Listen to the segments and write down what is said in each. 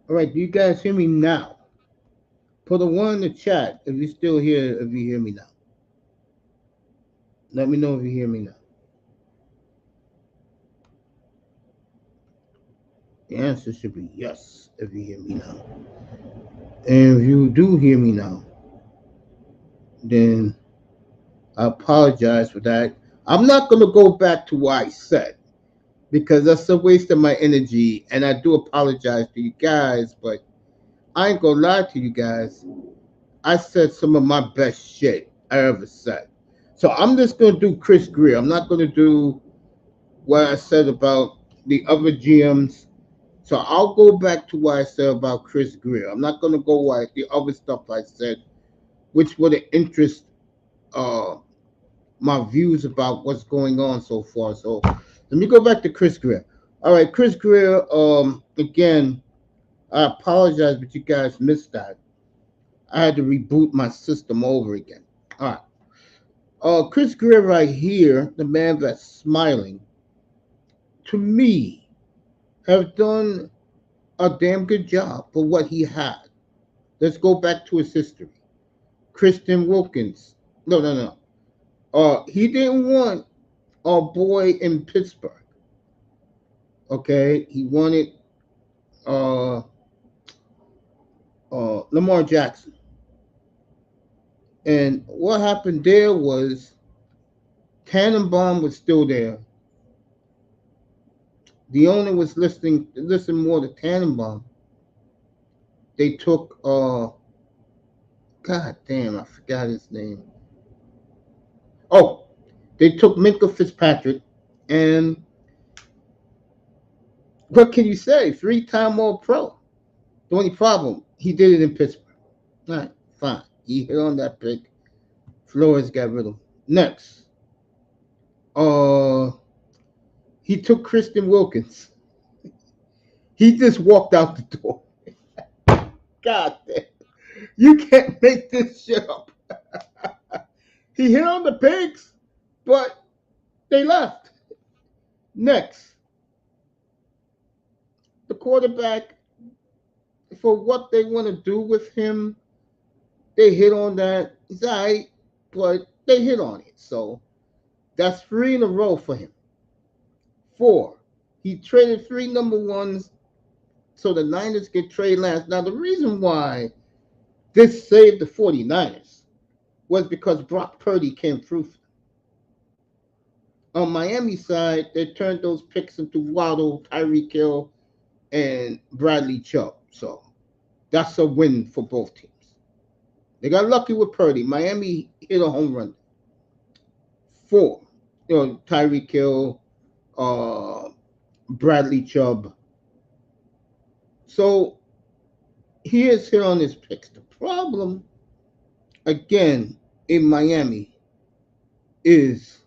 All right, do you guys hear me now? Put a one in the chat if you're still here, if you hear me now. Let me know if you hear me now. The answer should be yes if you hear me now. And if you do hear me now, then I apologize for that. I'm not going to go back to what I said because that's a waste of my energy. And I do apologize to you guys, but I ain't going to lie to you guys. I said some of my best shit I ever said. So I'm just going to do Chris Greer. I'm not going to do what I said about the other GMs. So I'll go back to what I said about Chris Greer. I'm not going to go like the other stuff I said, which would interest uh, my views about what's going on so far. So let me go back to Chris Greer. All right, Chris Greer. Again, I apologize, but you guys missed that. I had to reboot my system over again. All right. Chris Greer right here, the man that's smiling, to me, have done a damn good job for what he had. Let's go back to his history. Christian Wilkins. No, no, no. He didn't want a boy in Pittsburgh. Okay, he wanted uh, Lamar Jackson. And what happened there was Tannenbaum was still there. The owner was listening more to Tannenbaum. They took God damn, I forgot his name. Oh, they took Minka Fitzpatrick, and what can you say? Three-time All Pro. The only problem, he did it in Pittsburgh. All right, fine. He hit on that pick. Flores got rid of him. Next, uh, he took Christian Wilkins. He just walked out the door. God damn. You can't make this shit up. He hit on the pigs, but they left. Next, the quarterback, for what they want to do with him, they hit on that. He's all right, but they hit on it. So that's three in a row for him. Four, he traded three number ones so the Niners get Trey Lance. Now, the reason why this saved the 49ers was because Brock Purdy came through. On Miami side, they turned those picks into Waddle, Tyreek Hill, and Bradley Chubb. So that's a win for both teams. They got lucky with Purdy. Miami hit a home run. Four, Tyreek Hill, uh, Bradley Chubb. So he is hit on his picks. The problem, again, in Miami is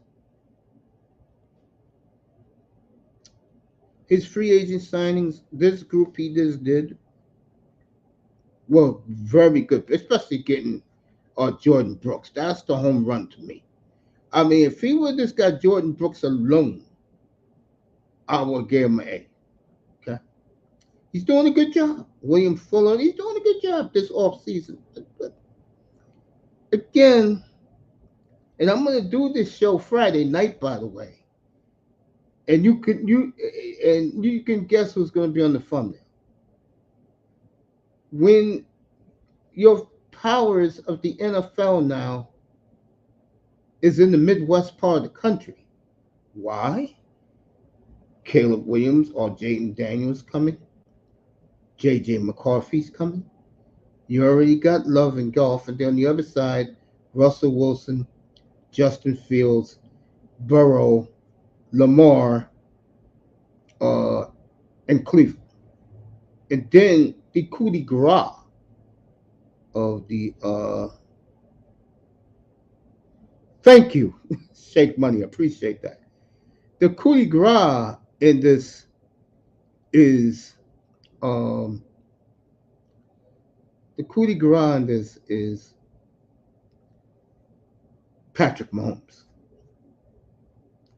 his free agent signings. This group he just did were very good, especially getting Jordan Brooks. That's the home run to me. I mean, if he would just got Jordan Brooks alone, I would give him an A. Okay. He's doing a good job. William Fuller, he's doing a good job this off season. But again, and I'm gonna do this show Friday night, by the way. And you can guess who's gonna be on the thumbnail. When your powers of the NFL now is in the Midwest part of the country. Why? Caleb Williams or Jaden Daniels coming. J.J. McCarthy's coming. You already got Love and Golf. And then on the other side, Russell Wilson, Justin Fields, Burrow, Lamar, uh, and Cleveland. And then the coup de grace of the thank you, Shake Money. Appreciate that. The coup de grace in this is um, the coup de grace in this is Patrick Mahomes,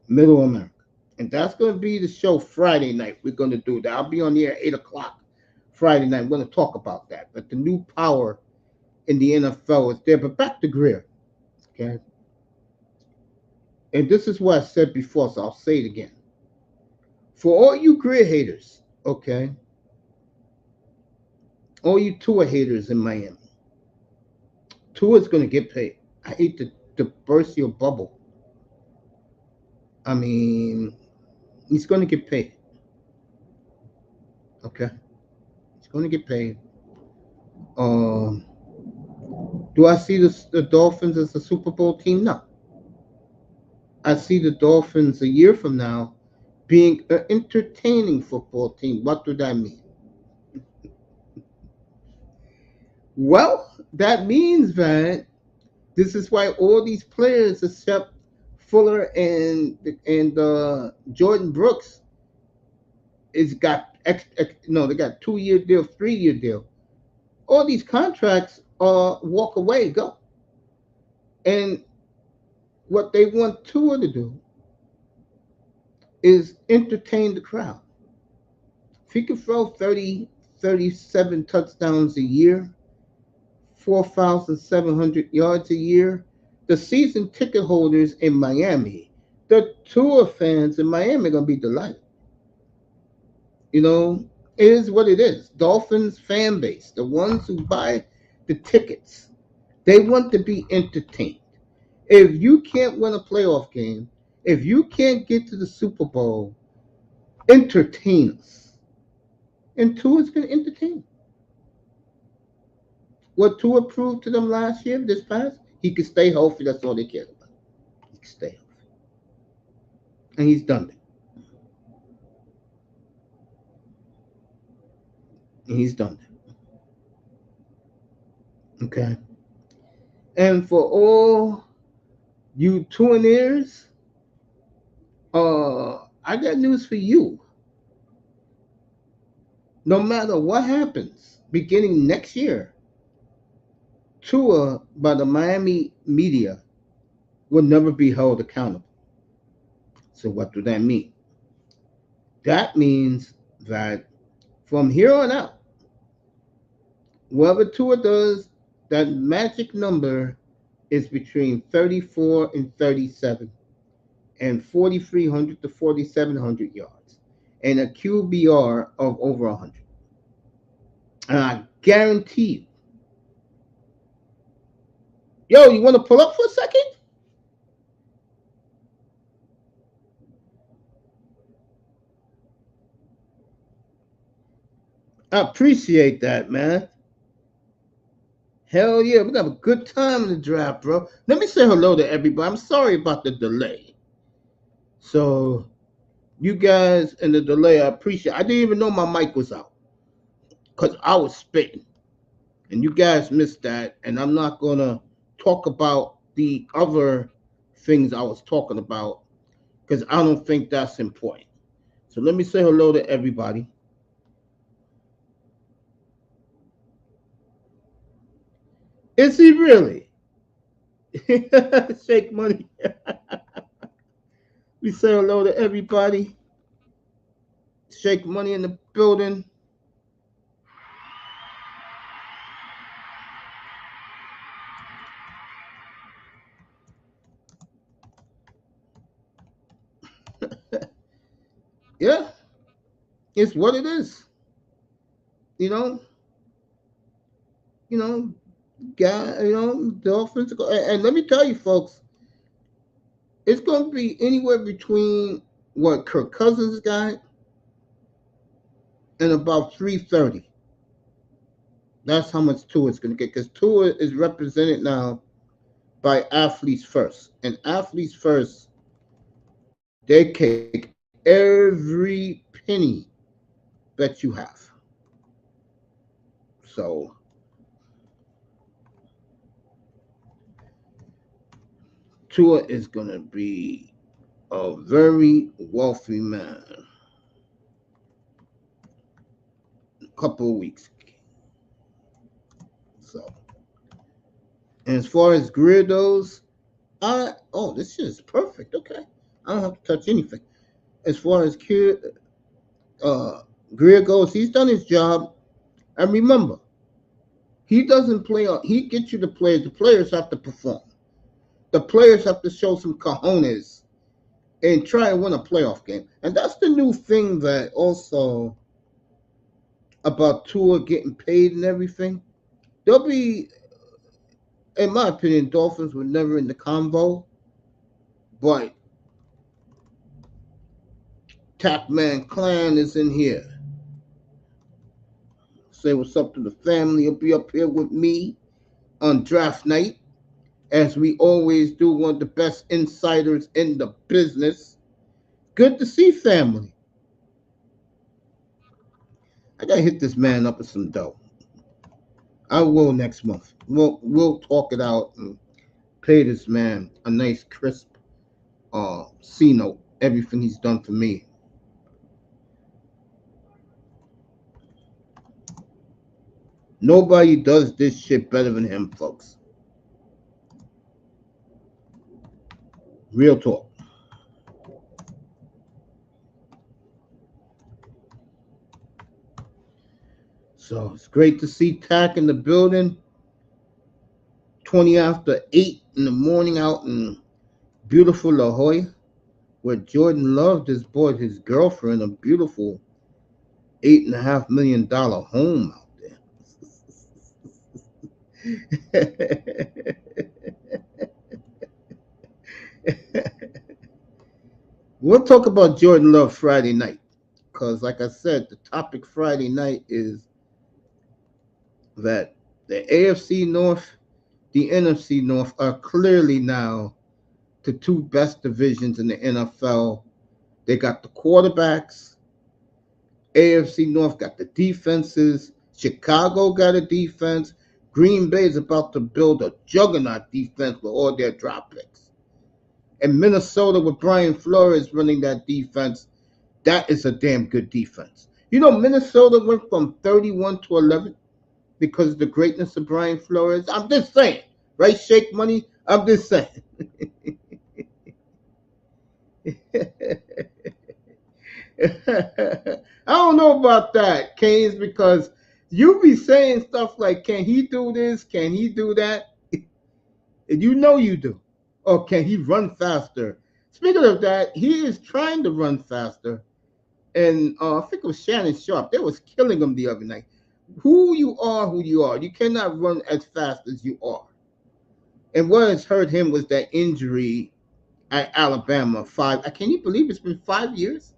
Middle America, and that's going to be the show Friday night. We're going to do that. I'll be on the air at 8 o'clock Friday night. I'm going to talk about that. But the new power in the NFL is there. But back to Grier, okay? And this is what I said before, so I'll say it again. For all you Grier haters, okay? All you Tua haters in Miami, Tua's going to get paid. I hate to burst your bubble. I mean, he's going to get paid. Okay? He's going to get paid. Um, do I see the Dolphins as a Super Bowl team? No. I see the Dolphins a year from now being an entertaining football team. What do that mean? Well, that means that this is why all these players, except Fuller and Jordan Brooks, is got they got 2-year deal, 3-year deal. All these contracts walk away, go. And what they want Tua to do is entertain the crowd. If he can throw 30, 37 touchdowns a year, 4,700 yards a year, the season ticket holders in Miami, the Tua fans in Miami are going to be delighted. You know, it is what it is. Dolphins fan base, the ones who buy the tickets, they want to be entertained. If you can't win a playoff game, if you can't get to the Super Bowl, entertain us. And Tua's going to entertain. What Tua proved to them last year, this past, he could stay healthy. That's all they cared about. He could stay healthy. And he's done it. And he's done it. Okay. And for all you Tuaneers, I got news for you. No matter what happens, beginning next year, Tua by the Miami media will never be held accountable. So what do that mean? That means that from here on out, whatever Tua does, that magic number is between 34 and 37 and 4,300 to 4,700 yards and a QBR of over 100. And I guarantee you, yo, you want to pull up for a second? I appreciate that, man. Hell yeah, we're gonna have a good time in the draft, bro. Let me say hello to everybody. I'm sorry about the delay. So, you guys in the delay, I appreciate. I didn't even know my mic was out because I was spitting, and you guys missed that. And I'm not gonna talk about the other things I was talking about because I don't think that's important. So let me say hello to everybody. Is he really? Shake money. We say hello to everybody. Shake money in the building. Yeah, it's what it is. You know, you know, Dolphins. And let me tell you, folks, it's going to be anywhere between what Kirk Cousins got and about 330. That's how much Tua is going to get because Tua is represented now by Athletes First, and Athletes First, they take every penny that you have. So Tua is going to be a very wealthy man. A couple of weeks. So, and as far as Grier goes, this shit is perfect. Okay, I don't have to touch anything. As far as Grier goes, he's done his job. And remember, he doesn't play. He gets you the players. The players have to perform. The players have to show some cojones and try and win a playoff game. And that's the new thing that also about Tua getting paid and everything. They'll be, in my opinion, Dolphins were never in the combo, but Tapman Clan is in here. Say what's up to the family. He'll be up here with me on draft night, as we always do. One of the best insiders in the business. Good to see family. I gotta hit this man up with some dough. I will next month. We'll talk it out and pay this man a nice crisp C note. Everything he's done for me. Nobody does this shit better than him, folks. Real talk. So it's great to see Tack in the building. 20 after 8 in the morning out in beautiful La Jolla, where Jordan Love just bought his girlfriend a beautiful $8.5 million home out there. We'll talk about Jordan Love Friday night. Because, like I said, the topic Friday night is that the AFC North, the NFC North are clearly now the two best divisions in the NFL. They got the quarterbacks. AFC North got the defenses. Chicago got a defense. Green Bay is about to build a juggernaut defense with all their drop picks. And Minnesota with Brian Flores running that defense, that is a damn good defense. You know, Minnesota went from 31 to 11 because of the greatness of Brian Flores. I'm just saying, right? Shake money. I'm just saying. I don't know about that, Canes, because you be saying stuff like, "Can he do this? Can he do that?" And you know you do. Or can he run faster? Speaking of that, he is trying to run faster. And I think it was Shannon Sharp. They was killing him the other night. Who you are, who you are. You cannot run as fast as you are. And what has hurt him was that injury at Alabama. Can you believe it's been 5 years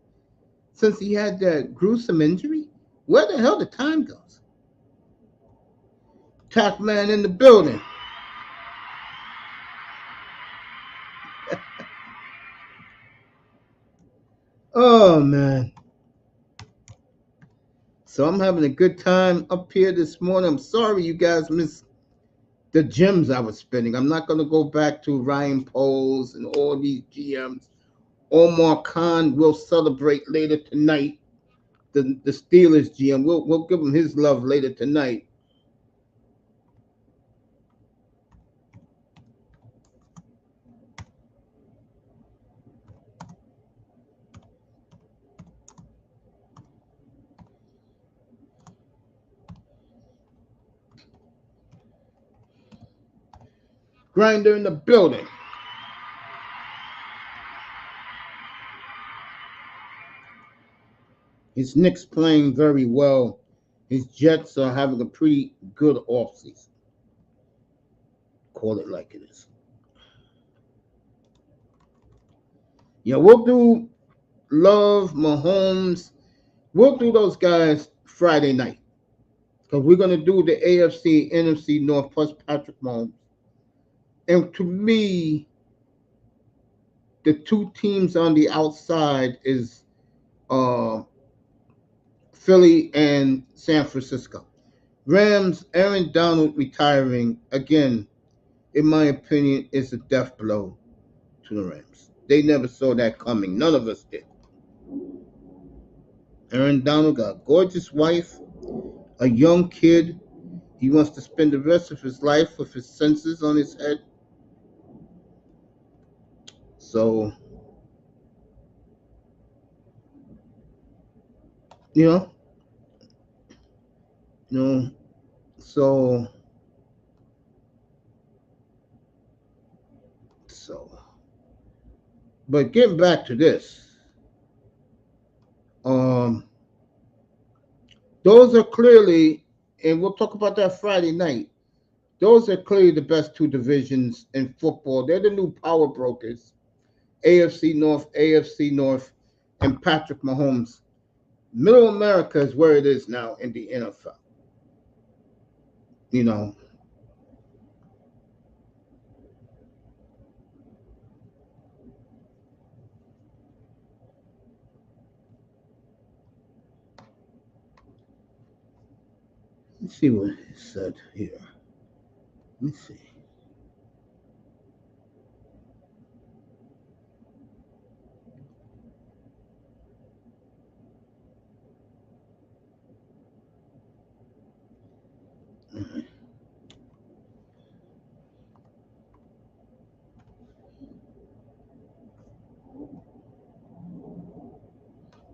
since he had that gruesome injury? Where the hell the time goes? Tack man in the building. Oh man. So I'm having a good time up here this morning. I'm sorry you guys missed the gems I was spinning. I'm not going to go back to Ryan Poles and all these GMs. Omar Khan will celebrate later tonight. The Steelers GM. We'll give him his love later tonight. Grinder in the building. His Knicks playing very well. His Jets are having a pretty good offseason. Call it like it is. Yeah, we'll do Love, Mahomes. We'll do those guys Friday night. Because we're going to do the AFC, NFC North plus Patrick Mahomes. And to me, the two teams on the outside is uh, Philly and San Francisco. Rams, Aaron Donald retiring, again, in my opinion, is a death blow to the Rams. They never saw that coming. None of us did. Aaron Donald got a gorgeous wife, a young kid. He wants to spend the rest of his life with his senses on his head. So, you know, You know, so so. But getting back to this, um, those are clearly, and we'll talk about that Friday night. Those are clearly the best two divisions in football. They're the new power brokers. AFC North, and Patrick Mahomes. Middle America is where it is now in the NFL. You know, let's see what it said here. Let me see.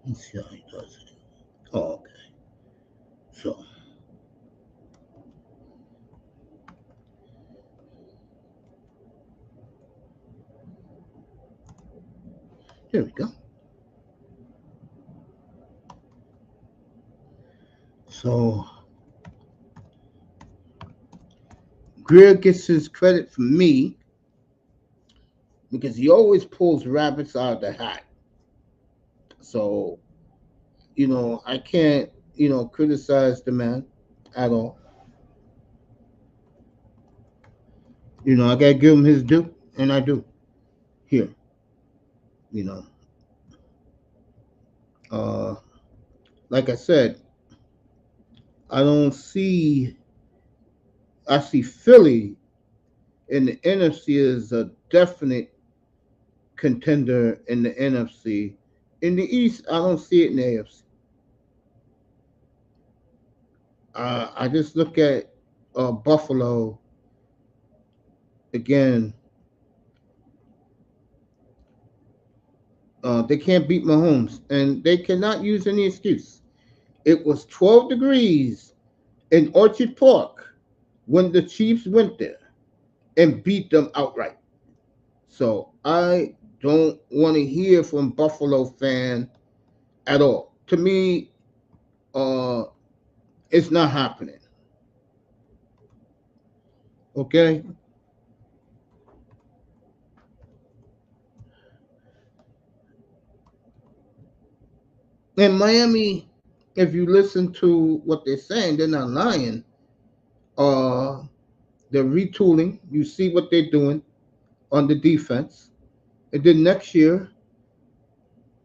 Let me see how he does it. Oh, okay. So, here we go. So, Greer gets his credit from me because he always pulls rabbits out of the hat. So, I can't, criticize the man at all. I gotta give him his due, and I do here. You know, uh, like I said, I don't see. I see Philly in the NFC as a definite contender in the NFC. In the East, I don't see it in the AFC. I just look at Buffalo again. They can't beat Mahomes, and they cannot use any excuse. It was 12 degrees in Orchard Park when the Chiefs went there and beat them outright. So I don't want to hear from Buffalo fan at all. To me, uh, it's not happening. Okay, in Miami, if you listen to what they're saying, they're not lying. Uh, they're retooling. You see what they're doing on the defense, and then next year,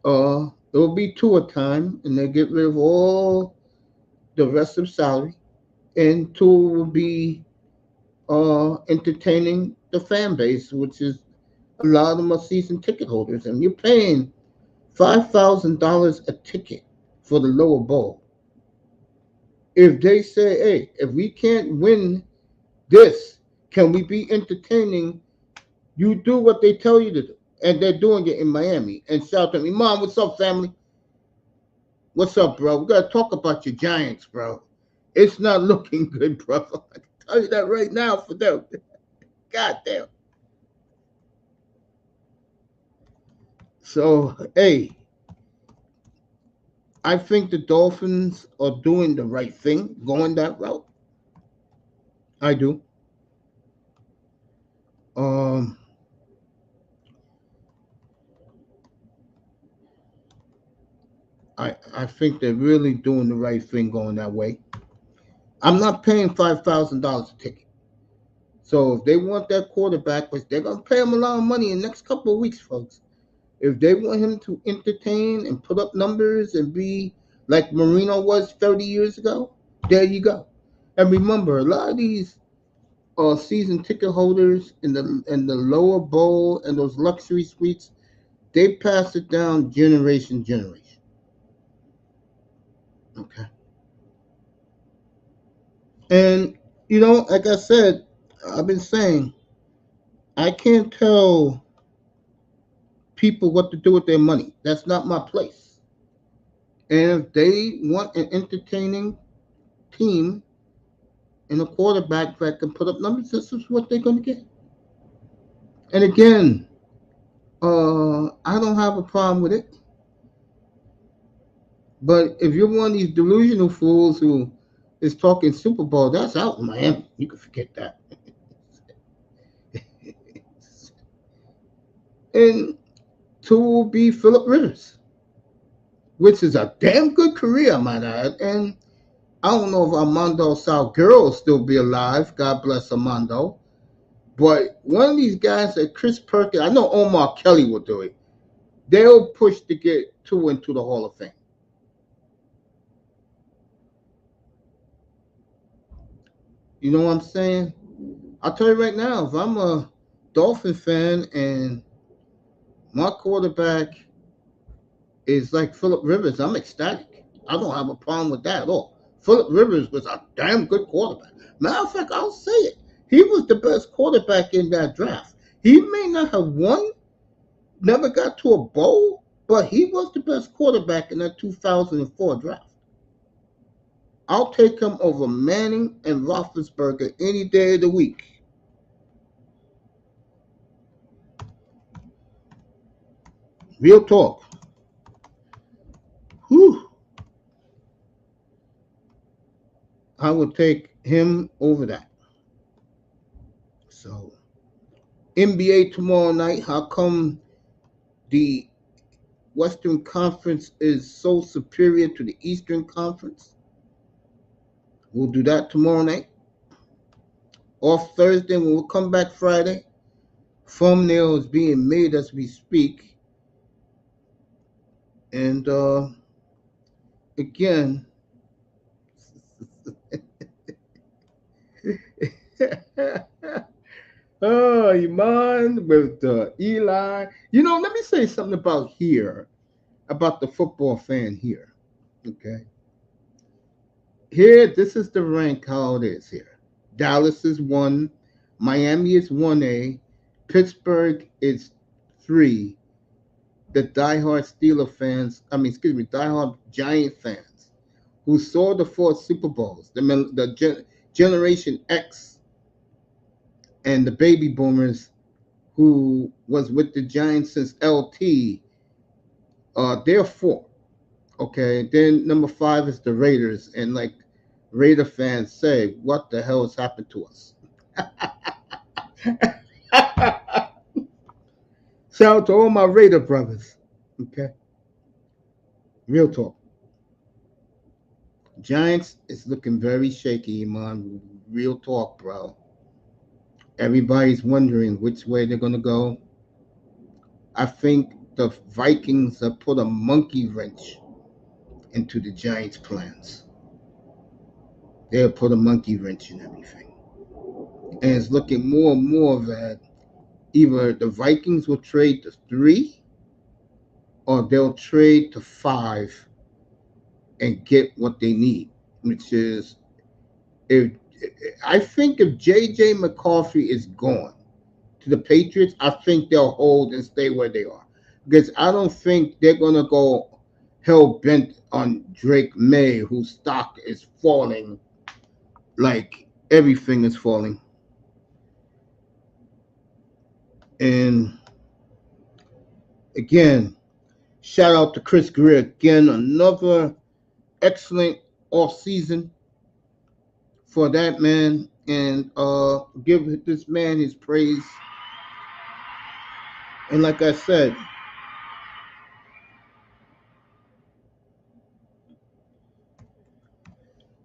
it will be Tua time, and they get rid of all the rest of salary, and Tua will be entertaining the fan base, which is a lot of them are season ticket holders, and you're paying $5,000 a ticket for the lower bowl. If they say, "Hey, if we can't win this, can we be entertaining?" You do what they tell you to do, and they're doing it in Miami. And shout to me, "Mom, what's up, family? What's up, bro? We gotta talk about your Giants, bro. It's not looking good, bro. I can tell you that right now for them. God damn." So, hey, I think the Dolphins are doing the right thing, going that route. I do. Um, I think they're really doing the right thing, going that way. I'm not paying $5,000 a ticket. So if they want that quarterback, which they're gonna pay him a lot of money in the next couple of weeks, folks. If they want him to entertain and put up numbers and be like Marino was 30 years ago, there you go. And remember, a lot of these season ticket holders in the lower bowl and those luxury suites, they pass it down generation. Okay. And like I said, I've been saying, I can't tell people what to do with their money. That's not my place. And if they want an entertaining team and a quarterback that can put up numbers, this is what they're going to get. And again, I don't have a problem with it. But if you're one of these delusional fools who is talking Super Bowl, that's out in Miami. You can forget that. And two will be Phillip Rivers, which is a damn good career, I might add. And I don't know if Armando Salguero will still be alive. God bless Armando. But one of these guys that Chris Perkins, I know Omar Kelly will do it. They'll push to get two into the Hall of Fame. You know what I'm saying? I'll tell you right now, if I'm a Dolphin fan and my quarterback is like Phillip Rivers, I'm ecstatic. I don't have a problem with that at all. Phillip Rivers was a damn good quarterback. Matter of fact, I'll say it. He was the best quarterback in that draft. He may not have won, never got to a bowl, but he was the best quarterback in that 2004 draft. I'll take him over Manning and Roethlisberger any day of the week. Real talk. Whew. I would take him over that. So, NBA tomorrow night. How come the Western Conference is so superior to the Eastern Conference? We'll do that tomorrow night. Off Thursday, when we'll come back Friday. Thumbnail is being made as we speak. And again, oh, Iman with Eli. You know, let me say something about here, about the football fan here. Okay. Here, this is the rank how it is here. Dallas is 1, Miami is 1A, Pittsburgh is 3. The diehard Steeler fans, diehard Giant fans who saw the 4 Super Bowls, the Generation X and the baby boomers who was with the Giants since LT, they're 4. Okay, then number 5 is the Raiders, and like Raider fans say, what the hell has happened to us? Shout out to all my Raider brothers. Okay, real talk. Giants is looking very shaky, man. Real talk, bro. Everybody's wondering which way they're gonna go. I think the Vikings have put a monkey wrench into the Giants' plans. They'll put a monkey wrench in everything. And it's looking more and more that either the Vikings will trade to 3 or they'll trade to 5 and get what they need, which is if I think if J.J. McCarthy is gone to the Patriots, I think they'll hold and stay where they are. Because I don't think they're going to go hell bent on Drake May, whose stock is falling like everything is falling. And again, shout out to C.Grier again, another excellent off season for that man, and give this man his praise. And like I said,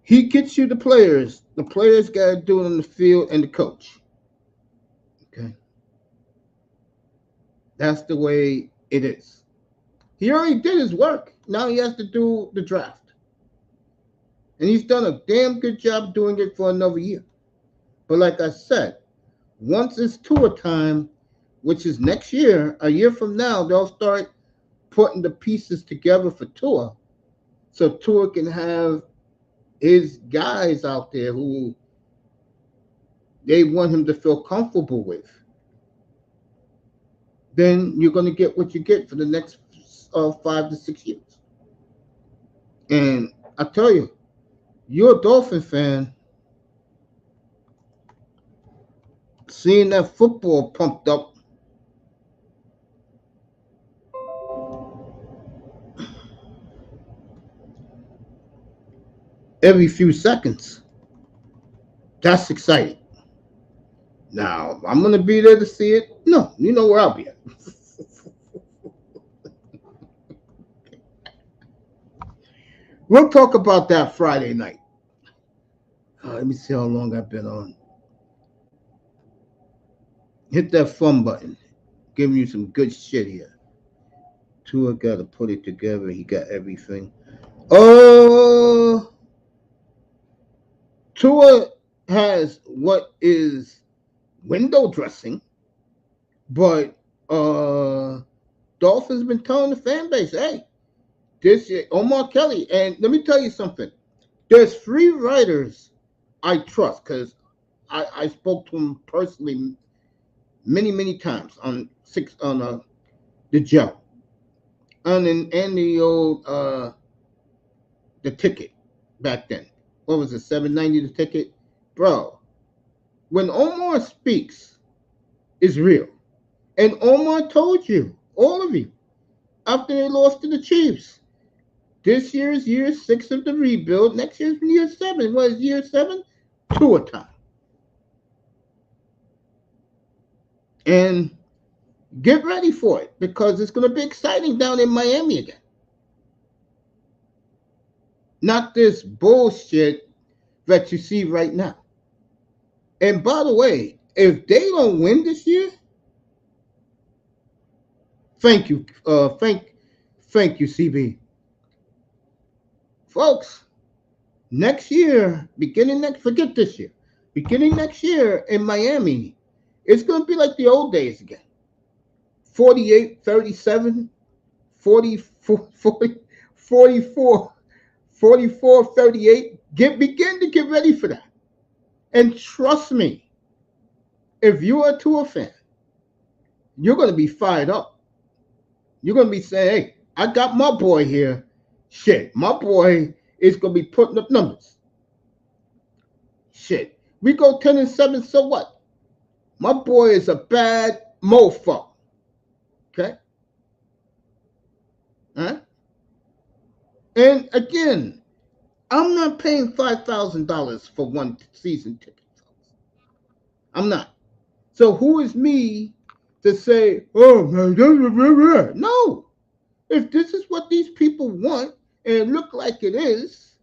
he gets you the players. The players got to do it on the field, and the coach. Okay, that's the way it is. He already did his work. Now he has to do the draft, and he's done a damn good job doing it for another year. But like I said, once it's tour time, which is next year, a year from now, they'll start putting the pieces together for tour, so tour can have his guys out there who they want him to feel comfortable with. Then you're going to get what you get for the next 5 to 6 years. And I tell you, you're a Dolphin fan, seeing that football pumped up, every few seconds, that's exciting. Now, I'm going to be there to see it. No, you know where I'll be at. We'll talk about that Friday night. Let me see how long I've been on. Hit that fun button. Giving you some good shit here. Tua got to put it together. He got everything. Tua has what is window dressing, but Dolphins been telling the fan base, hey, this year, Omar Kelly, and let me tell you something. There's 3 writers I trust because I spoke to him personally many times on the Joe and the old the ticket back then. What was it, $7.90 the ticket, bro? When Omar speaks, it's real, and Omar told you, all of you, after they lost to the Chiefs. This year is year 6 of the rebuild. Next year's year 7. What is year 7? Tour time. And get ready for it because it's going to be exciting down in Miami again. Not this bullshit that you see right now. And by the way, if they don't win this year, thank you, thank you, CB. Folks, next year, forget this year, beginning next year in Miami, it's going to be like the old days again. 48-37, 44-38. Begin to get ready for that. And trust me, if you're a Tua fan, you're going to be fired up. You're going to be saying, hey, I got my boy here. Shit, my boy is going to be putting up numbers. Shit, we go 10-7, so what? My boy is a bad mofo. Okay? Huh? And again, I'm not paying $5,000 for one season ticket. I'm not. So who is me to say, oh, man, no. If this is what these people want and look like it is,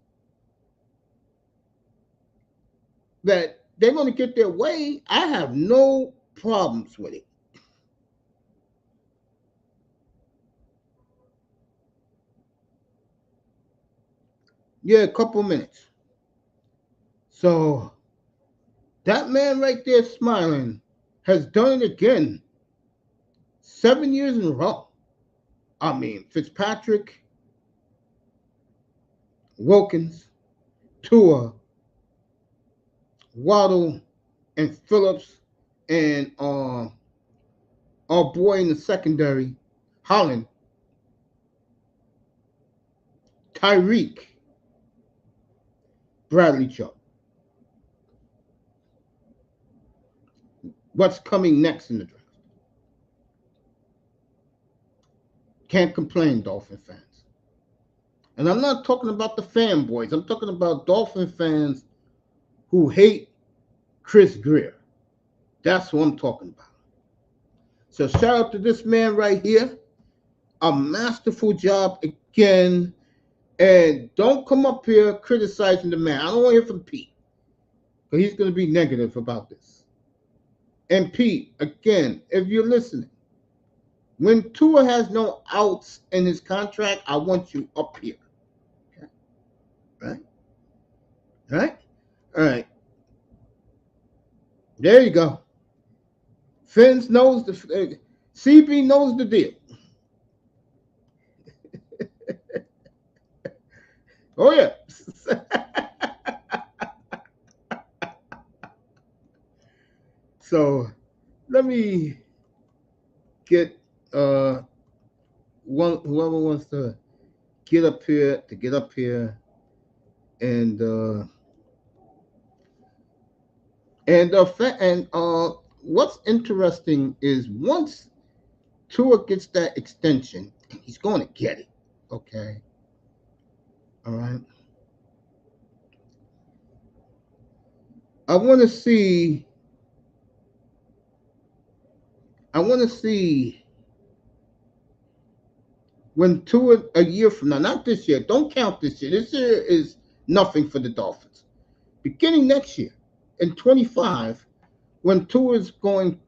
that they're going to get their way, I have no problems with it. Yeah, a couple minutes. So that man right there smiling has done it again. 7 years in a row. I mean, Fitzpatrick, Wilkins, Tua, Waddle, and Phillips, and our boy in the secondary, Holland, Tyreek, Bradley Chubb. What's coming next in the draft? Can't complain, Dolphin fans. And I'm not talking about the fanboys. I'm talking about Dolphin fans who hate C.Grier. That's what I'm talking about. So shout out to this man right here. A masterful job again. And don't come up here criticizing the man. I don't want to hear from Pete. Because he's going to be negative about this. And Pete, again, if you're listening, when Tua has no outs in his contract, I want you up here. Okay. Right? Right? All right. There you go. Fins knows CB knows the deal. Oh yeah. So let me get whoever wants to get up here and what's interesting is once Tua gets that extension, he's going to get it. Okay, all right. I want to see. I want to see when Tua a year from now, not this year. Don't count this year. This year is nothing for the Dolphins. Beginning next year, in 25, when Tua is going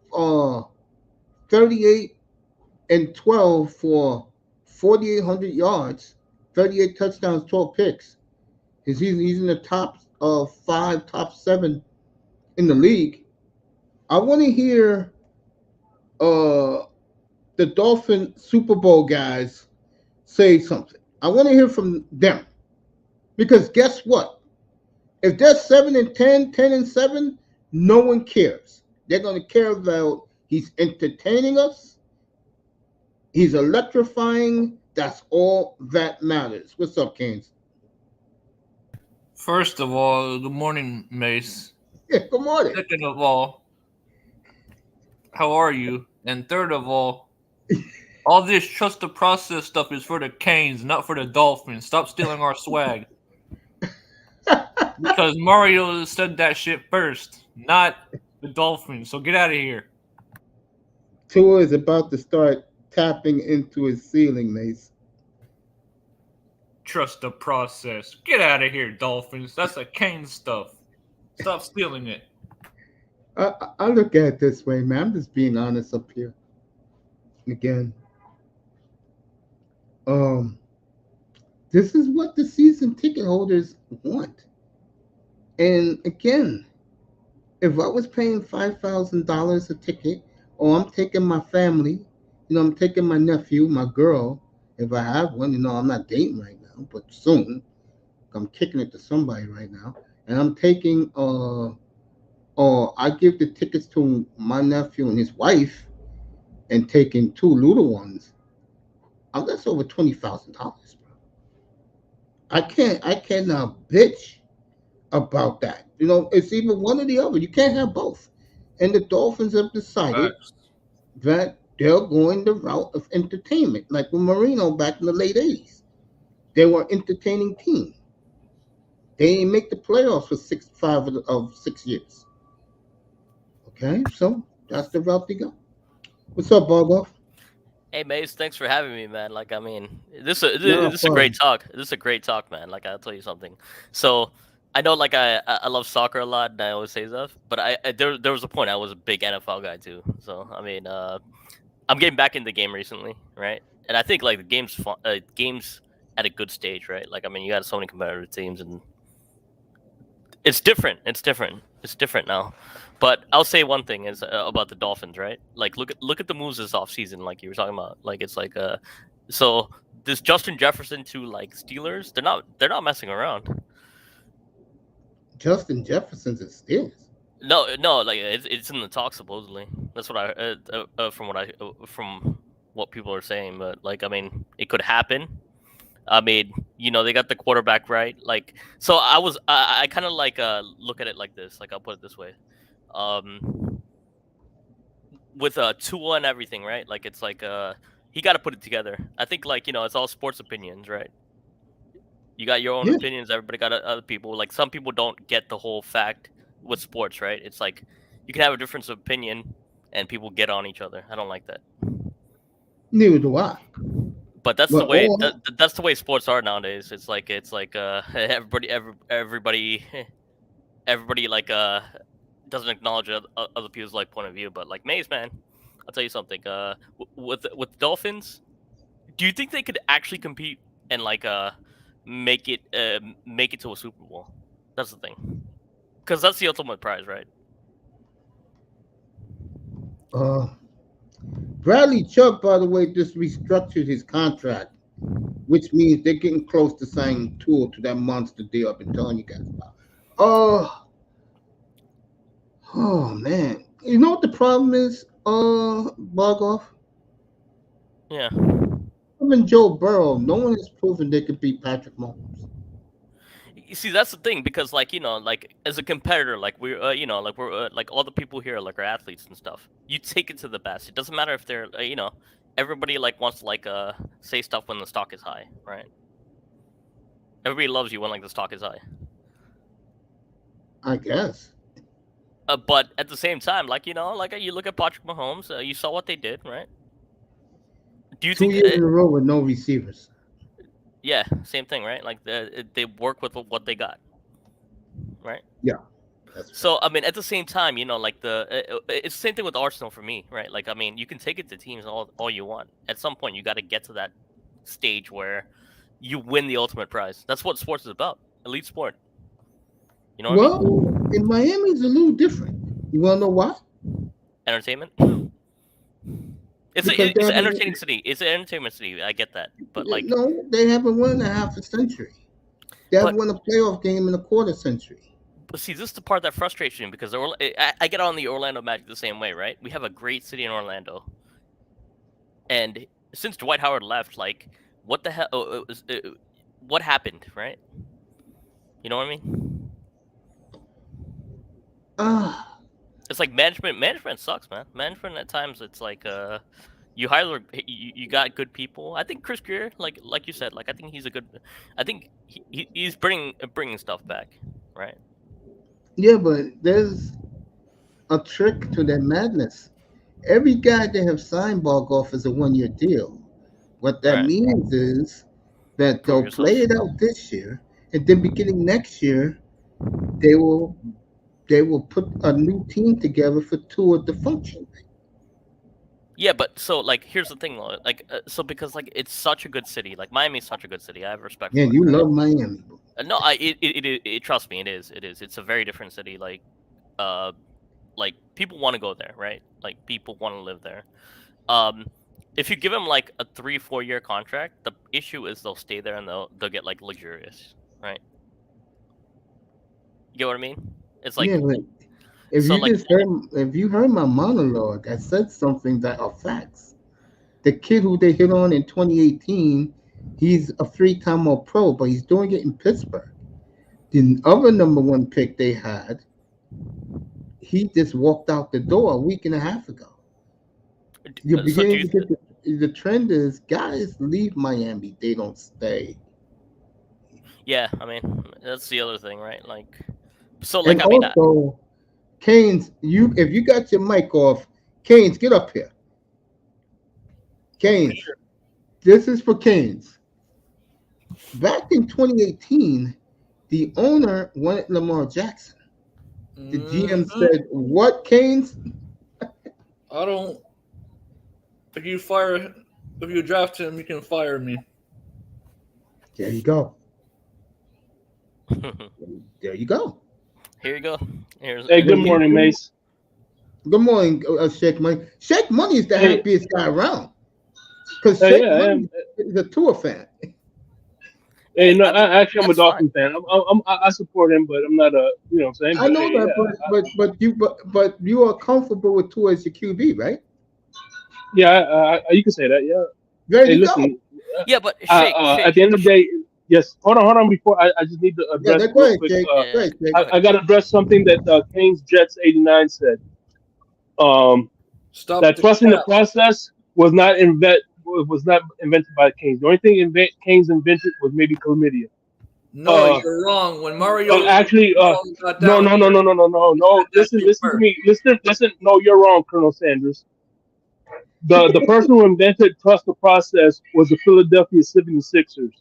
38 and 12 for 4,800 yards, 38 touchdowns, 12 picks. He's in the top five, top seven in the league. I want to hear uh, the Dolphin Super Bowl guys say something. I want to hear from them because guess what? If they're 7-10, 10-7, no one cares. They're going to care about he's entertaining us, he's electrifying. That's all that matters. What's up, Canes? First of all, good morning, Mace. Yeah, good morning. Second of all, how are you? And third of all this trust the process stuff is for the Canes, not for the Dolphins. Stop stealing our swag. Because Mario said that shit first, not the Dolphins. So get out of here. Tua is about to start tapping into his ceiling, Mace. Trust the process. Get out of here, Dolphins. That's the Canes stuff. Stop stealing it. I look at it this way, man. I'm just being honest up here. Again, um, this is what the season ticket holders want. And again, if I was paying $5,000 a ticket, or I'm taking my family, I'm taking my nephew, my girl, if I have one, I'm not dating right now, but soon, I'm kicking it to somebody right now, and I'm taking, or I give the tickets to my nephew and his wife, and taking two little ones. That's over $20,000, bro. I cannot bitch about that. It's either one or the other. You can't have both. And the Dolphins have decided Facts. that they're going the route of entertainment, like with Marino back in the late '80s. They were an entertaining team. They didn't make the playoffs for 5 of 6 years. Okay, so that's the route they go. What's up, Bob? Hey Mace, thanks for having me, man. Like, I mean, No this is a great problem. talk. This is a great talk, man. Like, I'll tell you something. So, I know, like, I love soccer a lot, and I always say stuff. But there was a point I was a big NFL guy too. So, I mean, I'm getting back in the game recently, right? And I think like the game's at a good stage, right? Like, I mean, you got so many competitive teams, and it's different. It's different. It's different now. But I'll say one thing is about the Dolphins, right? Like look at the moves this offseason, like you were talking about. Like it's like so this Justin Jefferson to like Steelers, they're not messing around. Justin Jefferson's a Steelers. No, like it's in the talk supposedly. That's what I from what people are saying. But like I mean, it could happen. I mean, they got the quarterback right. Like, so I kind of like look at it like this. Like, I'll put it this way. Um, with Tua and everything, right? Like, it's like he got to put it together. I think like it's all sports opinions, right? You got your own Yeah. opinions. Everybody got other people. Like, some people don't get the whole fact with sports, right? It's like you can have a difference of opinion and people get on each other. I don't like that. Neither do I. But that's the But way all that's the way sports are nowadays. It's like everybody like doesn't acknowledge other people's like point of view. But like Maze, man, I'll tell you something. With Dolphins, do you think they could actually compete and like make it to a Super Bowl? That's the thing, because that's the ultimate prize, right? uh, Bradley Chubb, by the way, just restructured his contract, which means they're getting close to signing Tool to that monster deal I've been telling you guys about. Oh, oh man. You know what the problem is, Bogoff? Yeah. Him and Joe Burrow, no one has proven they could beat Patrick Mahomes. You see, that's the thing, because like like as a competitor, like we're like we're like all the people here like are athletes and stuff. You take it to the best. It doesn't matter if they're everybody like wants to like say stuff when the stock is high, right? Everybody loves you when like the stock is high. I guess. But at the same time, like like you look at Patrick Mahomes, you saw what they did, right? Do you 2 think? years in a row with no receivers. Yeah, same thing, right? Like they work with what they got, right? Yeah, that's So I mean, at the same time, like it's the same thing with Arsenal for me, right? Like I mean, you can take it to teams all you want. At some point, you got to get to that stage where you win the ultimate prize. That's what sports is about. Elite sport. You know what I well, mean? in Miami, it's a little different. You want to know why? Entertainment. It's Because it's an entertaining city. It's an entertainment city. I get that, but like, no, they haven't won in a half a century. They haven't but won a playoff game in a quarter century. see, this is the part that frustrates me, because I get on the Orlando Magic the same way, right? We have a great city in Orlando, and since Dwight Howard left, like, what the hell? What happened, right? You know what I mean? Ah, It's like management sucks, man. Management at times, it's like you hire you got good people. I think Chris Greer, like you said, like I think he's a good. I think he's bringing stuff back, right? yeah, but there's a trick to that madness. Every guy they have signed Bargoff is a 1 year deal. What that Right. means is that Prove they'll play yourself. it out this year, and then beginning next year, they will put a new team together for two of the functions. Yeah, but so like here's the thing though, like so because like it's such a good city, like Miami's such a good city. I have respect Yeah, for it, you right? love Miami. No, trust me, it is. It's a very different city. Uh, like people want to go there, right? Like people want to live there. Um, if you give them like a 3-4 year contract, the issue is they'll stay there and they'll get like luxurious, right? You get what I mean? It's Yeah, like but if so you like just heard, if you heard my monologue, I said something that are facts. The kid who they hit on in 2018, he's a three-time All Pro, but he's doing it in Pittsburgh. The other number one pick they had, he just walked out the door a week and a half ago. You're so do beginning you? to get the trend is guys leave Miami, they don't stay. Yeah, I mean that's the other thing, right? Like so And like I mean also, Canes, you if you got your mic off, Canes, get up here. Canes, this is for Canes. Back in 2018, the owner wanted Lamar Jackson. The GM said, "What, Canes?" I don't. If you draft him, you can fire me. There you go. There you go. here you go. Here's Hey, good morning, Mace. Good morning, Shake Money. Shake Money is the Hey. happiest guy around because Shake Yeah, I Money is a Tour fan. Hey, no, I mean, actually, I'm a that's Dolphin fan. I support him, but I'm not a, you know what I'm saying? I But, know hey, that, but you are comfortable with Tour as your QB, right? you can say that. Yeah. There Hey, you go. listen. Yeah, but At the end of the day, yes. Hold on. Before I just need to Yeah, address go real ahead, quick. Jake. Go ahead, Jake. I got to address something that Kings Jets 89 said. Stop That the trusting the cap. process was not invented by the Kings. The only thing Kings invented was maybe chlamydia. No, you're wrong. When Mario Actually, got no. down, Listen. No, you're wrong, Colonel Sanders. The person who invented trust the process was the Philadelphia 76ers,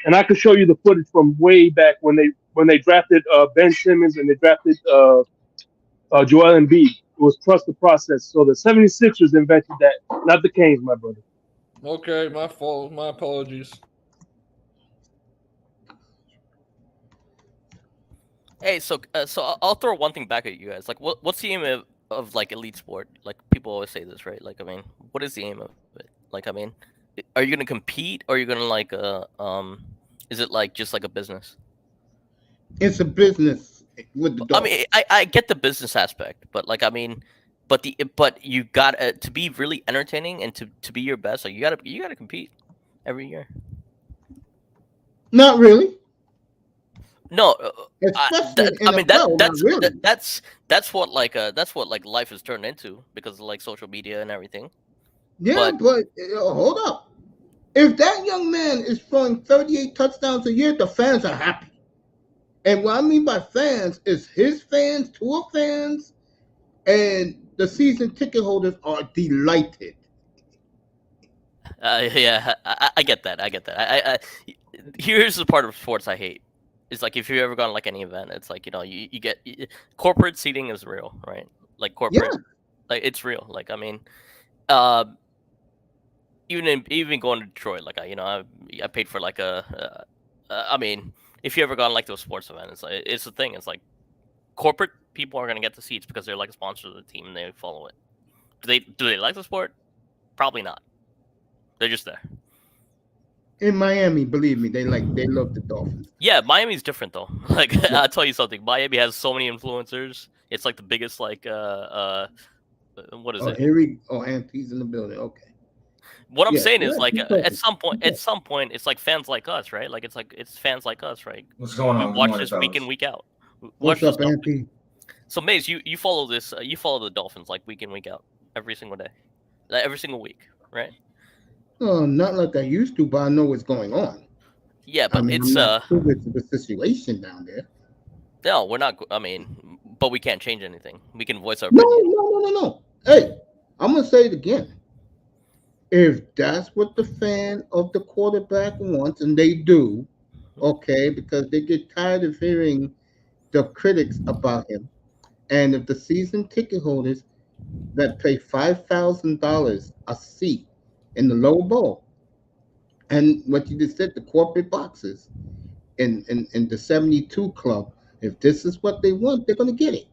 and I could show you the footage from way back when they drafted Ben Simmons and they drafted Joel Embiid. It was trust the process. So the 76ers invented that, not the Canes, my brother. Okay, my fault. My apologies. Hey, so I'll throw one thing back at you guys. Like, what's the aim of like elite sport? Like, people always say this, right? Like, I mean, what is the aim of it? Like, I mean, are you gonna compete, or are you gonna like is it like just like a business? It's a business with the I dog. mean, I get the business aspect, but like, I mean, but you got to be really entertaining and to be your best. Like, you gotta compete every year. Not really. No, especially in I mean NFL. Not really. that's what like life has turned into because of like social media and everything. Yeah, But but hold up. If that young man is throwing 38 touchdowns a year, the fans are happy. And what I mean by fans is his fans, tour fans, and the season ticket holders are delighted. yeah, I get that. I get that. Here's the part of sports I hate. It's like if you've ever gone to, like any event, it's like you get corporate seating is real, right? Like Yeah, corporate, like it's real. Like I mean, uh, even going to Detroit, like I paid for like I mean, if you ever gone like to a sports event, it's the thing. It's like corporate people are gonna get the seats because they're like a sponsor of the team and they follow it. Do they like the sport? Probably not. They're just there. in Miami, believe me, they love the Dolphins. Yeah, Miami's different though. Like I'll tell you something. Miami has so many influencers. It's like the biggest what is it? Auntie's in the building. Okay. What I'm Yeah, saying is yeah, like keep talking. at some point it's like fans like us, right? Like it's fans like us, right? What's going We on? Good watch morning, this week in fellas. week out. What's Watch this up, stuff. Auntie? So Maze, you follow this. You follow the Dolphins like week in week out, every single day, like, every single week, right? Oh, not like I used to, but I know what's going on. Yeah, I but mean, it's I'm not privy to the situation down there. no, we're not. I mean, but we can't change anything. We can voice our No, opinion. no. Hey, I'm gonna say it again. If that's what the fan of the quarterback wants, and they do, okay, because they get tired of hearing the critics about him, and if the season ticket holders that pay $5,000 a seat in the low bowl, and what you just said, the corporate boxes in the 72 club, if this is what they want, they're gonna get it.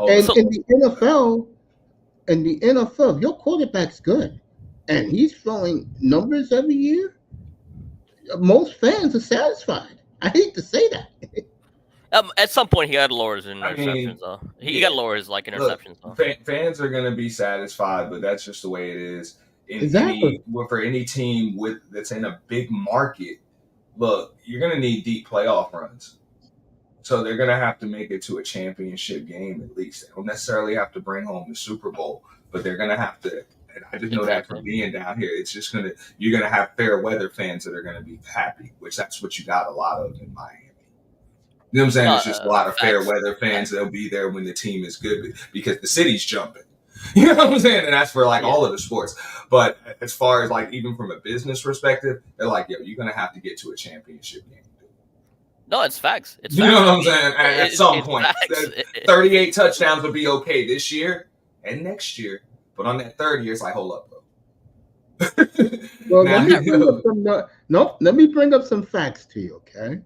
Oh, And So in the NFL, if your quarterback's good and he's throwing numbers every year, most fans are satisfied. I hate to say that. at some point he got to lower his I interceptions mean, though. He yeah. got to lower his like Look, interceptions though. fans are going to be satisfied, but that's just the way it is. Exactly. For any team that's in a big market, look, you're going to need deep playoff runs. So they're going to have to make it to a championship game at least. They don't necessarily have to bring home the Super Bowl, but they're going to have to. And I just know that from being down here, it's just you're going to have fair weather fans that are going to be happy, which that's what you got a lot of in Miami. You know what I'm saying? It's just a lot of fair weather fans that'll be there when the team is good because the city's jumping. You know what I'm saying? And that's for like all of the sports. But as far as like even from a business perspective, they're like, yo, you're gonna have to get to a championship game. No, it's facts. It's you facts. know what I'm saying? At some point, 38 touchdowns would be okay this year and next year. But on that third year, it's like, hold up, bro. Well, let me bring up some facts to you, okay?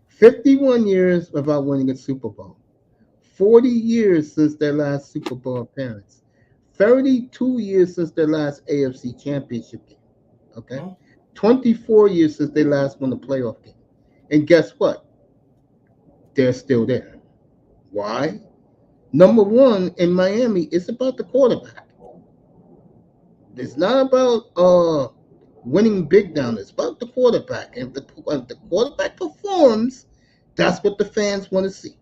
51 years without winning a Super Bowl. 40 years since their last Super Bowl appearance. 32 years since their last AFC Championship game. Okay? 24 years since they last won a playoff game. And guess what? They're still there. Why? Number one, in Miami, it's about the quarterback. It's not about winning big down. It's about the quarterback. And if the quarterback performs, that's what the fans want to see.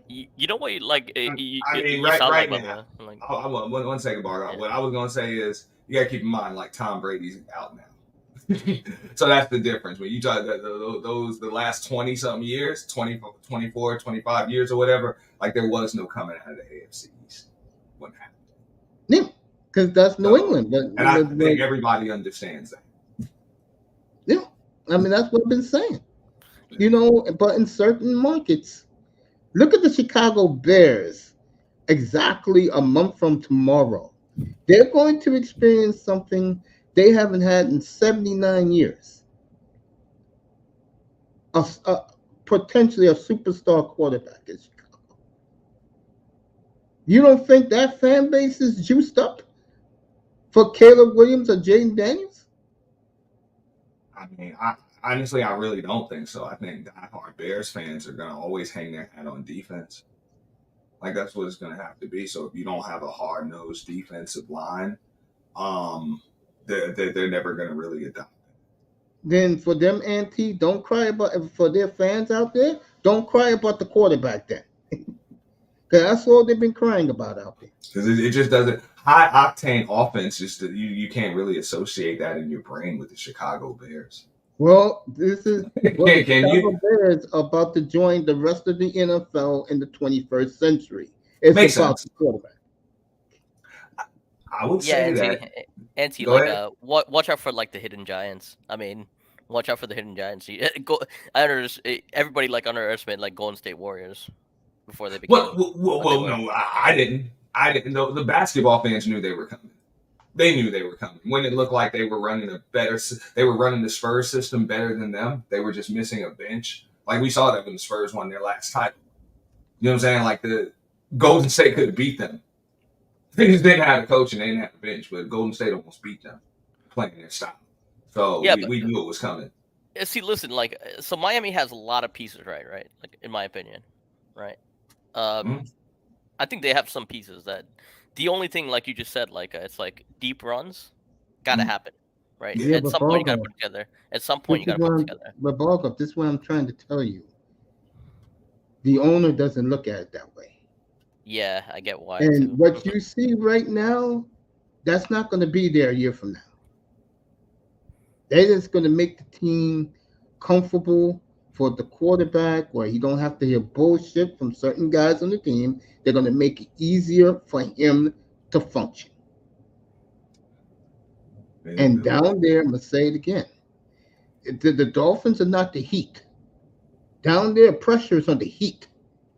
You know what? Like, I mean, right now. Like, one second, Bar. Yeah. What I was gonna say is you gotta keep in mind, like Tom Brady's out now, so that's the difference. When you talk the last 20 something years, 20, 24, 25 years or whatever, like there was no coming out of the AFC East. What happened? Yeah, because that's New England. And I think everybody understands that. Yeah, I mean that's what I've been saying. You know, but in certain markets. Look at the Chicago Bears exactly a month from tomorrow. They're going to experience something they haven't had in 79 years. Potentially a superstar quarterback in Chicago. You don't think that fan base is juiced up for Caleb Williams or Jaden Daniels? I mean, honestly, I really don't think so. I think diehard Bears fans are going to always hang their hat on defense. Like, that's what it's going to have to be. So if you don't have a hard-nosed defensive line, they're never going to really adopt it. then for them, Auntie, don't cry about for their fans out there. Don't cry about the quarterback then, because that's all they've been crying about out there. Because it just doesn't. High octane offense, just you can't really associate that in your brain with the Chicago Bears. Well, this is what the Can Chicago you? Bears are about to join the rest of the NFL in the 21st century. It's Makes about sense. the quarterback. I would Yeah, say Auntie, that. Auntie, Go like ahead. watch out for like the hidden giants. I mean, watch out for the hidden giants. I understand everybody like underestimated like Golden State Warriors before they became Well, what they were. no, I didn't. I didn't. The basketball fans knew they were coming. They knew they were coming. When it looked like they were running they were running the Spurs system better than them. They were just missing a bench. Like we saw that when the Spurs won their last title. You know what I'm saying? Like the Golden State could have beat them. They just didn't have a coach and they didn't have a bench, but Golden State almost beat them playing their style. So Yeah, we knew it was coming. see, listen, like so Miami has a lot of pieces, right? Like in my opinion, right? Mhm. I think they have some pieces that the only thing, like you just said, like it's like deep runs gotta happen, right? Yeah, At but some point you gotta Bogo, put it together. At some point this you is gotta what put it I'm, together. but Bogo, this is what I'm trying to tell you. The owner doesn't look at it that way. Yeah, I get why And too. what you see right now, that's not going to be there a year from now. They're just going to make the team comfortable for the quarterback where he don't have to hear bullshit from certain guys on the team. They're going to make it easier for him to function. And down there, I'm going to say it again. The Dolphins are not the Heat. Down there, pressure is on the Heat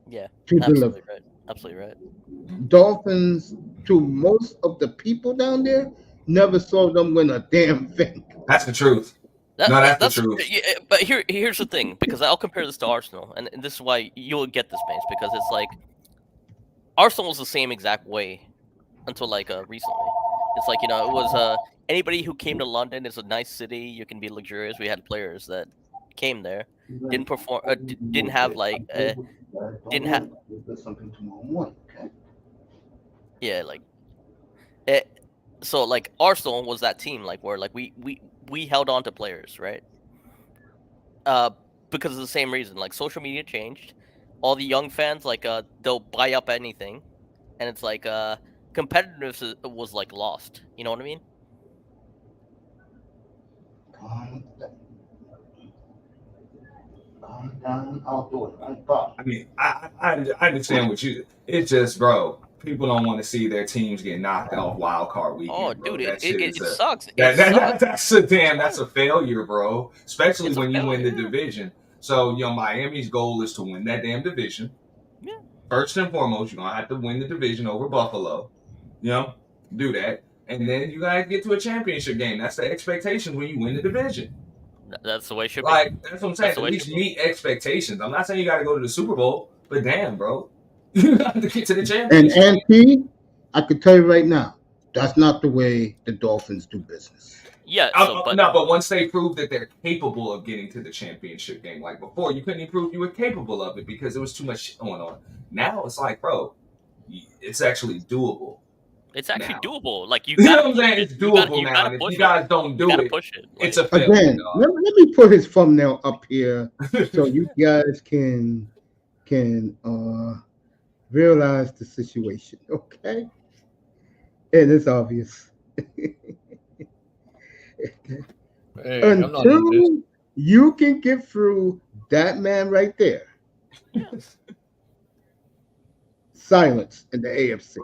Yeah, to absolutely deliver. right. Absolutely right. Dolphins, to most of the people down there, never saw them win a damn thing. That's the truth. No, that's the truth. But here's the thing, because I'll compare this to Arsenal, and this is why you'll get this, Mace, because it's like Arsenal was the same exact way until like recently. It's like, it was anybody who came to London. It's a nice city. You can be luxurious. We had players that came there, didn't perform, didn't have like didn't have something tomorrow morning. Okay. yeah like it. So like Arsenal was that team like where like we held on to players, right? Because of the same reason, like social media changed, all the young fans like they'll buy up anything, and it's like competitiveness was like lost. You know what I mean? Calm down. I'll do it. I thought. I mean, I understand what you. It's just, bro. People don't want to see their teams get knocked off wild card weekend, Oh, bro. dude, That shit is it a sucks. that's a failure, bro. Especially It's a when you win the failure. division. So, Miami's goal is to win that damn division. Yeah. First and foremost, you're gonna have to win the division over Buffalo. Do that, and then you guys get to a championship game. That's the expectation when you win the division. That's the way it should Like, that's what I'm saying. That's the At way it least should be. meet expectations. I'm not saying you got to go to the Super Bowl, but damn, bro, you got to get to the And championship. NP, I could tell you right now, that's not the way the Dolphins do business. be. Yeah. So, No, but once they prove that they're capable of getting to the championship game, like before, you couldn't even prove you were capable of it because there was too much shit going on. Now it's like, bro, it's actually doable. it's actually now. doable. Like you You know gotta what I'm saying? It's you gotta- doable you now. gotta And if push you it. guys don't You do gotta it, push it. it's Like, a failure. Again, dog. let me put his thumbnail up here so you guys can realize the situation, okay? And it's obvious. Hey, I'm not in this. Until you can get through that man right there, silence in the AFC.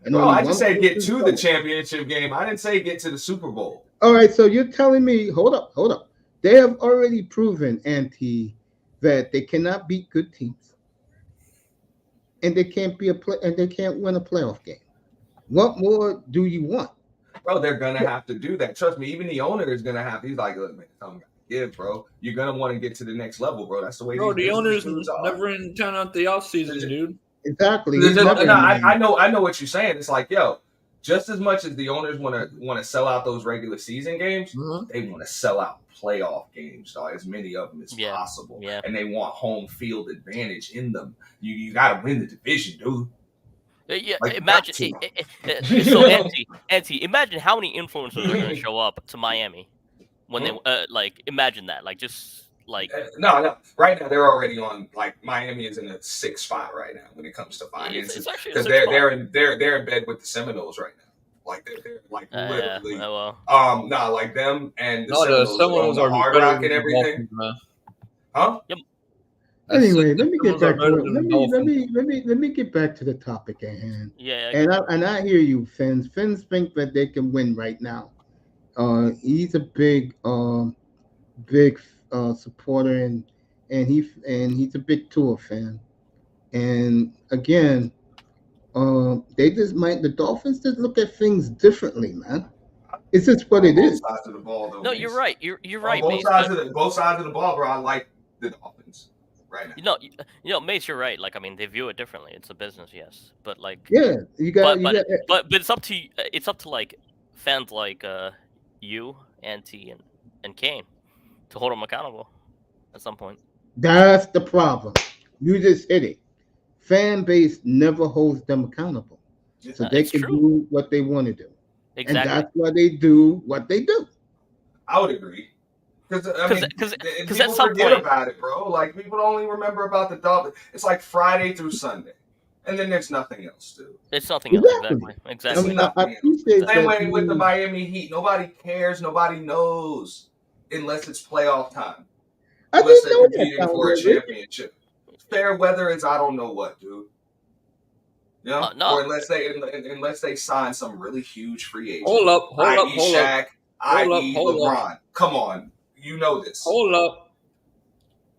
And Bro, only I just one said get person's to the going. championship game. I didn't say get to the Super Bowl. All right, so you're telling me, hold up. They have already proven, Auntie, that they cannot beat good teams, and they can't win a playoff game. What more do you want? Bro, they're gonna have to do that. Trust me, even the owner is gonna have. He's like, look, man, something gotta give, bro. You're gonna want to get to the next level, bro. That's the way. Bro, the these owners dudes are. never in town at the off season, dude. Exactly. No, I know what you're saying. It's like, yo, just as much as the owners want to sell out those regular season games, they want to sell out playoff games, dog, as many of them as possible. Yeah. And they want home field advantage in them. You got to win the division, dude. Yeah, Like, imagine. So, Auntie, imagine how many influencers are going to show up to Miami. when they like imagine that, like just like No. Right now, they're already on. Like Miami is in a 6th spot right now when it comes to finances, it's actually a because 6th spot. they're in bed with the Seminoles right now. Like they're like literally. Yeah, well, like them and the No, the Seminoles Seminoles on are the Hard better Rock than and the everything. Dolphins, man. Huh? Anyway, let me get Seminoles are back to better it. than Let the me Dolphins. let me get back to the topic at hand. yeah. And I hear you, Fins. Fins think that they can win right now. He's a big supporter, and he's a big Tour fan. And again, the Dolphins just look at things differently, man. It's just what On it both is. sides of the ball, though. No, Mace. you're right. You're On right, both Mace. sides of the ball, bro. I like the Dolphins right now. Mace, you're right. Like, I mean, they view it differently. It's a business, yes, but like, Yeah, you got but it's up to like fans like you, Auntie, and Kane to hold them accountable at some point. That's the problem. You just hit it. Fan base never holds them accountable, so they It's can true. do what they want to do, and Exactly. that's why they do what they do. I would agree. Because Because people at some forget point, about it, bro. Like people only remember about the Dolphins. It's like Friday through Sunday, and then there's nothing else, dude. it's nothing else. Exactly. Exactly. I mean, I appreciate Same that. way with the Miami Heat. Nobody cares. Nobody knows unless it's playoff time. I Unless didn't they're know that. competing for a championship. Fair weather is I don't know what, dude. You know? No. Or unless they sign some really huge free agent. Hold up. Shaq, Hold up, LeBron. Come on. You know this. Hold up.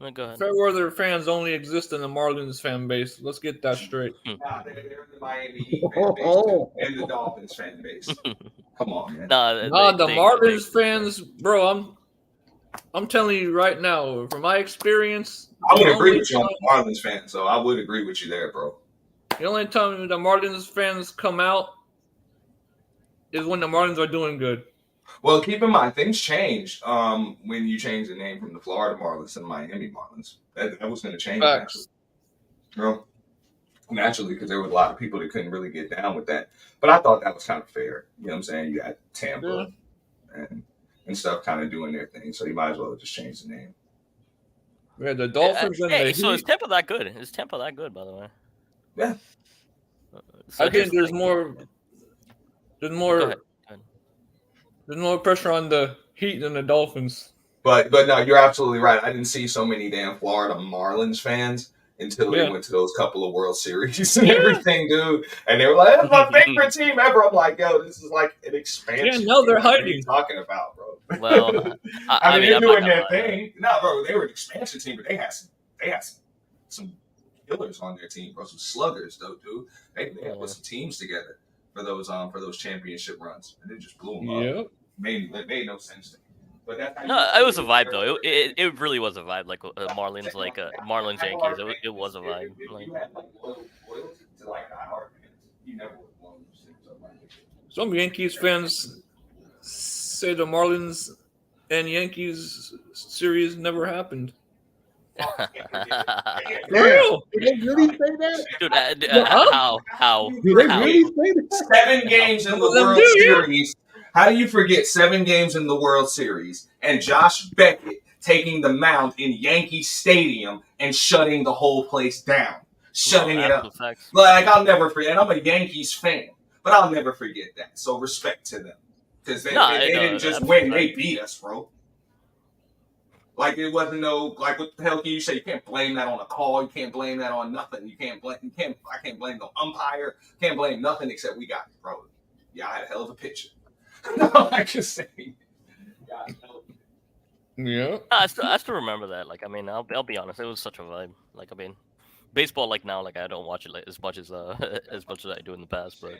No, go ahead. Fair weather fans only exist in the Marlins fan base. Let's get that straight. Nah, they're the Miami Heat fan base too, and the Dolphins fan base. Come on, man. The Marlins fans, bro. I'm telling you right now, from my experience, I would agree with you on the Marlins fan, so I would agree with you there, bro. the only time the Marlins fans come out is when the Marlins are doing good. Well, keep in mind, things changed when you changed the name from the Florida Marlins to the Miami Marlins. That was going to change naturally, because there were a lot of people that couldn't really get down with that. But I thought that was kind of fair. You know what I'm saying? You got Tampa and stuff kind of doing their thing, so you might as well just change the name. Yeah, the Dolphins and the Heat. So is Tampa that good? Is Tampa that good, by the way? Yeah. I think there's more. There's more pressure on the Heat than the Dolphins. But no, you're absolutely right. I didn't see so many damn Florida Marlins fans until they went to those couple of World Series and everything, dude. And they were like, "That's my favorite team ever." I'm like, "Yo, this is like an expansion." Yeah, no, they're hiding. What are you talking about, bro? Well, I mean, they're doing their thing. No, bro, they were an expansion team, but they had some killers on their team, bro. Some sluggers, though, dude. They put some teams together for those championship runs, and they just blew them up. Made no sense to me. But it was a vibe though. It really was a vibe. Like Marlins, Marlins Yankees. It was a vibe. You had loyalty to like diehard fans. You never would have won those things up like that. Some Yankees fans say the Marlins and Yankees series never happened. Real? Did they really say that? Dude, how? Did they really say that? 7 games in the World Series. How do you forget 7 games in the World Series and Josh Beckett taking the mound in Yankee Stadium and shutting the whole place down? Shutting it up. Like, I'll never forget. And I'm a Yankees fan, but I'll never forget that. So respect to them. Because they didn't just win. They beat us, bro. Like, it wasn't like, what the hell can you say? You can't blame that on a call. You can't blame that on nothing. I can't blame no umpire. Can't blame nothing except we got it, bro. Yeah, I had a hell of a pitcher. No, I just saying. Yeah. I still remember that. Like, I mean, I'll be honest. It was such a vibe. Like, I mean, baseball, like now, like I don't watch it like, as much as I do in the past. But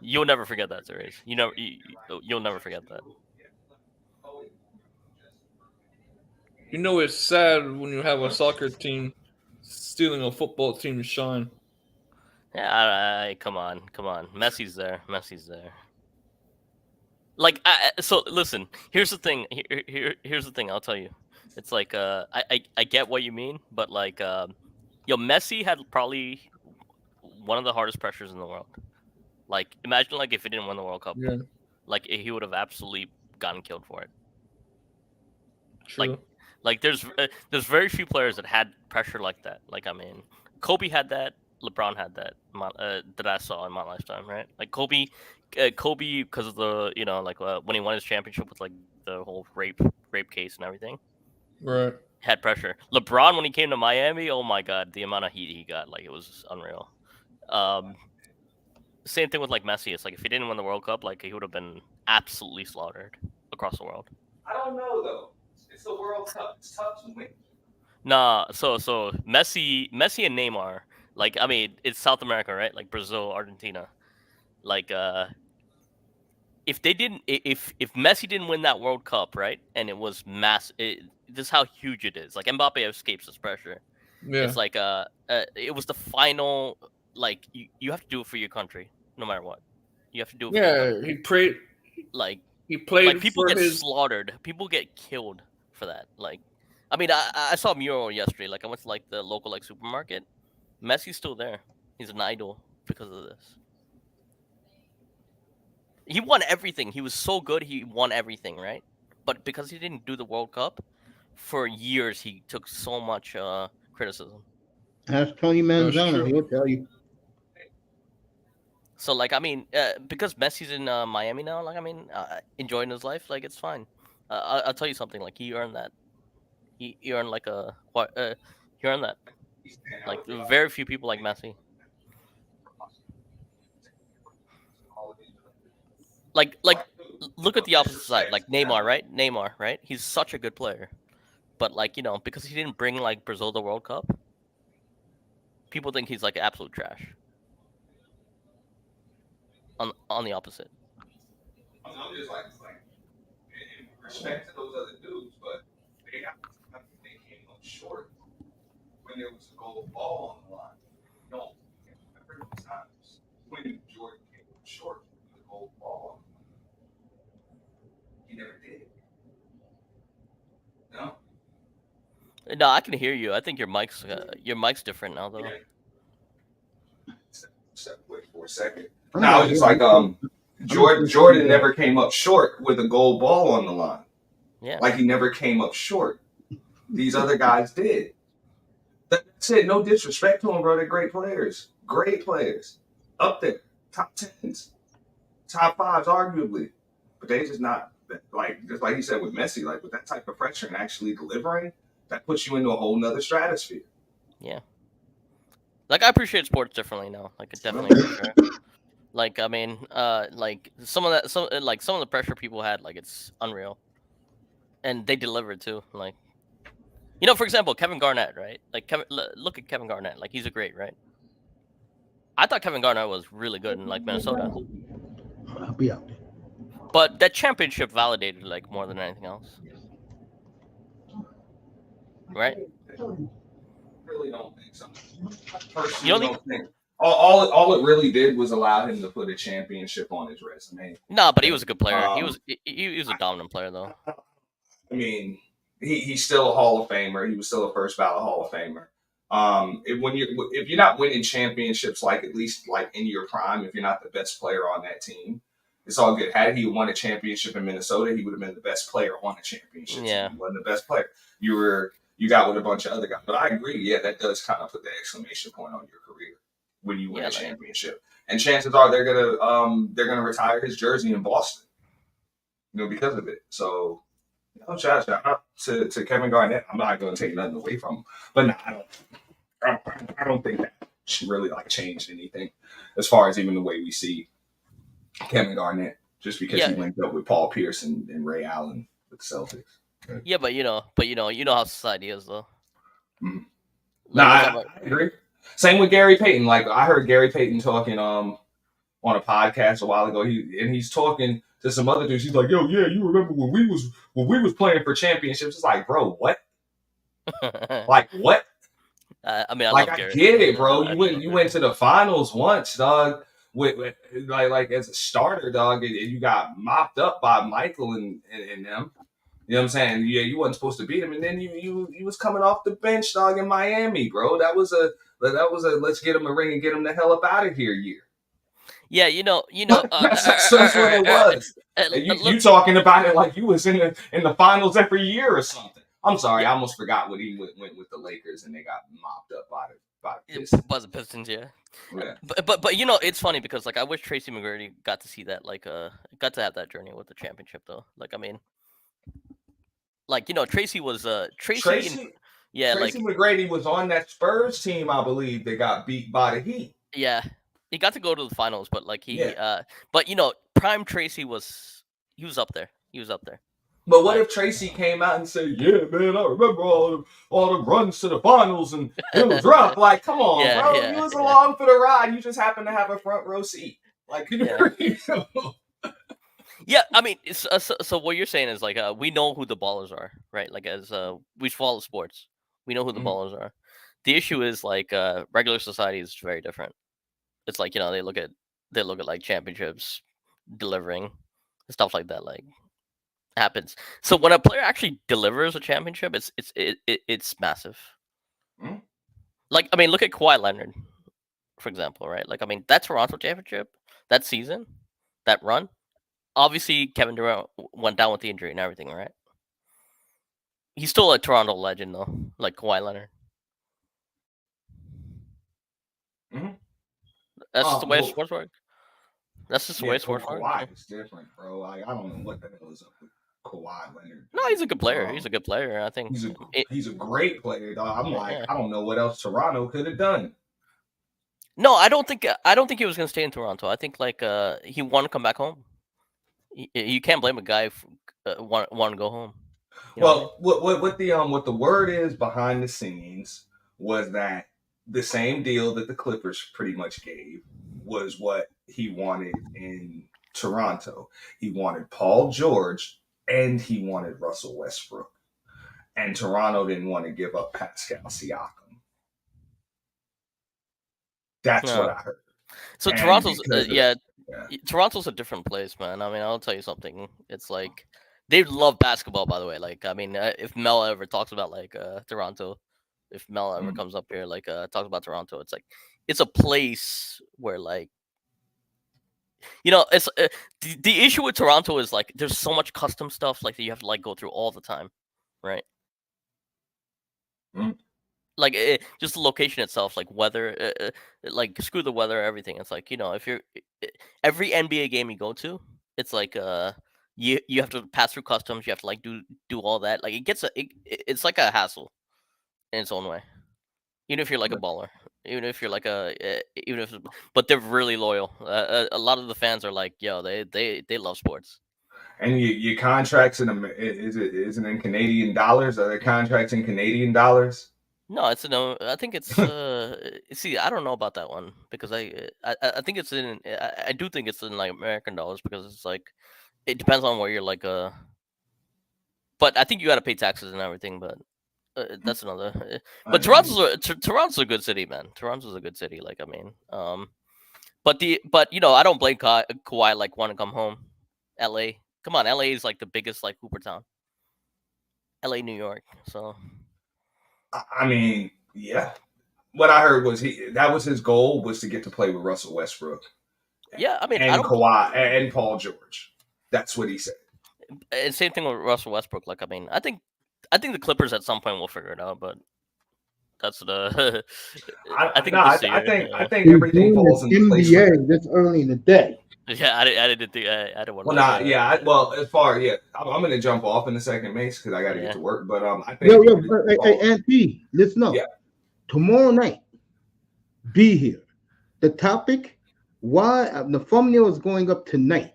you'll never forget that series. You'll never forget that. You know it's sad when you have a soccer team stealing a football team's shine. Yeah, come on. Messi's there. Like, so listen. Here's the thing. Here's the thing. I'll tell you. It's like, I get what you mean, but like, Messi had probably one of the hardest pressures in the world. Like, imagine like if he didn't win the World Cup, like he would have absolutely gotten killed for it. True. Like there's very few players that had pressure like that. Like I mean, Kobe had that. LeBron had that. That I saw in my lifetime, right? Like Kobe because of the when he won his championship with like the whole rape case and everything, Right. had pressure. LeBron when he came to Miami, oh my god, the amount of heat he got, like it was unreal. Same thing with like Messi. It's like if he didn't win the World Cup, like he would have been absolutely slaughtered across the world. I don't know though. It's the World Cup. It's tough to win. Nah, so Messi and Neymar, like I mean, it's South America, right? Like Brazil, Argentina. Like if Messi didn't win that World Cup, right? And it was this is how huge it is. Like Mbappe escapes this pressure. Yeah. It's like it was the final, like you have to do it for your country no matter what. You have to do it for your Yeah, country. he prayed. Like He played like people for get his. slaughtered. People get killed for that. Like I mean, I saw a mural yesterday. Like I went to like the local like supermarket. Messi's still there. He's an idol because of this. He won everything. He was so good. He won everything, right? But because he didn't do the World Cup, for years he took so much criticism. Ask Tony That's Manzano. true. He'll tell you. So like I mean, because Messi's in Miami now, like I mean, enjoying his life, like it's fine. I'll tell you something. Like he earned that. He earned like he earned that. Like very few people like Messi. Like look at the opposite side. Like Neymar, right? Neymar, right? He's such a good player, but like because he didn't bring like Brazil the World Cup, people think he's like absolute trash. On the opposite. I'm just like in respect to those other dudes, but they came up short when there was a gold ball on the line. No, remember those times when Jordan came up short with a gold ball on the line. He never did. No. No, I can hear you. I think your mic's different now though. Yeah. Step away for a second. Now it's like Jordan never came up short with a gold ball on the line. Yeah. Like he never came up short. These other guys did. That's it. No disrespect to them, bro. They're great players. Great players. Up there. Top 10s. Top 5s, arguably. But they just not, like, just like you said with Messi, like with that type of pressure and actually delivering, that puts you into a whole nother stratosphere. Yeah. Like I appreciate sports differently now. Like it definitely. For sure. Like I mean, like some of the pressure people had, like it's unreal, and they delivered too. Like, for example, Kevin Garnett, right? Like look at Kevin Garnett. Like he's a great, right? I thought Kevin Garnett was really good in like Minnesota. I'll be out there. But that championship validated like more than anything else, right? Really don't think so. You don't think all it really did was allow him to put a championship on his resume. No, but he was a good player. He was a dominant player though. I mean, he's still a Hall of Famer. He was still a first ballot Hall of Famer. If you're not winning championships, like at least like in your prime, if you're not the best player on that team, it's all good. Had he won a championship in Minnesota, he would have been the best player on a championship. Yeah, he wasn't the best player. You got with a bunch of other guys. But I agree, yeah, that does kind of put the exclamation point on your career when you win a championship. And chances are they're gonna retire his jersey in Boston, because of it. So, shout out to Kevin Garnett. I'm not gonna take nothing away from him, but no, I don't think that should really like change anything as far as even the way we see Kevin Garnett, just because he linked up with Paul Pierce and Ray Allen with the Celtics. Yeah, but you know how society is though. Mm-hmm. I agree. Same with Gary Payton. Like I heard Gary Payton talking on a podcast a while ago. He's talking to some other dudes. He's like, "Yo, yeah, you remember when we was playing for championships?" It's like, bro, what? Like what? I mean, I get it, bro. You went to the finals once, dog. With like as a starter, dog, and you got mopped up by Michael and them. You know what I'm saying? Yeah, you wasn't supposed to beat him, and then you was coming off the bench, dog, in Miami, bro. That was a let's get him a ring and get him the hell up out of here year. Yeah, that's what it was. You talking about it like you was in the finals every year or something. I'm sorry, I almost forgot when he went with the Lakers and they got mopped up by the Pistons. By the Pistons, yeah. Yeah. But you know, it's funny because like I wish Tracy McGrady got to see that, like got to have that journey with the championship though. Like I mean, like you know, Tracy was Tracy McGrady was on that Spurs team, I believe. They got beat by the Heat. Yeah, he got to go to the finals, but like Yeah. but you know, prime Tracy was up there. He was up there. But what if Tracy came out and said, "Yeah, man, I remember all the runs to the finals and it was rough." Like, come on, Yeah, bro, yeah, you was yeah. along for the ride. You just happen to have a front row seat. Like, Yeah. Yeah, I mean, so what you're saying is like we know who the ballers are, right? Like as we follow sports, we know who the Mhm. ballers are. The issue is like regular society is very different. It's like you know they look at like championships, delivering stuff like that. Like happens. So when a player actually delivers a championship, it's massive. Mhm. Like I mean, look at Kawhi Leonard, for example, right? Like I mean, that Toronto championship, that season, that run. Obviously, Kevin Durant went down with the injury and everything, right? He's still a Toronto legend, though, like Kawhi Leonard. Mhm. That's just the way well, sports work. That's just the way sports work. Kawhi is different, bro. Like, I don't know what the hell is up with Kawhi Leonard. No, he's a good player. He's a good player. I think he's a great player, dog. I'm like, yeah. I don't know what else Toronto could have done. No, I don't think he was gonna stay in Toronto. I think like he wanted to come back home. You can't blame a guy if want to go home. You know Well, what the word is behind the scenes was that the same deal that the Clippers pretty much gave was what he wanted in Toronto. He wanted Paul George and he wanted Russell Westbrook. And Toronto didn't want to give up Pascal Siakam. That's what I heard. So Toronto's Toronto's a different place, man. I mean, I'll tell you something. It's like they love basketball, by the way. Like, I mean, if Mel ever talks about like Toronto, if Mel ever comes up here, like talks about Toronto, it's like it's a place where like you know it's the issue with Toronto is like there's so much custom stuff like that you have to like go through all the time, right? Like just the location itself, like weather, like screw the weather, everything. It's like you know, if you're every NBA game you go to, it's like you have to pass through customs, you have to like do all that. Like it's like a hassle in its own way. Even if you're like a baller, even if you're like but they're really loyal. A lot of the fans are like, yo, they love sports. And your contracts is it in Canadian dollars? Are there contracts in Canadian dollars? No, it's no. I think it's. See, I don't know about that one because I think it's in. I do think it's in like American dollars because it's like it depends on where you're like But I think you got to pay taxes and everything. But that's another. But Toronto's a good city, man. Toronto's a good city. Like I mean, but you know I don't blame Kawhi like want to come home. L.A. Come on, L.A. is like the biggest like Hooper town. L.A. New York, so. I mean, yeah. What I heard was that was his goal was to get to play with Russell Westbrook. Yeah, I mean, and Kawhi and Paul George. That's what he said. And same thing with Russell Westbrook. Like, I mean, I think the Clippers at some point will figure it out, but that's the. I think everything falls into place. NBA this early in the day. Yeah, I didn't think I don't want to. Well, as far I'm going to jump off in a second, Mace, because I got to get to work. But I think hey, Auntie, listen up. Yeah. Tomorrow night, be here. The topic: why the thumbnail is going up tonight.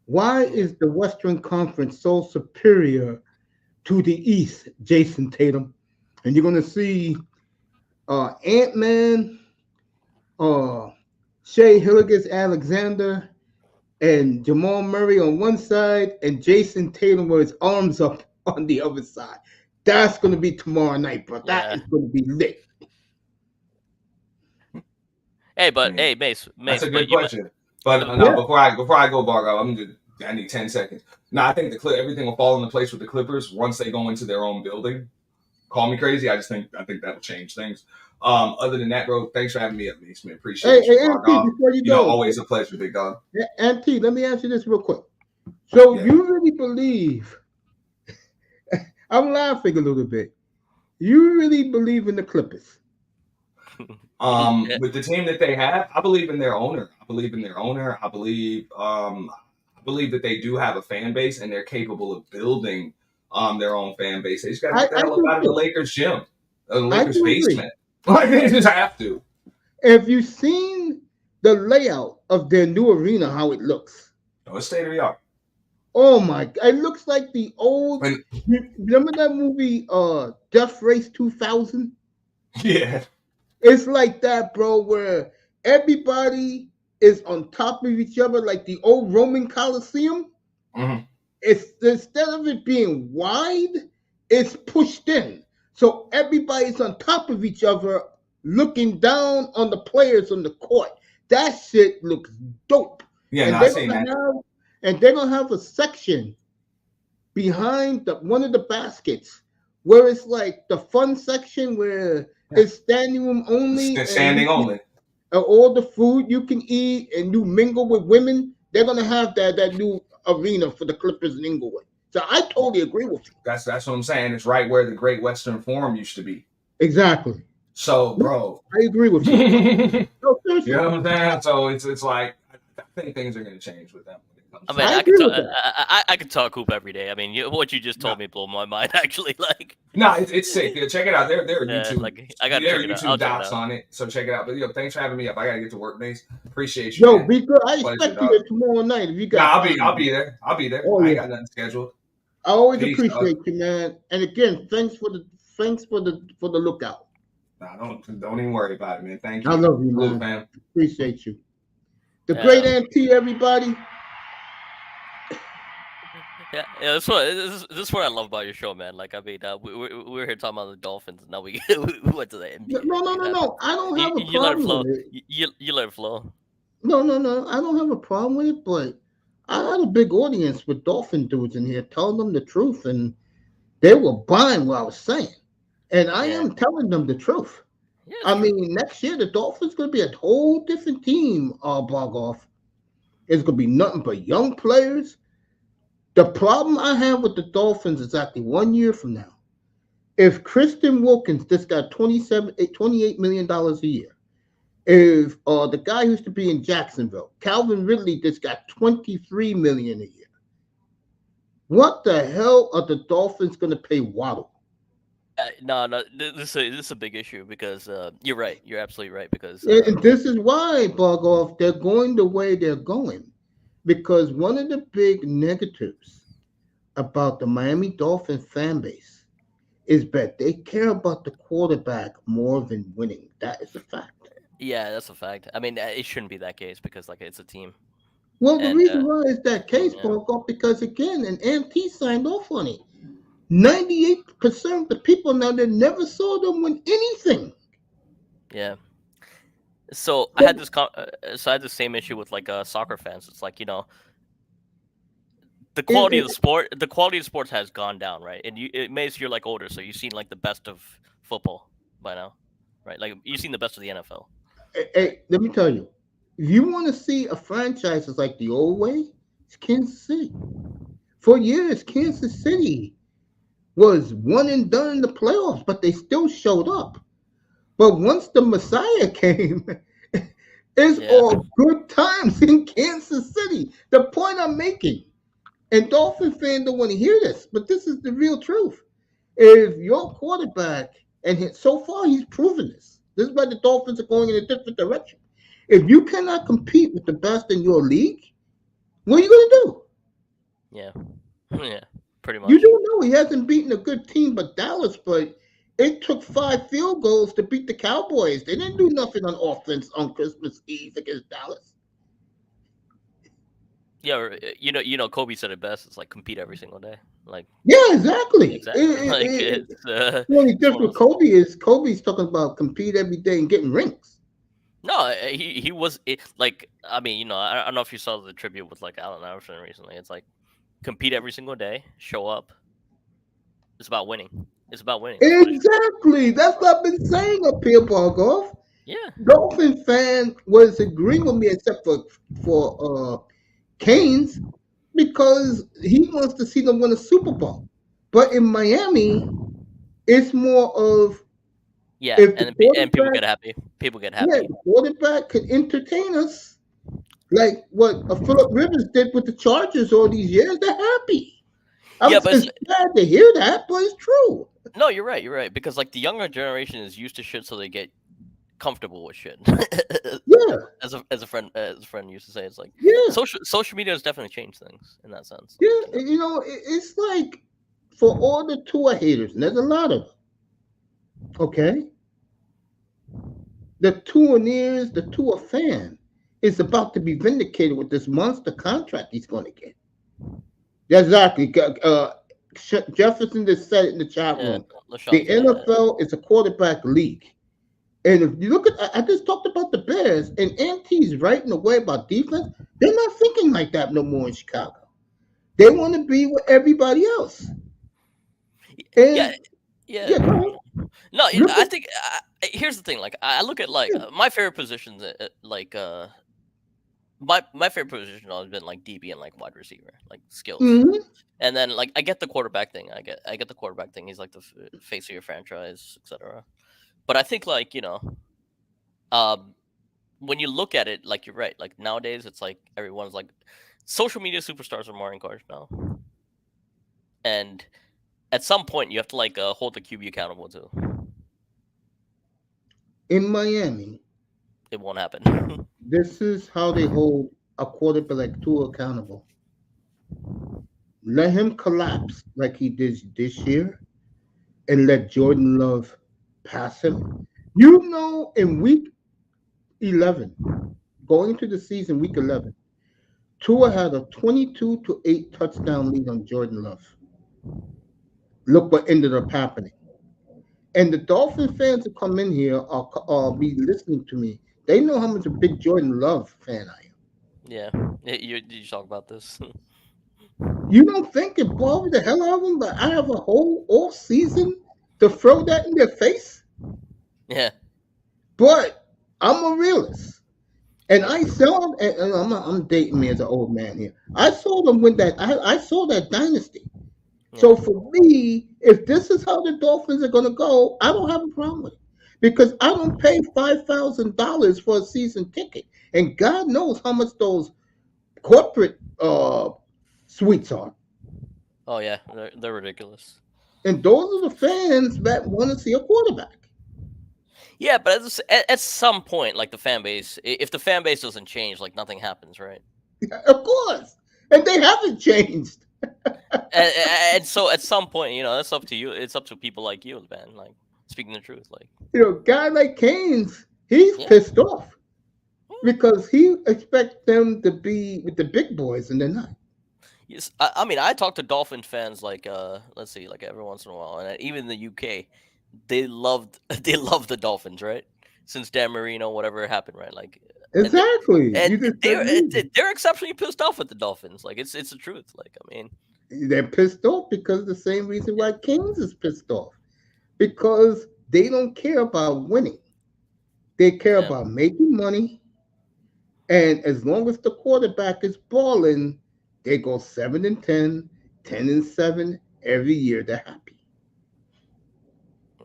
Why is the Western Conference so superior to the East, Jason Tatum? And you're going to see Ant-Man, Shea Gilgeous-Alexander, and Jamal Murray on one side, and Jason Tatum with his arms up on the other side. That's going to be tomorrow night, bro. That is going to be lit. Hey, but hey, Mace. That's a good question. But no, before I go, Bargo, I need 10 seconds. No, I think everything will fall into place with the Clippers once they go into their own building. Call me crazy. I think that'll change things. Other than that, bro, thanks for having me up, Mace. Man, appreciate you. Hey, Auntie, before you go, always a pleasure, big dog. Auntie, let me ask you this real quick. So you really believe? I'm laughing a little bit. You really believe in the Clippers? With the team that they have, I believe in their owner. I believe that they do have a fan base and they're capable of building their own fan base. They just got to get the I hell up do out of the too. Lakers gym, the I Lakers do agree. basement. Like they just have to. Have you seen the layout of their new arena? How it looks? No, it's state of the art. Oh my! It looks like the old. And- Remember that movie, Death Race 2000? Yeah. It's like that, bro, where everybody is on top of each other, like the old Roman Coliseum. Mhm. It's instead of it being wide, it's pushed in. So everybody's on top of each other, looking down on the players on the court. That shit looks dope. Yeah, And no, I they're seen gonna that. have, and they're gonna have a section behind one of the baskets where it's like the fun section where it's standing room only, It's standing only. all the food you can eat, and you mingle with women. They're gonna have that new arena for the Clippers in Inglewood. So I totally agree with you. That's what I'm saying. It's right where the Great Western Forum used to be. Exactly. So, bro, I agree with you. you No, seriously. know what I'm saying? So it's like I think things are going to change with them. I mean, I I agree could with talk, that. I could talk hoop every day. I mean, what you just told me blew my mind. Actually, like, No, it's sick. Yeah, check it out. There are Yeah, YouTube. like, I gotta there are check it out. YouTube I'll check it docs out. on it. So check it out. But thanks for having me up. I gotta get to work, Mace. Appreciate you. Yo, man. be good. I Pleasure, expect you dog. there tomorrow night if you got. Nah, time. I'll be there. I'll be there. Oh, I ain't yeah. got nothing scheduled. I always Peace, appreciate you, man. And again, thanks for the lookout. Nah, don't even worry about it, man. Thank you. I love you, Cool, man. fam. Appreciate you. The great auntie, everybody. yeah, this is what I love about your show, man. Like, I mean, we were here talking about the Dolphins, and now we went to the NBA. No. I don't have a You let it problem flow. with it. You let it flow. No. I don't have a problem with it, but I had a big audience with Dolphin dudes in here telling them the truth, and they were buying what I was saying. And I am telling them the truth. Yeah, I mean, next year the Dolphins going to be a whole different team, Bogoff. It's going to be nothing but young players. The problem I have with the Dolphins is exactly 1 year from now. If Kristen Wilkins just got $28 million a year, if the guy who used to be in Jacksonville, Calvin Ridley, just got $23 million a year, what the hell are the Dolphins going to pay Waddle? No, this is a big issue because you're right. You're absolutely right because And this is why, Bogoff, they're going the way they're going. Because one of the big negatives about the Miami Dolphins fan base is that they care about the quarterback more than winning. That is a fact. yeah, that's a fact. I mean, it shouldn't be that case because like it's a team. Well, the And, reason why is that case, yeah. Bogoff, because again, an MT signed off on it. 98% of the people now that never saw them win anything. Yeah. So I had this. So I had the same issue with like soccer fans. It's like the quality of the sport. The quality of sports has gone down, right? And you're like older, so you've seen like the best of football by now, right? Like you've seen the best of the NFL. Hey, let me tell you, if you want to see a franchise that's like the old way, it's Kansas City. For years, Kansas City was one and done in the playoffs, but they still showed up. But once the Messiah came, it's all good times in Kansas City. The point I'm making, and Dolphin fans don't want to hear this, but this is the real truth. If your quarterback, and so far he's proven this, this is why the Dolphins are going in a different direction. If you cannot compete with the best in your league, what are you going to do? Yeah, pretty much. You don't know. He hasn't beaten a good team but Dallas, but it took 5 field goals to beat the Cowboys. They didn't do nothing on offense on Christmas Eve against Dallas. Yeah, you know, Kobe said it best. It's like compete every single day. Like Yeah, exactly. it's The only difference with Kobe is Kobe's talking about compete every day and getting rings. No, he was like, I mean, I don't know if you saw the tribute with like Allen Iverson recently. It's like compete every single day, show up. It's about winning. It's about winning. Exactly. That's what I've been saying up here, Bargoff. Yeah. Dolphin fan was agreeing with me except for Canes because he wants to see them win a Super Bowl. But in Miami, it's more of Yeah, if the and people get quarterback, happy. People get yeah, happy. the quarterback could entertain us, like what Philip Rivers did with the Chargers all these years. They're happy. Yeah, but It's sad to hear that, but it's true. no, you're right. You're right because like the younger generation is used to shit, so they get comfortable with shit. Yeah, As a friend used to say, it's like yeah, social media has definitely changed things in that sense. yeah. Like, And, it's like for all the Tua haters, and there's a lot of them. Okay, the Tuaneers, the Tua fan, is about to be vindicated with this monster contract he's going to get. Exactly. Jefferson just said it in the chat yeah, room. LaShawn The said that. NFL is a quarterback league. And if you look at, I just talked about the Bears, and Auntie's right in the way about defense. They're not thinking like that no more in Chicago. They want to be with everybody else. Yeah, And yeah. yeah, go ahead. No, Look I at, think here's the thing. Like, I look at like yeah. my favorite positions. Like, my favorite position has always been like DB and like wide receiver, like skills. Mhm. And then like I get the quarterback thing. I get the quarterback thing. He's like the face of your franchise, etc. But I think like um, when you look at it, like you're right. Like nowadays, it's like everyone's like social media superstars are more encouraged now, and at some point you have to like hold the QB accountable too. In Miami, It won't happen. this is how they hold a quarterback like Tua accountable. Let him collapse like he did this year, and let Jordan Love pass him. In week 11, going into the season, week 11, Tua had a 22-8 touchdown lead on Jordan Love. Look what ended up happening. And the Dolphin fans that come in here are be listening to me. They know how much a big Jordan Love fan I am. Yeah, you talk about this. You don't think it bothered the hell out of them, but I have a whole off season to throw that in their face? Yeah, But I'm a realist. And I saw them, and I'm dating me as an old man here. I saw them win that. I saw that dynasty. So for me, if this is how the Dolphins are going to go, I don't have a problem with it because I don't pay $5,000 for a season ticket, and God knows how much those corporate suites are. Oh yeah, they're ridiculous. And those are the fans that want to see a quarterback. Yeah, but at some point, like the fan base, if the fan base doesn't change, like nothing happens, right? Of course, and they haven't changed. And so at some point, that's up to you. It's up to people like you, man. Like speaking the truth, like Guy like Keynes, he's yeah. pissed off because he expects them to be with the big boys, and they're not. Yes, I mean, I talk to Dolphin fans like let's see, like every once in a while, and even in the UK, they loved the Dolphins, right? Since Dan Marino, whatever happened, right? Like Exactly. and You just said me. they're exceptionally pissed off with the Dolphins. Like it's the truth. Like I mean, They're pissed off because the same reason why Kings is pissed off. Because they don't care about winning. They care yeah. about making money. And as long as the quarterback is balling, they go 7-10, 10-7 every year. They're happy.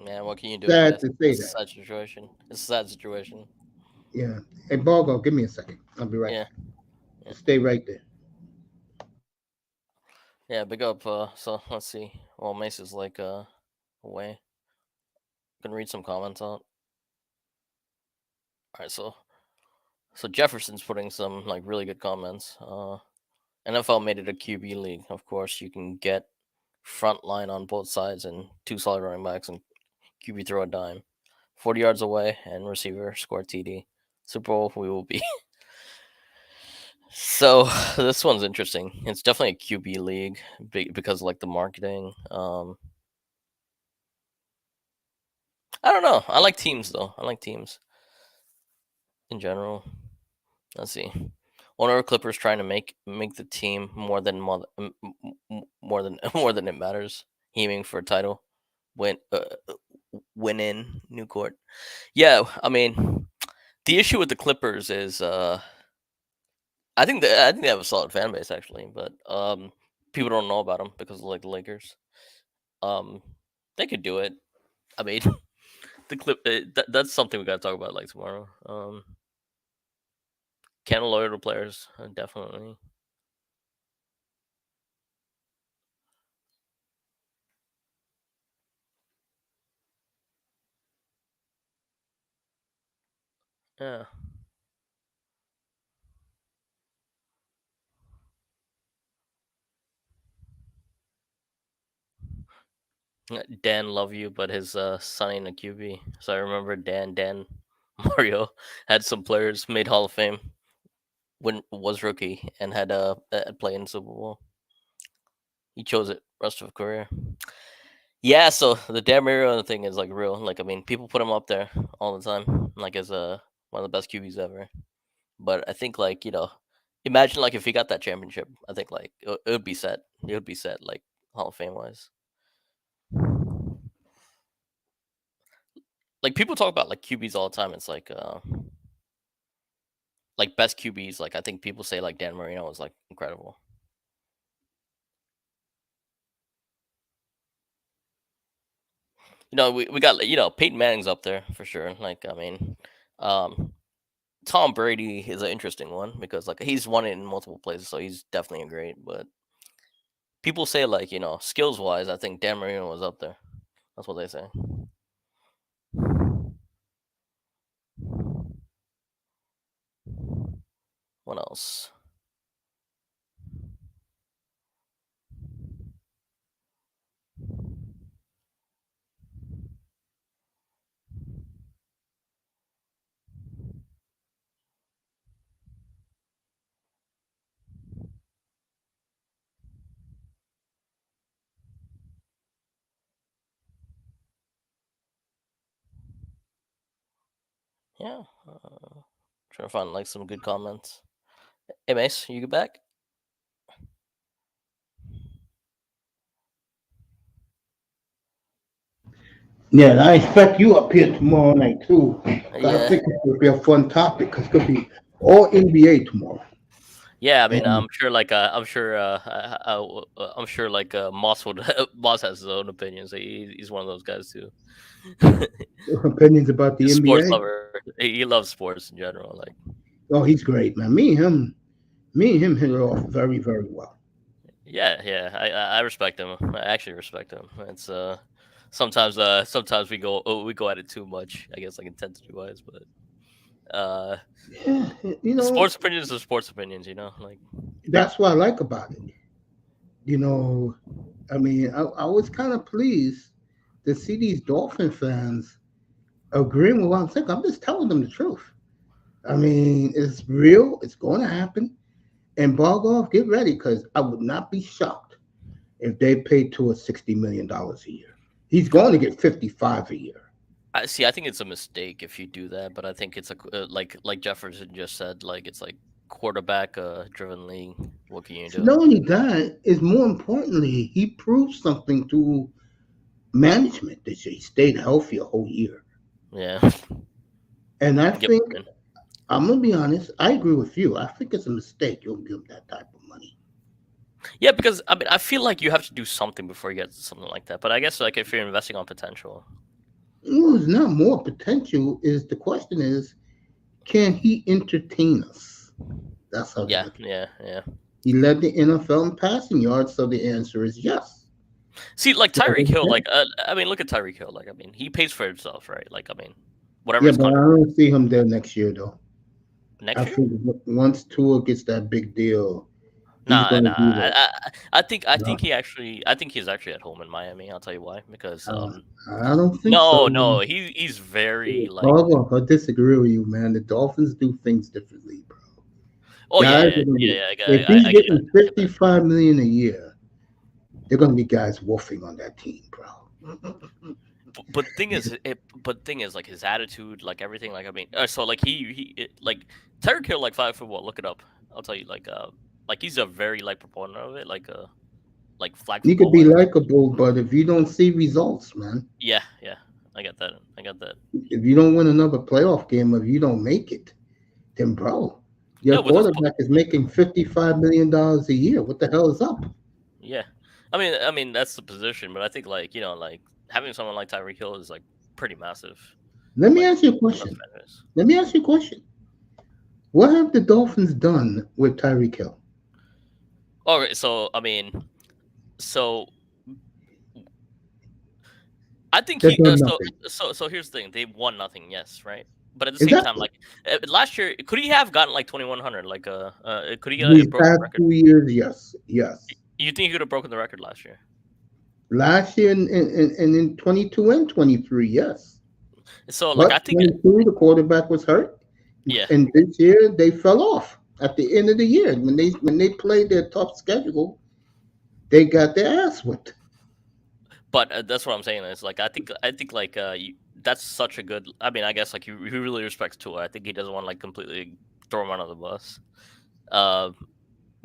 Man, what can you do? Sad to say It's a that. sad situation. It's a sad situation. Yeah. Hey, Bargo, give me a second. I'll be right back. Yeah. Stay right there. Yeah, big up. So let's see. Well, Mace is like away. Gonna read some comments out. All right, so Jefferson's putting some like really good comments. NFL made it a QB league. Of course, you can get front line on both sides and two solid running backs and QB throw a dime, 40 yards away and receiver score TD. Super Bowl we will be. So this one's interesting. It's definitely a QB league because like the marketing. I don't know. I like teams though. I like teams in general. Let's see. One of our Clippers trying to make the team more than more than it matters. Aiming for a title, win in new court. Yeah, I mean, the issue with the Clippers is I think they have a solid fan base actually, but people don't know about them because of like the Lakers. Um, they could do it. I mean, the clip that's something we gotta talk about like tomorrow. Can loyal to players definitely. Yeah. Dan love you, but his son ain't a QB. So I remember Dan Mario had some players made Hall of Fame when was rookie and had play in Super Bowl. He chose it rest of his career. Yeah, so the Dan Mario thing is like real. Like I mean, people put him up there all the time, like as one of the best QBs ever. But I think like imagine like if he got that championship, I think like it would be set. It would be set like Hall of Fame wise. Like people talk about like QBs all the time. It's like best QBs. Like I think people say like Dan Marino was like incredible. We got Peyton Manning's up there for sure. Like I mean, Tom Brady is an interesting one because like he's won it in multiple places, so he's definitely a great. But people say like skills wise, I think Dan Marino was up there. That's what they say. What else? Yeah, trying to find like some good comments. Hey Mace, you get back? Yeah, and I expect you up here tomorrow night too. I Yeah, think it will be a fun topic because it's gonna be all NBA tomorrow. yeah. I mean, And I'm sure like Moss would Moss has his own opinions. He's one of those guys too. opinions about the He's a sports NBA. lover. He loves sports in general. Like, Oh, he's great, man. Me and him hit it off very, very well. yeah. I respect him. I actually respect him. It's sometimes we go at it too much. I guess like intensity wise, but uh, Yeah, sports opinions are sports opinions. Like that's what I like about it. You know, I mean, I was kind of pleased to see these Dolphin fans agreeing with what I'm saying. I'm just telling them the truth. I mean, it's real. It's going to happen. And Bogov, get ready because I would not be shocked if they paid Tua $60 million a year. He's going to get 55 a year. I see. I think it's a mistake if you do that, but I think it's like Jefferson just said. Like it's like quarterback driven league. What can you So do? not only that, is more importantly, he proved something to management that he stayed healthy a whole year. Yeah. And I Yep. think I'm gonna be honest. I agree with you. I think it's a mistake. You'll give him that type of money. Yeah, because I mean, I feel like you have to do something before you get something like that. But I guess like if you're investing on potential, Well, it's not more potential. Is the question is, can he entertain us? That's how they yeah, look at it. yeah. He led the NFL in passing yards, so the answer is yes. See, like So, Tyreek Hill, yeah, like I mean, look at Tyreek Hill. Like I mean, he pays for himself, right? Like I mean, whatever yeah, his but I contract don't see him there next year though. I next year. think once Tua gets that big deal, he's Nah, going to nah. do that. I think he's actually at home in Miami. I'll tell you why. Because Uh, I don't think so. no, he's very like. Hold on, I disagree with you, man. The Dolphins do things differently, bro. Oh Guys yeah, are gonna be, yeah. if I he's get that. getting 55 million a year, they're gonna be guys wolfing on that team, bro. But thing is, like his attitude, like everything, like I mean, so like like Tyreek Hill, like 5 foot what? Look it up. I'll tell you, like he's a very like proponent of it, like flag You could football be wise. likable, but if you don't see results, man, Yeah, I get that. if you don't win another playoff game, if you don't make it, then bro, your Yeah, with his quarterback is making $55 million a year. What the hell is up? yeah, I mean that's the position, but I think like like having someone like Tyreek Hill is like pretty massive. Let me Like ask you a for the question. fan base. Let me ask you a question. What have the Dolphins done with Tyreek Hill? All right, so I mean, so I think They've he. done nothing. So here's the thing: they won nothing, yes, right? But at the same time, Exactly. like last year, could he have gotten like 2100? Like could he These have broken the past record? 2 years, yes, yes. You think he could have broken the record last year? Last year and in 22 and 23, yes. So like I But think 22, the quarterback was hurt, yeah, and this year they fell off at the end of the year when they played their tough schedule. They got their ass whipped. but that's what I'm saying. Is like I think like that's such a good. I mean, I guess like he really respects Tua. I think he doesn't want to like completely throw him under the bus. Uh,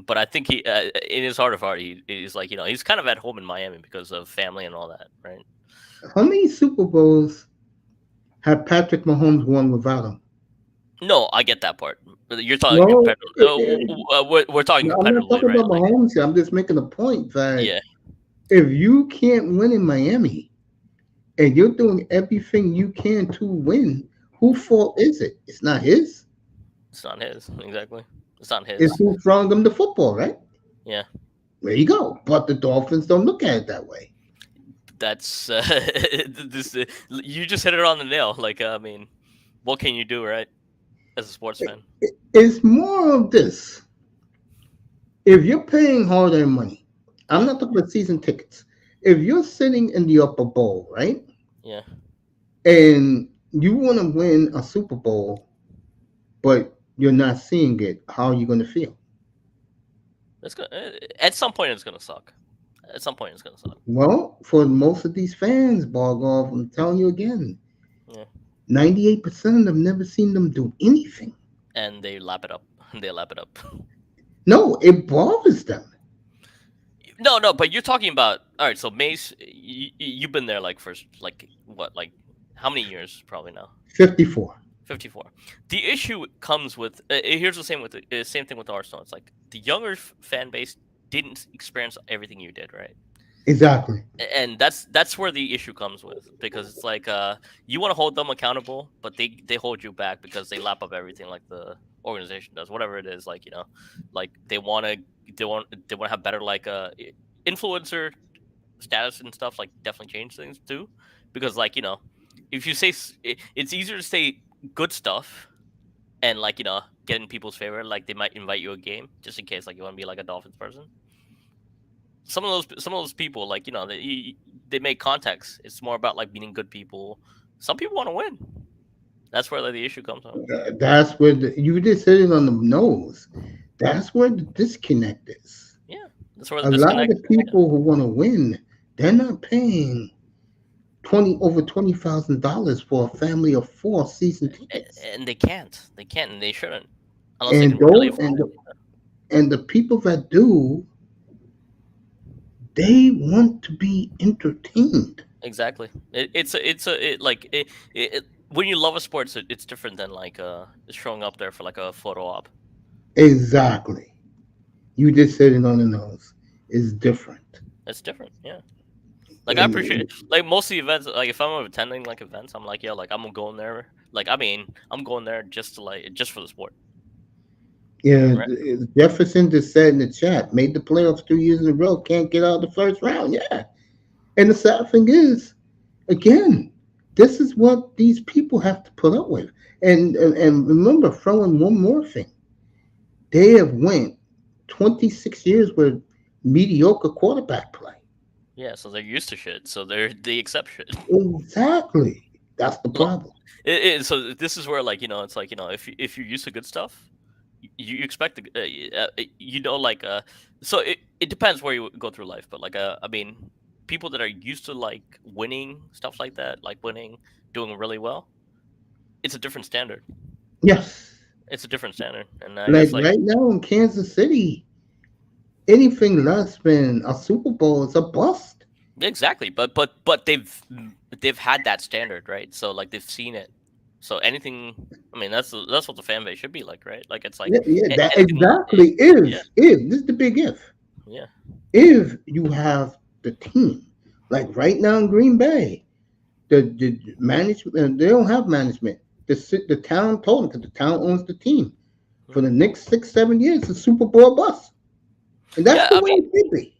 but I think he in his heart of heart he's like he's kind of at home in Miami because of family and all that, right? How many Super Bowls have Patrick Mahomes won without him? No, I get that part. You're talking No, competitive. We're talking no, I'm not competitively, talking right? about Like, Mahomes here. I'm just making a point that yeah, if you can't win in Miami and you're doing everything you can to win, whose fault is it? It's not his. it's not his exactly. It's not It's his. who throwing them the football, right? Yeah, There you go. But the Dolphins don't look at it that way. that's this. You just hit it on the nail. Like, I mean, what can you do, right? As a sports fan. It's more of this. If you're paying hard-earned money, I'm Yeah, not talking about season tickets. If you're sitting in the upper bowl, right, yeah. and you want to win a Super Bowl, but you're not seeing it, how are you going to feel? That's good. At some point, it's gonna suck. At some point, it's gonna suck. Well, for most of these fans, Bargov, I'm telling you again, Yeah, 98% of them never seen them do anything. and they lap it up. They lap it up. No, it bothers them. No, no, but you're talking about all right. So Mace, you've been there like for like what, like how many years? Probably now. 54. 54. The issue comes with here's the same with the same thing with Arsenal. It's like the younger fan base didn't experience everything you did, right? Exactly. And that's where the issue comes with, because it's like you want to hold them accountable, but they hold you back because they lap up everything like the organization does, whatever it is. Like like they want to have better like influencer status and stuff, like definitely change things too, because like if you say it's easier to say good stuff and like get in people's favor, like they might invite you a game just in case like you want to be like a Dolphins person. Some of those people, like they make contacts. It's more about like meeting good people. Some people want to win. That's where like, the issue comes from. That's where you just hit it on the nose. That's where the disconnect is. Yeah, that's where the A lot of disconnect. the people who want to win, they're not paying over $20,000 for a family of 4 season tickets. And they can't. They can't, and they shouldn't, unless they And can really those afford it. and the people that do, they want to be entertained. Exactly. When you love a sport, it's different than like showing up there for like a photo op. Exactly. You just hit it on the nose. It's different. It's different. Yeah. Like I appreciate like most of the events. Like if I'm attending like events, I'm like, yeah, like I'm going there. Like I mean, I'm going there just to just for the sport. Yeah, Right. Jefferson just said in the chat, made the playoffs 2 years in a row, can't get out of the first round. Yeah. And the sad thing is, again, this is what these people have to put up with. And remember, throwing one more thing. They have went 26 years with mediocre quarterback play. Yeah, so they're used to shit. So they accept shit. Exactly. That's the problem. So this is where like it's like if you're used to good stuff, you expect like so it depends where you go through life, but like I mean, people that are used to like winning stuff like that, like winning, doing really well, it's a different standard. Yes. It's a different standard, and I Like guess like right now in Kansas City, anything less than a Super Bowl is a bust. exactly, but they've had that standard, right? So like they've seen it. So anything, I mean, that's what the fan base should be like, right? Like it's like Yeah, that anything, exactly yeah, if this is the big if. yeah. if you have the team. Like right now in Green Bay, the management, they don't have management. The town told them, because the town owns the team. For the next 6 7 years, the Super Bowl bust, and that's Yeah, the I way mean, it should be.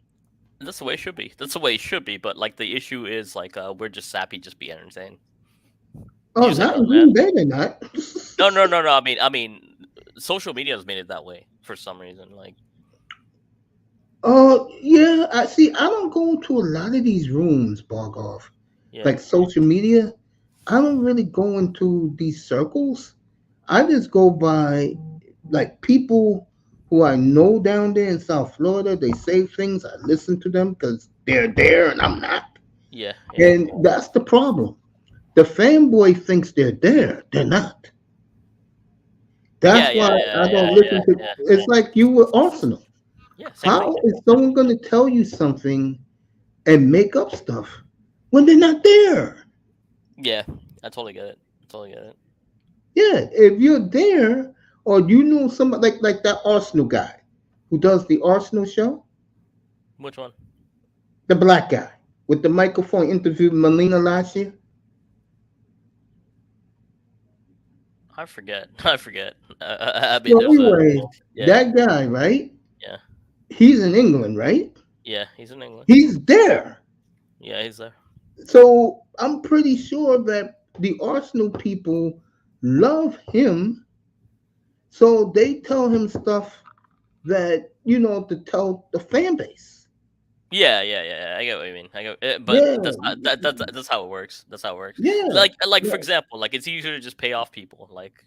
that's the way it should be. That's the way it should be. But like the issue is like we're just sappy, just be entertained. Oh, Usually not other in than that. Green Bay, they're not. No. I mean, social media has made it that way for some reason. Like, Oh yeah, I see. I don't go into a lot of these rooms, Bargov. yeah, Like social media, I don't really go into these circles. I just go by like people who I know down there in South Florida. They say things. I listen to them because they're there and I'm not. yeah. And that's the problem. The fanboy thinks they're there. They're not. Yeah, That's yeah, why yeah, I don't yeah, listen yeah, to. yeah. It's like you with Arsenal. Yeah, same thing. How is someone going to tell you something and make up stuff when they're not there? Yeah, I totally get it. I totally get it. Yeah, if you're there or you know somebody like that Arsenal guy who does the Arsenal show, Which one? the black guy with the microphone interviewed Melina last year. I forget. I forget. I mean, So there's a anyway, yeah, that guy, right? yeah, He's in England, right? yeah. He's in England. He's there. Yeah, he's there. So I'm pretty sure that the Arsenal people love him. So they tell him stuff that, to tell the fan base. Yeah. I get what you mean. But Yeah, that's how it works. That's how it works. yeah, Like for yeah, example, like it's easier to just pay off people. Like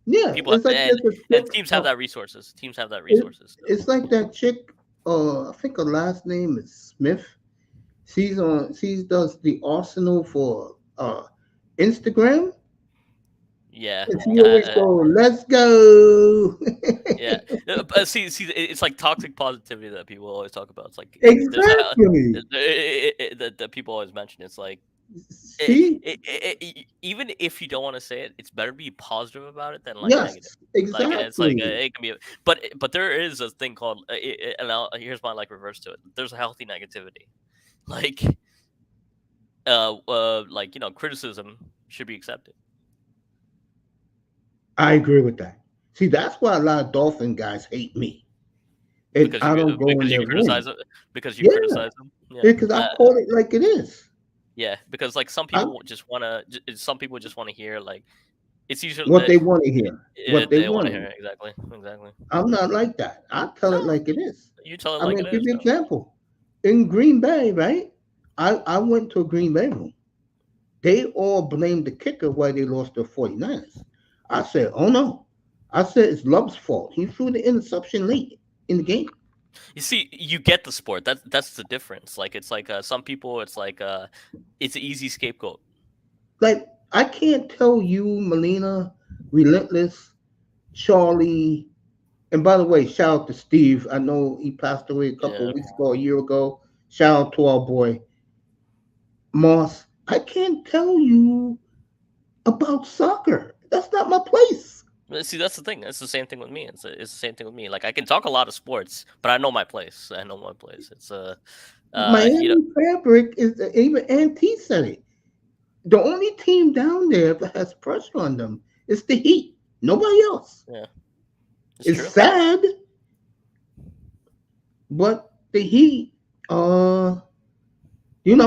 yeah. people It's like there's a and chick. teams have that resources. Teams have that It, resources. So. it's like that chick. I think her last name is Smith. She does the Arsenal for Instagram, Yeah, and she always go, "Let's go." yeah. But see, it's like toxic positivity that people always talk about. It's like there's Exactly. that people always mention. It's like See? even if you don't want to say it, it's better to be positive about it than like negative. Yes, Like it's like exactly. it can be, but there is a thing called and here's my like reverse to it. There's a healthy negativity, like like criticism should be accepted I agree with that. See, that's why a lot of Dolphin guys hate me, and I don't go in because you their criticize room. it because you Yeah, criticize them. Yeah, because I call it like it is. yeah, because like I, some people just want to hear like it's usually what they want to hear, what they they want want to to hear hear. exactly. I'm not like that. I tell it No, like it is. you tell it I like mean, it give is. you an example. In Green Bay, right? I went to a Green Bay room. They all blamed the kicker why they lost to 49ers. I said, oh no. I said it's Love's fault. He threw the interception late in the game. You see, you get the sport. That's the difference. Like it's like some people, it's like it's an easy scapegoat. Like, I can't tell you, Melina, Relentless, Charlie, and by the way, shout out to Steve. I know he passed away a couple Yeah. of weeks ago, a year ago. Shout out to our boy Moss. I can't tell you about soccer. That's not my place. See, that's the thing. It's the same thing with me. It's the same thing with me. Like I can talk a lot of sports, but I know my place. I know my place. It's Miami Fabric is even Auntie said it. The only team down there that has pressure on them is the Heat. Nobody else. yeah, It's true. sad, but the Heat, in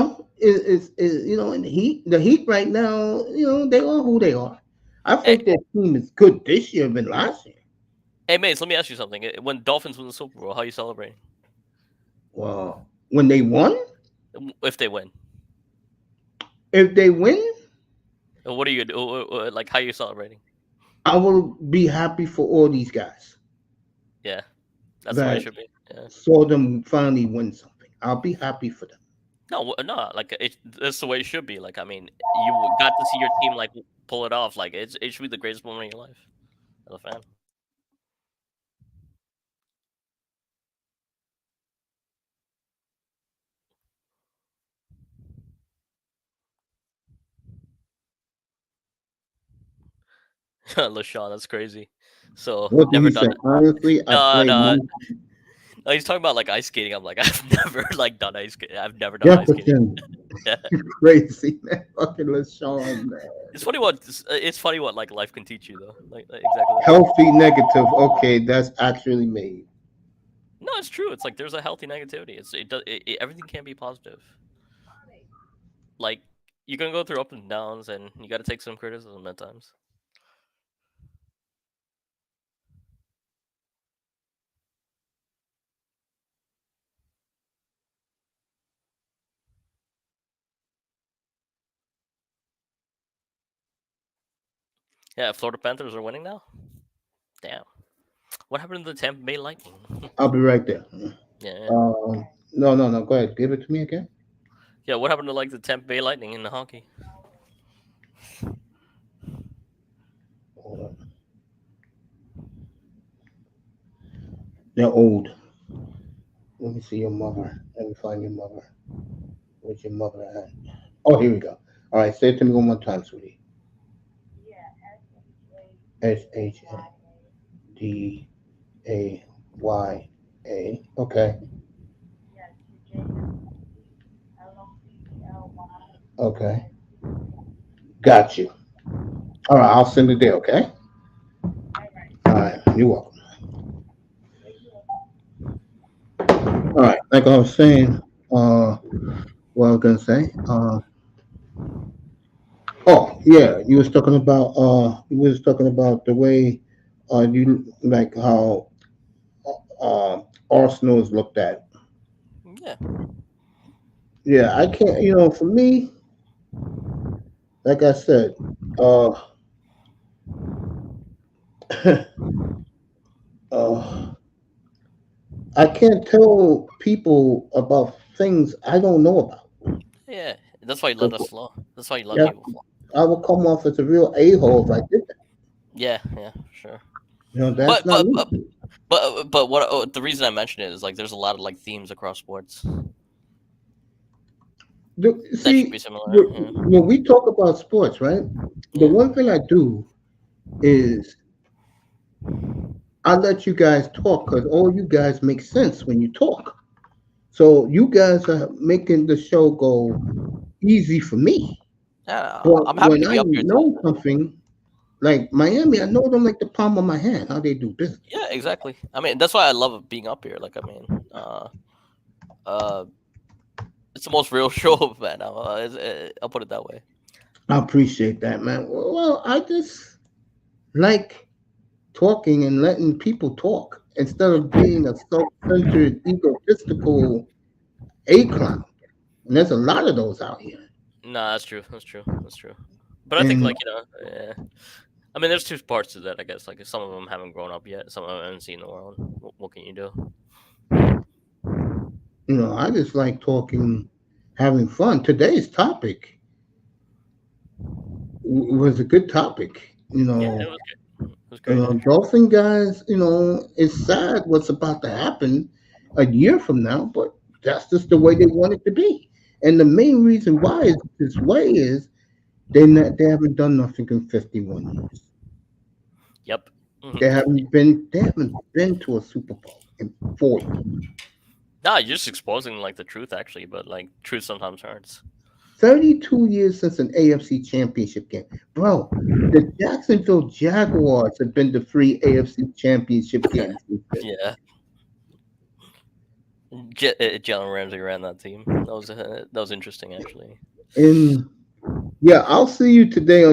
the Heat right now, they are who they are. I Hey, think their team is good this year than last year. hey, mates, let me ask you something. When Dolphins win the Super Bowl, how you celebrating? Well, when they won, If they win, if they win, what are you do? Like how you celebrating? I will be happy for all these guys Yeah, that's the way it that should be. Yeah. saw them finally win something. I'll be happy for them. No, like that's the way it should be. Like I mean, you got to see your team like pull it off. Like it should be the greatest moment of your life as a fan. LaShawn, that's crazy. So What did never he done say? it. Honestly, I No, played no, Monkey. Oh, he's talking about like ice skating. I'm like, I've never like done ice skating. I've never done ice skating. Jefferson, Yeah. you crazy man. Fucking LaShawn, man. It's funny what like life can teach you though. Like exactly. Healthy negative. Okay, that's actually made. No, it's true. It's like there's a healthy negativity. Everything can be positive. Like you're gonna go through ups and downs, and you got to take some criticism at times. Yeah, Florida Panthers are winning now. Damn. What happened to the Tampa Bay Lightning? I'll be right there. Yeah. No. Go ahead. Give it to me again. Yeah, what happened to like the Tampa Bay Lightning in the hockey? Hold on. They're old. Let me see your mother. Let me find your mother. Where's your mother at? Oh, here we go. All right, say it to me one more time, sweetie. SHDAYA. Okay. Okay. Got you. All right, I'll send it there, okay? All right, you're welcome. All right, like I was saying, what I was gonna say, oh yeah, you was talking about the way, you like how, Arsenal is looked at. Yeah. Yeah, I can't, for me, like I said, uh, I can't tell people about things I don't know about. Yeah. That's why you let 'Cause, us flow. That's why you let yeah, people flow. I would come off as a real a-hole if I did that. Yeah, sure. That's But not but me. but but what the reason I mentioned it is like there's a lot of like themes across sports that should See, be similar. when we talk about sports, right? The Yeah. one thing I do is I let you guys talk because all you guys make sense when you talk. So you guys are making the show go easy for me. Yeah, But I'm happy when to I be up here too. know something like Miami, I know them like the palm of my hand, how they do business. Yeah, exactly. I mean, that's why I love being up here. Like, I mean, uh, it's the most real show, man. I'll put it that way. I appreciate that, man. Well, I just like talking and letting people talk instead of being a self-centered, egotistical a clown. And there's a lot of those out here. No, that's true. That's true. That's true. But I think, And like, yeah. I mean, there's two parts to that, I guess. Like, some of them haven't grown up yet. Some of them haven't seen the world. What can you do? I just like talking, having fun. Today's topic was a good topic. Yeah, it was good. It was great, actually. Dolphin guys, it's sad what's about to happen a year from now, but that's just the way they want it to be. And the main reason why is this way is they haven't done nothing in 51 years. Yep. They haven't been to a Super Bowl in 40. Nah, you're just exposing like the truth, actually. But like, truth sometimes hurts. 32 years since an AFC championship game. Bro, the Jacksonville Jaguars have been to 3 AFC championship games. Yeah. Jalen Ramsey ran that team. That was interesting, actually. And yeah, I'll see you today.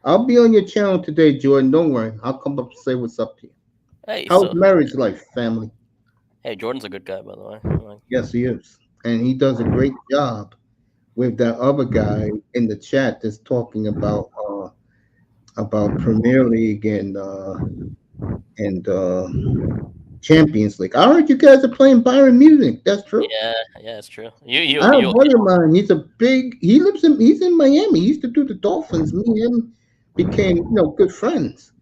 I'll be on your channel today, Jordan. Don't worry. I'll come up and say what's up to you. Hey, How's marriage life, family? Hey, Jordan's a good guy, by the way. Like, Yes, he is. And he does a great job with that other guy in the chat that's talking about Premier League and Champions League. I heard you guys are playing Bayern Munich. That's true. yeah, it's true. I have one of mine. He's in Miami. He used to do the Dolphins. Me and him became good friends.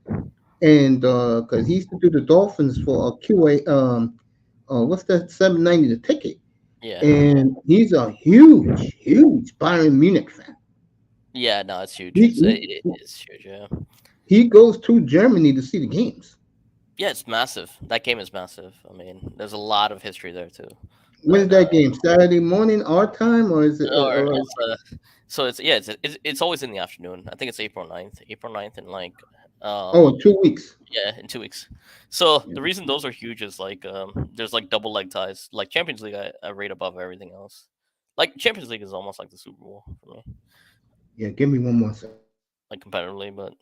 And because he used to do the Dolphins for a QA, what's that, 790 the ticket. Yeah. And he's a huge Bayern Munich fan. Yeah, no, it's huge. He It's huge. Yeah. he goes to Germany to see the games. Yeah, it's massive. That game is massive. I mean, there's a lot of history there too. When's And that game? Saturday morning our time, or is it? or Or it's so it's yeah, it's always in the afternoon. I think it's April 9th, and like oh, um in 2 weeks. yeah, in 2 weeks. So Yeah. the reason those are huge is like there's like double leg ties. Like Champions League, I rate above everything else. Like Champions League is almost like the Super Bowl for me, Yeah, give me one more second. like competitively. But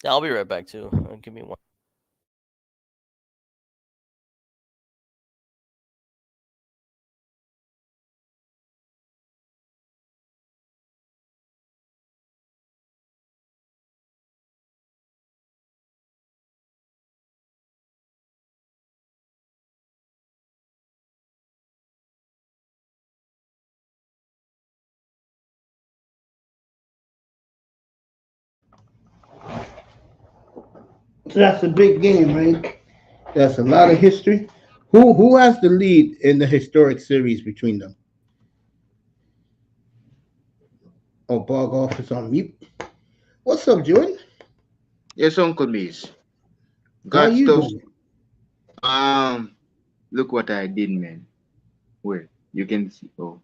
yeah, I'll be right back too. Give me one. So that's a big game, right? That's a lot of history. Who has the lead in the historic series between them? Oh, Bog off is on mute. What's up, Jordan? Yes, Uncle Mace. How Got you stuff. doing? Um, Look what I did, man. Where you can see. Oh,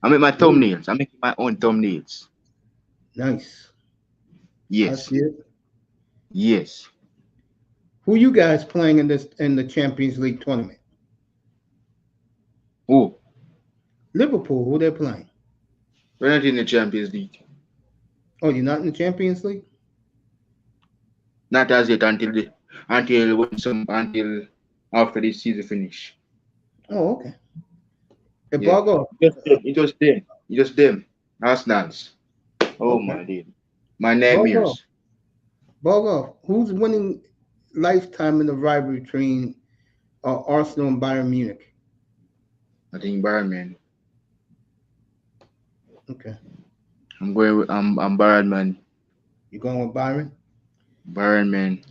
I make my Ooh, thumbnails. I'm making my own thumbnails. nice. I Yes, see it. yes. Who you guys playing in the Champions League tournament? Oh, Liverpool. Who they're playing? we're not in the Champions League. Oh, you're not in the Champions League? Not as yet until when some until after this season finish. Oh, okay. Hey, Yeah, Bog off. it just them. It just them. Arsenal's. Oh Okay. my dear. My Bog off. nightmares. Bog off. Who's winning lifetime in the rivalry between Arsenal and Bayern Munich? I think Bayern, man. Okay. I'm Bayern, man. You going with Byron? Bayern, man.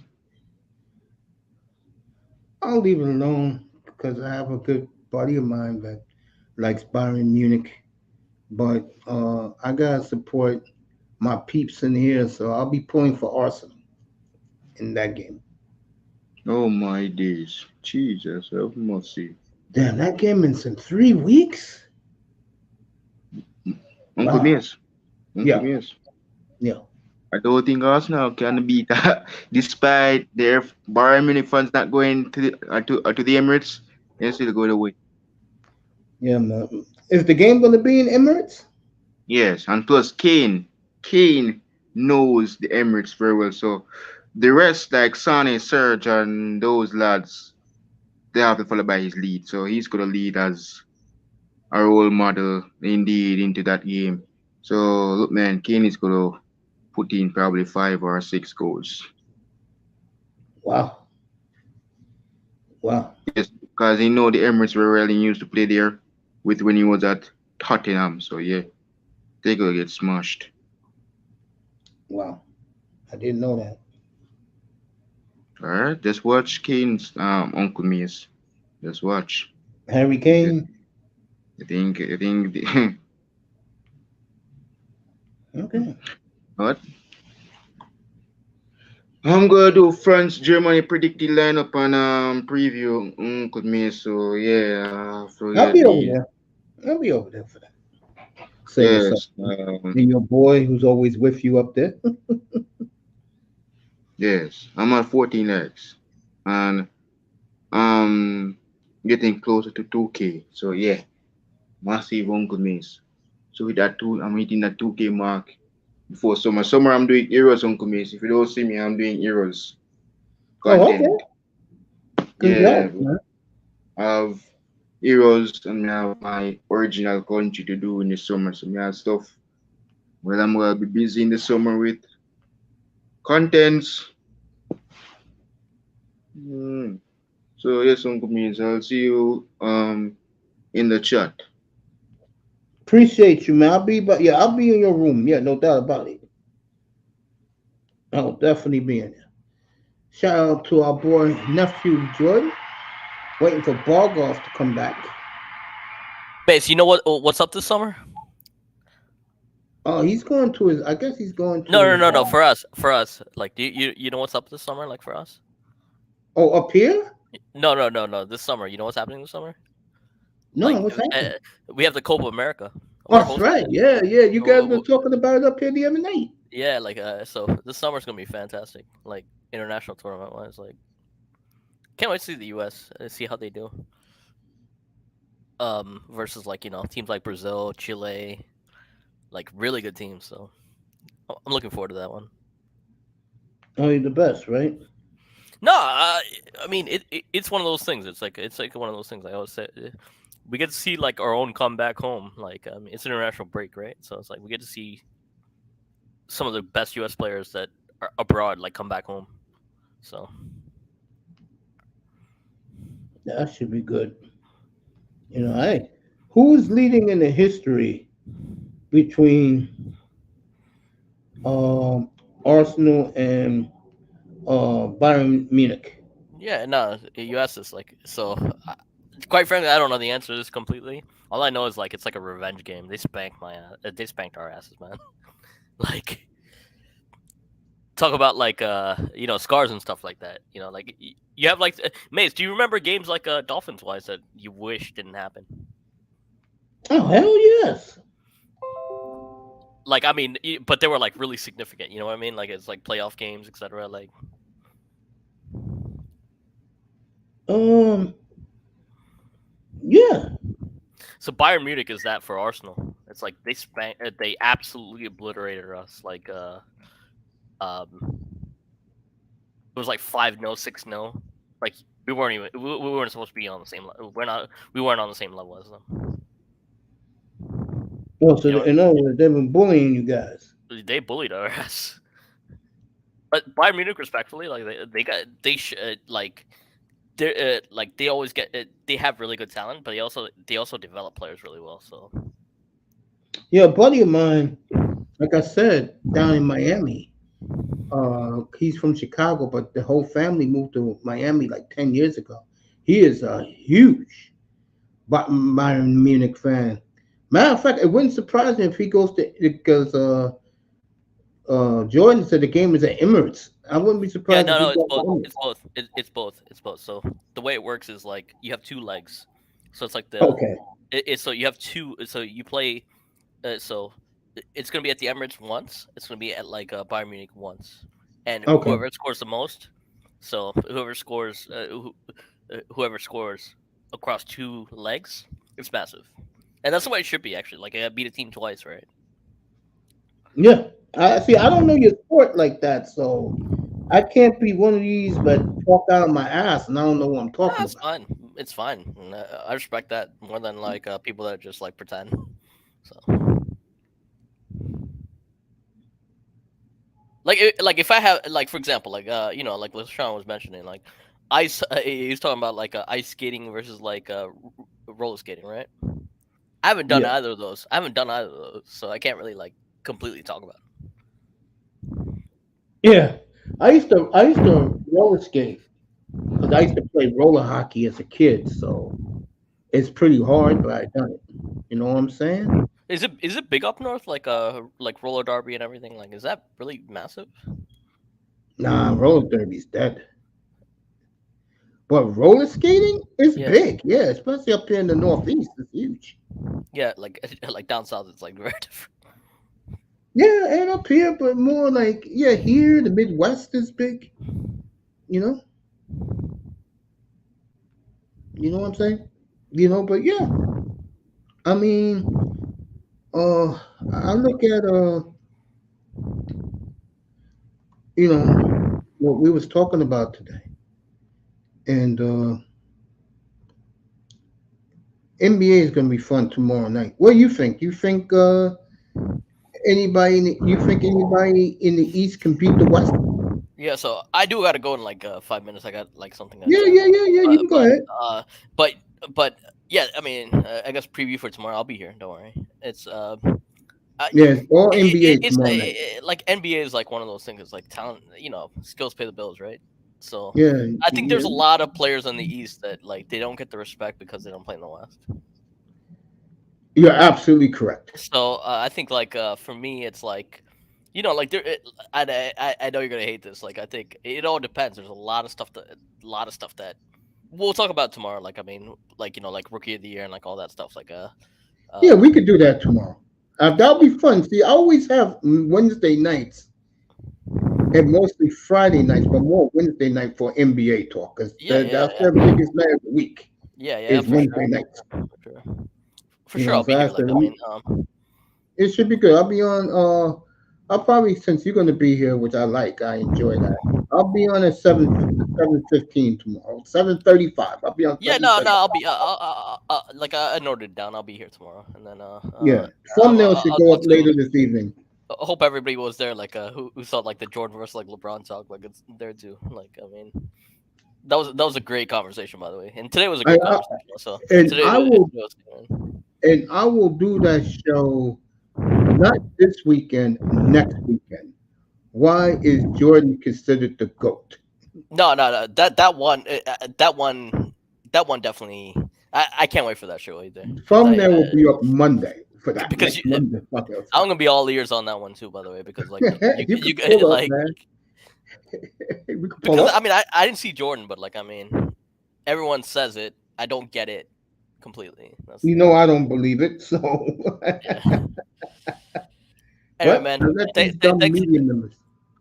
I'll leave it alone because I have a good buddy of mine that likes Bayern Munich. But I gotta support my peeps in here, so I'll be pulling for Arsenal in that game. Oh my days. Jesus, have mercy. Damn, that game is in 3 weeks. Uncle Wow. Mace. Uncle Yeah. Mace. Yeah. I don't think Arsenal can beat that, despite their Bayern Munich fans not going to the Emirates. They still go away. Yeah. Man. Is the game gonna be in Emirates? Yes, and plus Kane knows the Emirates very well. So the rest, like Sane, Serge, and those lads, they have to follow by his lead. So he's gonna lead as a role model indeed into that game. So look, man, Kane is gonna put in probably 5 or 6 goals. Wow. Wow. Yes, because he know the Emirates were really used to play there with when he was at Tottenham. So yeah, they gonna get smashed. Wow. I didn't know that. All right, just watch Kane's Uncle Mace. Just watch. Harry Just- Kane. I think Okay. what? I'm gonna do France Germany predicted lineup and preview Uncle Mace. So yeah, I'll forget be over the there. I'll be over there for that. Say what's up. yes, And your boy who's always with you up there. yes. I'm at 14 likes and um getting closer to 2K. So yeah, massive Uncle Mace. So with that two, I'm hitting that 2K mark before summer. Summer I'm doing heroes Uncle Mace. If you don't see me, I'm doing heroes. Oh, okay. content. Yeah, Congrats, man. I have heroes and I have my original country to do in the summer. So I have stuff where I'm gonna be busy in the summer with contents. Mm. So yes, Uncle Means, I'll see you in the chat. Appreciate you, man. I'll be in your room. Yeah, no doubt about it. I'll definitely be in there. Shout out to our boy nephew Jordan, waiting for Bargoff to come back. Base, you know what's up this summer? Oh, he's going to his. I guess he's going to No, no, his. no, no. For us. Like, do you know what's up this summer? Like for us? Oh, up here? No, no, no, no. This summer, you know what's happening this summer? No, Like, what's happening? we have the Copa America. Oh, We're that's hosting right. it. Yeah, yeah. You guys W- were talking about it up here the other night. Yeah, like so this summer's gonna be fantastic. Like international tournament wise, like can't wait to see the U.S. See how they do. Versus like teams like Brazil, Chile, like really good teams. So I'm looking forward to that one. Only the best, right? No, I mean it's one of those things. It's like one of those things. I always say we get to see like our own comeback home. Like it's an international break, right? So it's like we get to see some of the best U.S. players that are abroad like come back home. So That should be good. Hey, who's leading in the history between um Arsenal and Bayern Munich? yeah, no, U.S. is like so. Quite frankly, I don't know the answer to this completely. All I know is like it's like a revenge game. They spanked my ass. They spanked our asses, man. Like talk about like scars and stuff like that. Like you have like Mace. Do you remember games like Dolphins wise that you wish didn't happen? Oh, hell yes. Like I mean, but they were like really significant. You know what I mean? Like it's like playoff games, etc. Like Um, yeah. so Bayern Munich is that for Arsenal. It's like they absolutely obliterated us. Like it was like 5-0, 6-0. Like we weren't supposed to be on the same level. We weren't on the same level as them. Well, so You know, in other words, they've been bullying you guys. they bullied our ass. But Bayern Munich, respectfully, like they always get they have really good talent, but they also develop players really well. So Yeah, a buddy of mine, like I said, down in Miami. He's from Chicago, but the whole family moved to Miami like 10 years ago. He is a huge Bayern Munich fan. Matter of fact, it wouldn't surprise me if he goes to because Jordan said the game is at Emirates. I wouldn't be yeah, surprised if no, he no, it's goes to both. Emirates. It's both. It's both. So the way it works is like you have two legs. So it's like Okay. so you have two. So you play. So it's gonna be at the Emirates once. It's gonna be at like Bayern Munich once, and Okay. whoever scores the most. So whoever scores across two legs, it's massive, and that's the way it should be actually. Like I beat a team twice, right? Yeah. I see. I don't know your sport like that, so I can't be one of these but talk out of my ass, and I don't know what I'm No, talking it's about. fine. It's fine. And, I respect that more than like people that just like pretend. So, like if I have like for example, like like LaShawn was mentioning, like ice. He was talking about like ice skating versus like roller skating, right? I haven't done Yeah. either of those. I haven't done either of those, so I can't really like completely talk about it. Yeah. I used to roller skate because I used to play roller hockey as a kid, so it's pretty hard, but I done it. You know what I'm saying? Is it big up north like roller derby and everything? Like, is that really massive? Nah, roller derby's dead. But roller skating is Yeah, big, yeah, especially up here in the Northeast. It's huge. yeah. Like like down south, it's like very different. Yeah, and up here, but more like here the Midwest is big. You know, you know what I'm saying? But yeah, I mean, uh, I look at you know, what we was talking about today. And NBA is going to be fun tomorrow night. What do you think? You think you think anybody in the East can beat the West? Yeah, so I do gotta go in like 5 minutes. I got like something to Yeah, attend. yeah, yeah, yeah. You But can go ahead. but but yeah, I mean, I guess preview for tomorrow. I'll be here. Don't worry. It's Yeah, it's all NBA it's tomorrow night. like NBA is like one of those things. It's like talent, skills pay the bills, right? So Yeah, I think there's yeah. a lot of players in the East that like they don't get the respect because they don't play in the West. You're absolutely correct. So I think like for me, it's like like I know you're gonna hate this. Like I think it all depends. There's a lot of stuff that we'll talk about tomorrow. Like I mean, like like rookie of the year and like all that stuff. Like Yeah, we uh could do that tomorrow. That'll be fun. See, I always have Wednesday nights and mostly Friday nights, but more Wednesday night for NBA talk because yeah that's yeah their biggest night of the week yeah is for Wednesday sure nights. for sure for You sure. know, I'll so be here. that's Like the I mean it should be good. I'll be on. I'll probably since you're going to be here, which I like, I enjoy that. I'll be on at 7:15 tomorrow. 7:35. I'll be on yeah, no, 7:35. I'll be like I noted it down. I'll be here tomorrow, and then Yeah, thumbnail should go I'll up later do. this evening. I hope everybody was there. Like who thought like the Jordan versus like LeBron talk. Like it's there too. Like I mean, that was a great conversation, by the way. And today was a I, good I conversation. Also, and today I was, will was good. do that show not this weekend, next weekend. Why is Jordan considered the GOAT? No. That one definitely. I can't wait for that show either because Thumbnail will be up Monday for that because next Monday. Fucking I'm gonna be all ears on that one too. By the way, because like you can pull up, like man. We can pull because up. I mean I didn't see Jordan, but like I mean everyone says it. I don't get it completely. That's You know I don't believe it, so. yeah. Anyway, But man. I let these dumb Thanks. media members.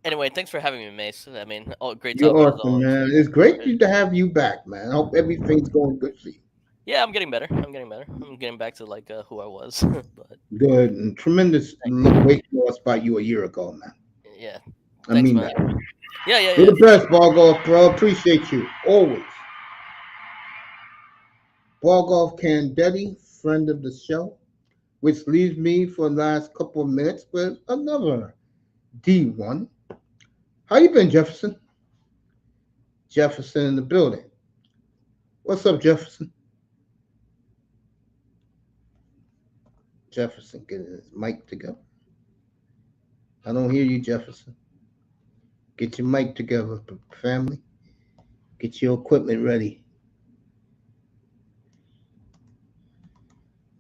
Anyway, thanks for having me, Mace. I mean, great You're talking as awesome, always. man. It's great to have you back, man. I hope everything's going good for you. Yeah, I'm getting better. I'm getting back to like who I was. But Good and tremendous thanks. weight loss by you a year ago, man. Yeah, I thanks, mean man. that. You're Yeah. the best, Bargolf, bro. Appreciate you always. Bargolf Candetti, friend of the show, which leaves me for the last couple of minutes with another D1. How you been, Jefferson? Jefferson in the building. What's up, Jefferson? Jefferson getting his mic together. I don't hear you, Jefferson. Get your mic together, family. Get your equipment ready.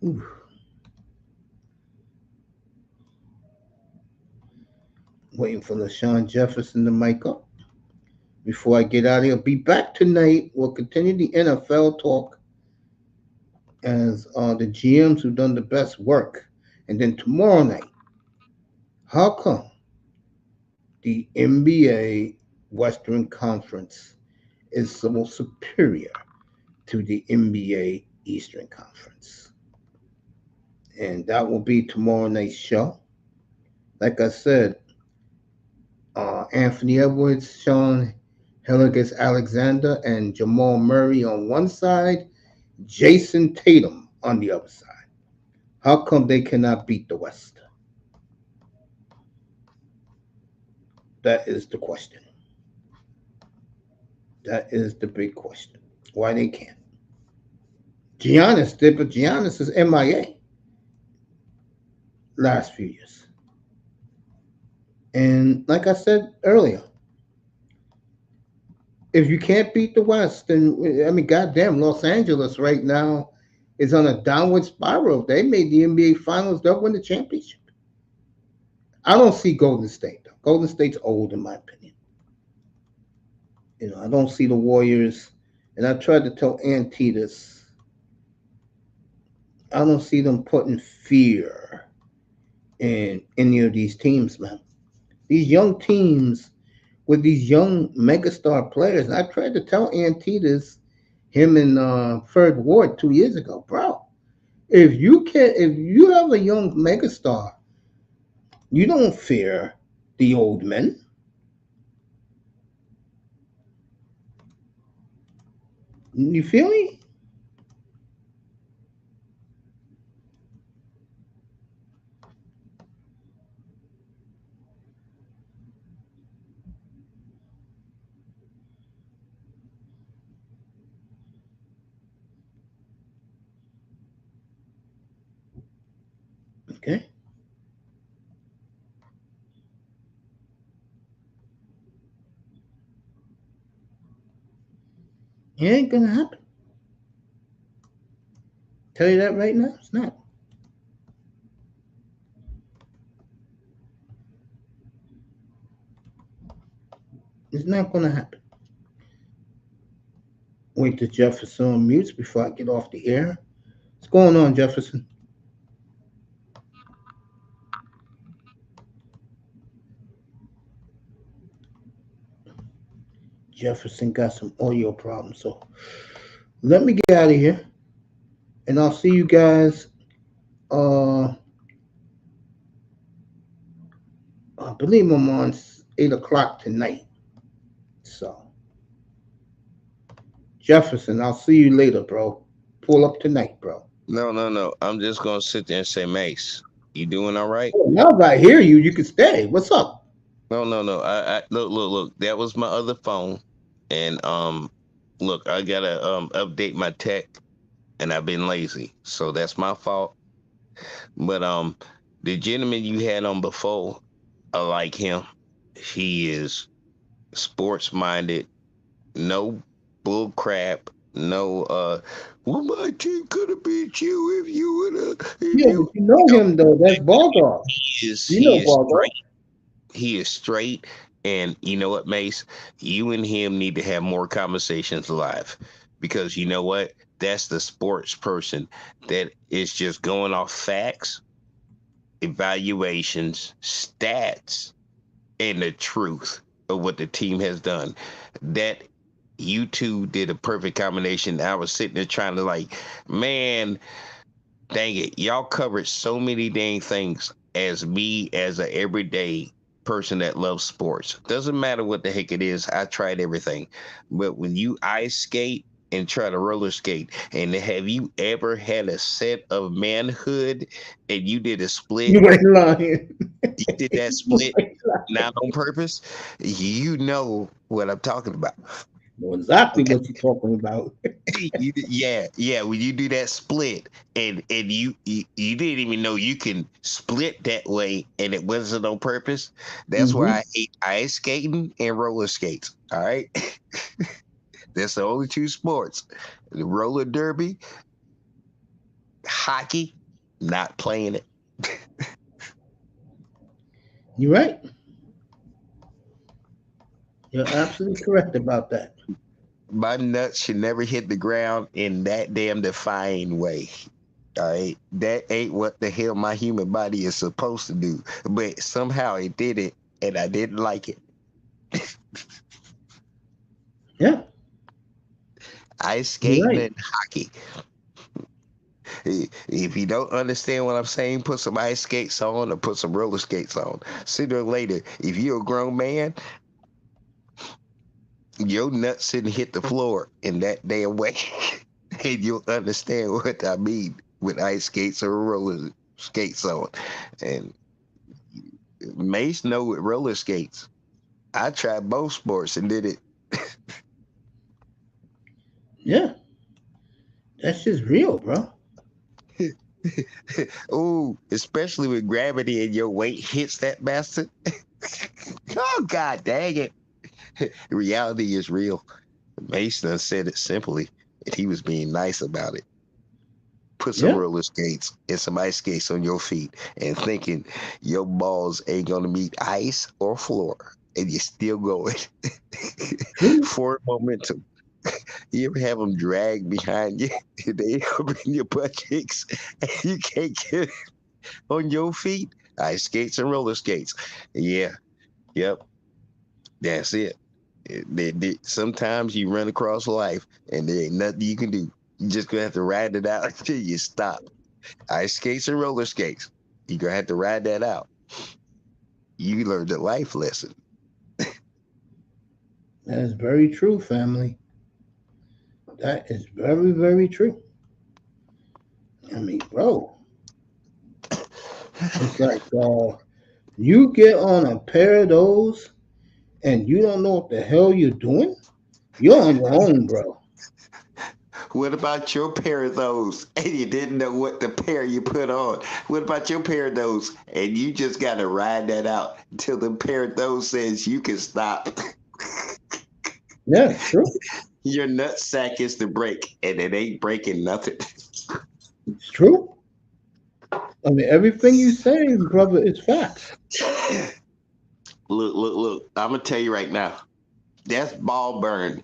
Ooh. Waiting for LaShawn Jefferson to mic up. Before I get out of here, be back tonight. We'll continue the NFL talk as the GMs who've done the best work. And then tomorrow night, how come the NBA Western Conference is so superior to the NBA Eastern Conference? And that will be tomorrow night's show. Like I said, Anthony Edwards, Sean Hilligus Alexander, and Jamal Murray on one side, Jason Tatum on the other side. How come they cannot beat the West? That is the question. That is the big question. Why they can't? Giannis did, but Giannis is MIA last few years. And like I said earlier, if you can't beat the West, then I mean, goddamn, Los Angeles right now is on a downward spiral. If they made the NBA Finals, they'll win the championship. I don't see Golden State though. Golden State's old, in my opinion. I don't see the Warriors, and I tried to tell Auntie this. I don't see them putting fear in any of these teams, man. These young teams with these young megastar players. And I tried to tell Auntie this, him and Fred Ward 2 years ago, bro. If you have a young megastar, you don't fear the old men. You feel me? Okay. It ain't gonna happen. Tell you that right now. It's not. It's not gonna happen. Wait till Jefferson mutes before I get off the air. What's going on, Jefferson? Jefferson got some audio problems, so let me get out of here, and I'll see you guys. Uh, I believe I'm on 8 o'clock tonight. So Jefferson, I'll see you later, bro. Pull up tonight, bro. No, no, no. I'm just gonna sit there and say, Mace, you doing all right? Oh, now that I hear you, you can stay. What's up? No, no, no. I look. That was my other phone, and look, I gotta update my tech, and I've been lazy, so that's my fault. But the gentleman you had on before, I like him. He is sports minded, no bull crap, no well my team could have beat you if you would have if Yeah, but you you know know him though. That's Bargoff. You he know is Bargoff. straight. He is straight. And you know what, Mace? You and him need to have more conversations live. Because you know what? That's the sports person that is just going off facts, evaluations, stats, and the truth of what the team has done. That you two did a perfect combination. I was sitting there trying to like, man, dang it, y'all covered so many dang things as me as a everyday person that loves sports. Doesn't matter what the heck it is. I tried everything. But when you ice skate and try to roller skate, and have you ever had a set of manhood and you did a split? You ain't lying. You did that You split ain't lying. not on purpose. You know what I'm talking about. Know exactly Okay. what you're talking about. Yeah, yeah. When you do that split, and you didn't even know you can split that way, and it wasn't on purpose. That's why Mm-hmm. I hate ice skating and roller skates. All right, that's the only two sports: the roller derby, hockey. Not playing it. You're right. You're absolutely correct about that. My nuts should never hit the ground in that damn defying way. All right, that ain't what the hell my human body is supposed to do. But somehow it did it, and I didn't like it. Yeah, Ice you're skating right. and hockey. If you don't understand what I'm saying, put some ice skates on or put some roller skates on. Sooner or later, if you're a grown man, your nuts shouldn't hit the floor in that damn way. And you'll understand what I mean with ice skates or roller skates on. And Mace know with roller skates. I tried both sports and did it. Yeah, that's just real, bro. Ooh, especially when gravity and your weight hits that bastard. Oh God dang it. Reality is real. Mason said it simply, and he was being nice about it. Put some Yeah. roller skates and some ice skates on your feet and thinking your balls ain't gonna meet ice or floor. And you're still going. True. Forward momentum. You ever have them drag behind you? They open your butt cheeks and you can't get on your feet. Ice skates and roller skates. Yeah, yep, that's it. Sometimes you run across life and there ain't nothing you can do. You just gonna have to ride it out until you stop. Ice skates and roller skates. You gonna have to ride that out. You learned a life lesson. That is very true, family. That is very, very true. I mean, bro, it's like you get on a pair of those and you don't know what the hell you're doing. You're on your own, bro. What about your pair of those and you didn't know what the pair you put on? What about your pair of those and you just got to ride that out until the pair of those says you can stop? Yeah, it's true. Your nut sack is the brake and it ain't breaking nothing. It's true. I mean, everything you say, brother, is facts. Look. I'm going to tell you right now. That's ball burn.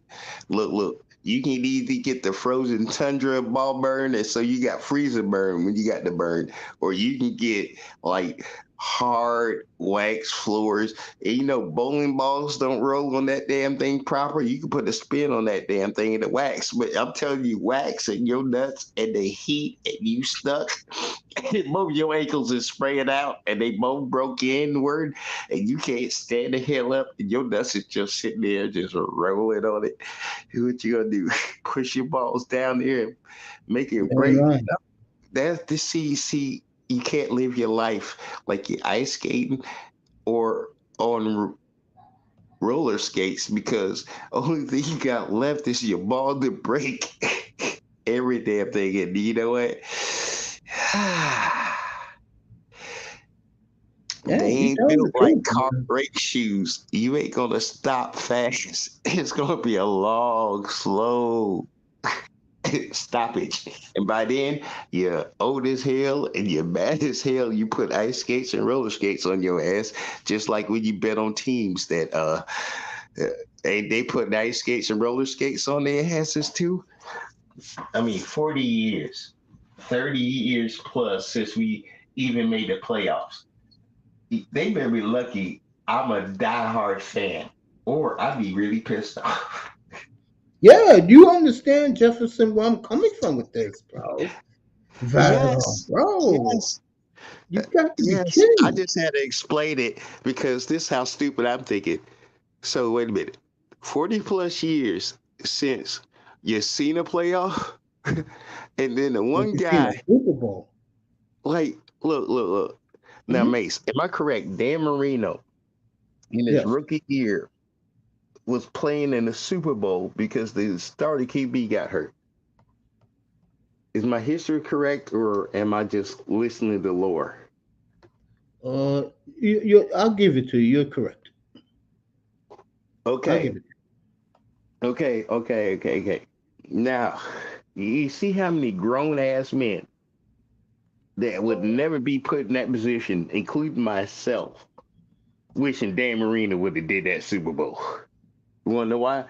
Look. You can either get the frozen tundra ball burn, and so you got freezer burn when you got the burn, or you can get like hard wax floors. And you know, bowling balls don't roll on that damn thing proper. You can put a spin on that damn thing in the wax, but I'm telling you, wax and your nuts and the heat and you stuck. Both your ankles is spraying out and they both broke inward and you can't stand the hell up and your nuts is just sitting there just rolling on it. What you gonna do? Push your balls down there and make it Damn break. right. That's the see, you can't live your life like you're ice skating or on roller skates because only thing you got left is your ball to break every damn thing. And you know what? Yeah, They you ain't telling the built like truth, car man. brake shoes. You ain't gonna stop fast. It's gonna be a long, slow stoppage. And by then, you're old as hell and you're mad as hell. You put ice skates and roller skates on your ass, just like when you bet on teams that they put ice skates and roller skates on their asses too. I mean, 40 years, 30 years plus since we even made the playoffs. They better be lucky I'm a diehard fan, or I'd be really pissed off. Yeah, do you understand, Jefferson, where I'm coming from with this, bro? That, Yes, bro, yes, you got to be yes. I kidding. just had to explain it because this is how stupid I'm thinking. So wait a minute, 40 plus years since you seen a playoff, and then the Like one you seen a guy, Super Bowl. like, look. Now, Hmm. Mace, am I correct? Dan Marino in his Yes. rookie year was playing in the Super Bowl because the starting QB got hurt. Is my history correct, or am I just listening to lore? I'll give it to you. You're correct. I'll Okay, give it. okay. Now, you see how many grown ass men that would never be put in that position, including myself, wishing Dan Marino would have did that Super Bowl. You want to know why?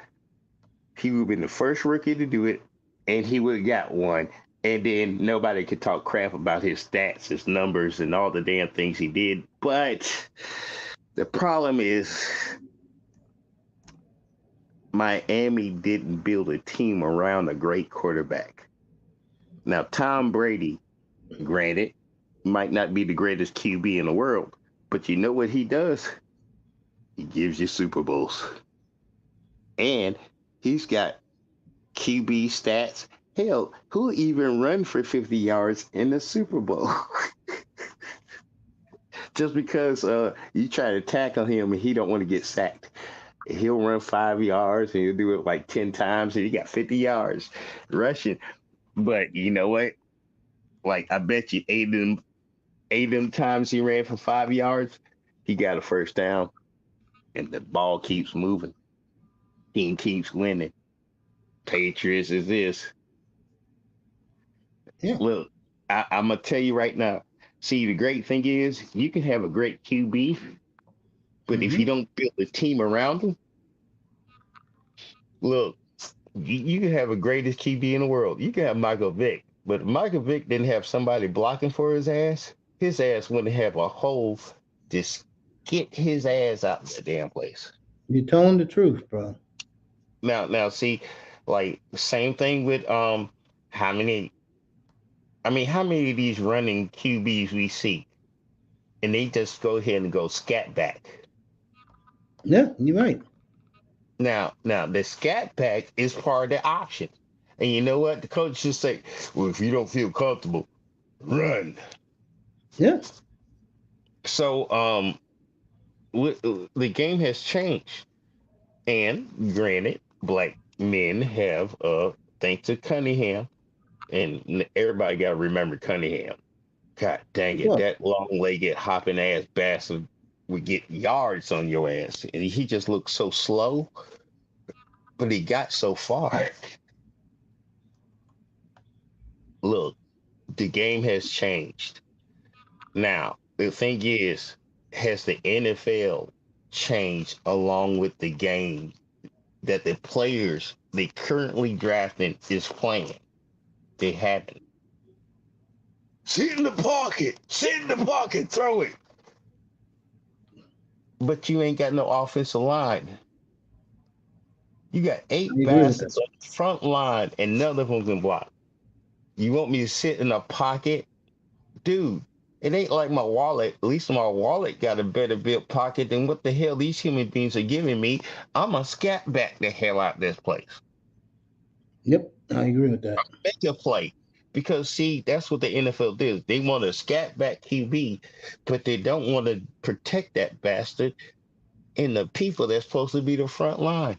He would have been the first rookie to do it, and he would have got one. And then nobody could talk crap about his stats, his numbers, and all the damn things he did. But the problem is Miami didn't build a team around a great quarterback. Now, Tom Brady, granted, might not be the greatest QB in the world, but you know what he does? He gives you Super Bowls. And he's got QB stats. Hell, who even run for 50 yards in the Super Bowl? Just because you try to tackle him and he don't want to get sacked. He'll run 5 yards and he'll do it like 10 times and he got 50 yards rushing. But you know what? Like I bet you eight of them times he ran for 5 yards, he got a first down and the ball keeps moving. Team keeps winning. Patriots is this. Yeah. Look, I'm gonna tell you right now. See, the great thing is you can have a great QB, but if Hmm. you don't build a team around him, look, you can have a greatest QB in the world. You can have Michael Vick, but if Michael Vick didn't have somebody blocking for his ass wouldn't have a hole. Just get his ass out of the damn place. You're telling the truth, bro. Now, see, like same thing with how many. I mean, how many of these running QBs we see, and they just go ahead and go scat back. Yeah, you're right. Now, the scat pack is part of the option. And you know what? The coach just say, "Well, if you don't feel comfortable, run." Yeah. So, the game has changed, and granted, black men have, thanks to Cunningham, and everybody got to remember Cunningham. God dang it, What? that long-legged hopping ass bastard would get yards on your ass, and he just looked so slow, but he got so far. Look, the game has changed. Now, the thing is, has the NFL changed along with the game that the players they currently drafting is playing? They haven't. Sit in the pocket, sit in the pocket, throw it. But you ain't got no offensive line. You got I eight agree with that. bastards on the front line, and none of them can block. You want me to sit in a pocket? Dude, it ain't like my wallet. At least my wallet got a better built pocket than what the hell these human beings are giving me. I'm a scat back the hell out this place. Yep, I agree with that. Make a play. Because see, that's what the NFL does. They want to scat back QB, but they don't want to protect that bastard and the people that's supposed to be the front line.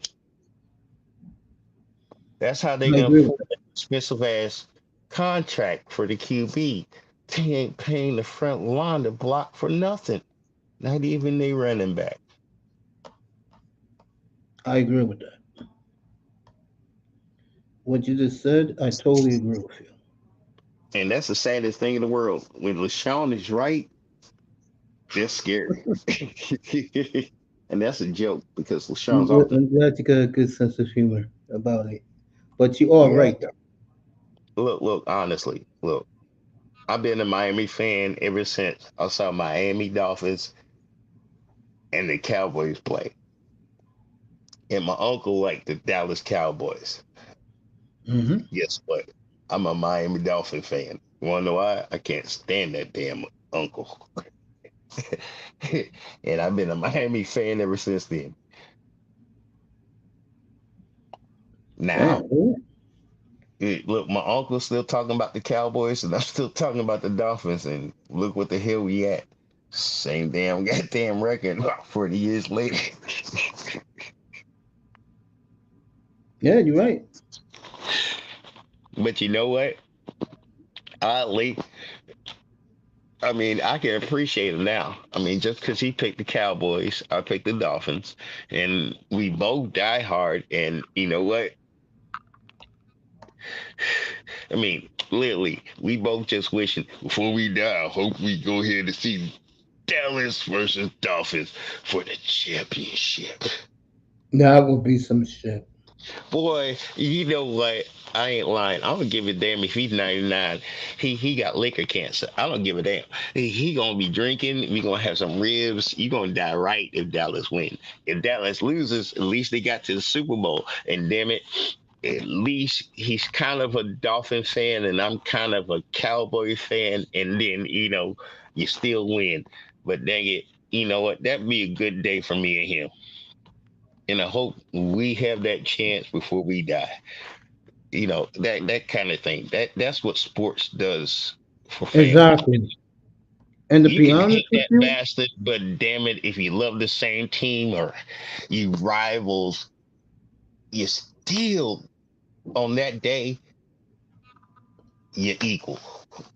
That's how they I gonna agree with afford that expensive ass contract for the QB. They ain't paying the front line to block for nothing. Not even they running back. that. I agree with that. What you just said, I totally agree with you. And that's the saddest thing in the world. When LaShawn is right, that's scary. And that's a joke because LaShawn's off the I'm glad you got a good sense of humor about it. But you are yeah. right, though. Look, honestly, look. I've been a Miami fan ever since I saw Miami Dolphins and the Cowboys play. And my uncle liked the Dallas Cowboys. Hmm. Guess what? I'm a Miami Dolphin fan. You wanna know why? I can't stand that damn uncle. And I've been a Miami fan ever since then. Now, Damn. look, my uncle's still talking about the Cowboys, and I'm still talking about the Dolphins, and look what the hell we at. Same damn goddamn record about 40 years later. Yeah, you're right. But you know what? Oddly, I mean, I can appreciate him now. I mean, just because he picked the Cowboys, I picked the Dolphins, and we both die hard. And you know what? I mean, literally, we both just wishing before we die. I hope we go here to see Dallas versus Dolphins for the championship. That would be some shit. Boy, you know what? I ain't lying. I don't give a damn if he's 99. He got liquor cancer. I don't give a damn. He gonna be drinking. We gonna have some ribs. You gonna die right if Dallas win. If Dallas loses, at least they got to the Super Bowl. And damn it, at least he's kind of a Dolphin fan, and I'm kind of a Cowboy fan. And then you still win. But dang it, you know what? That'd be a good day for me and him. And I hope we have that chance before we die. That kind of thing. That's what sports does for families. Exactly. And to You be can honest hate with that you, bastard, but damn it, if you love the same team or you rivals, you still on that day you're equal.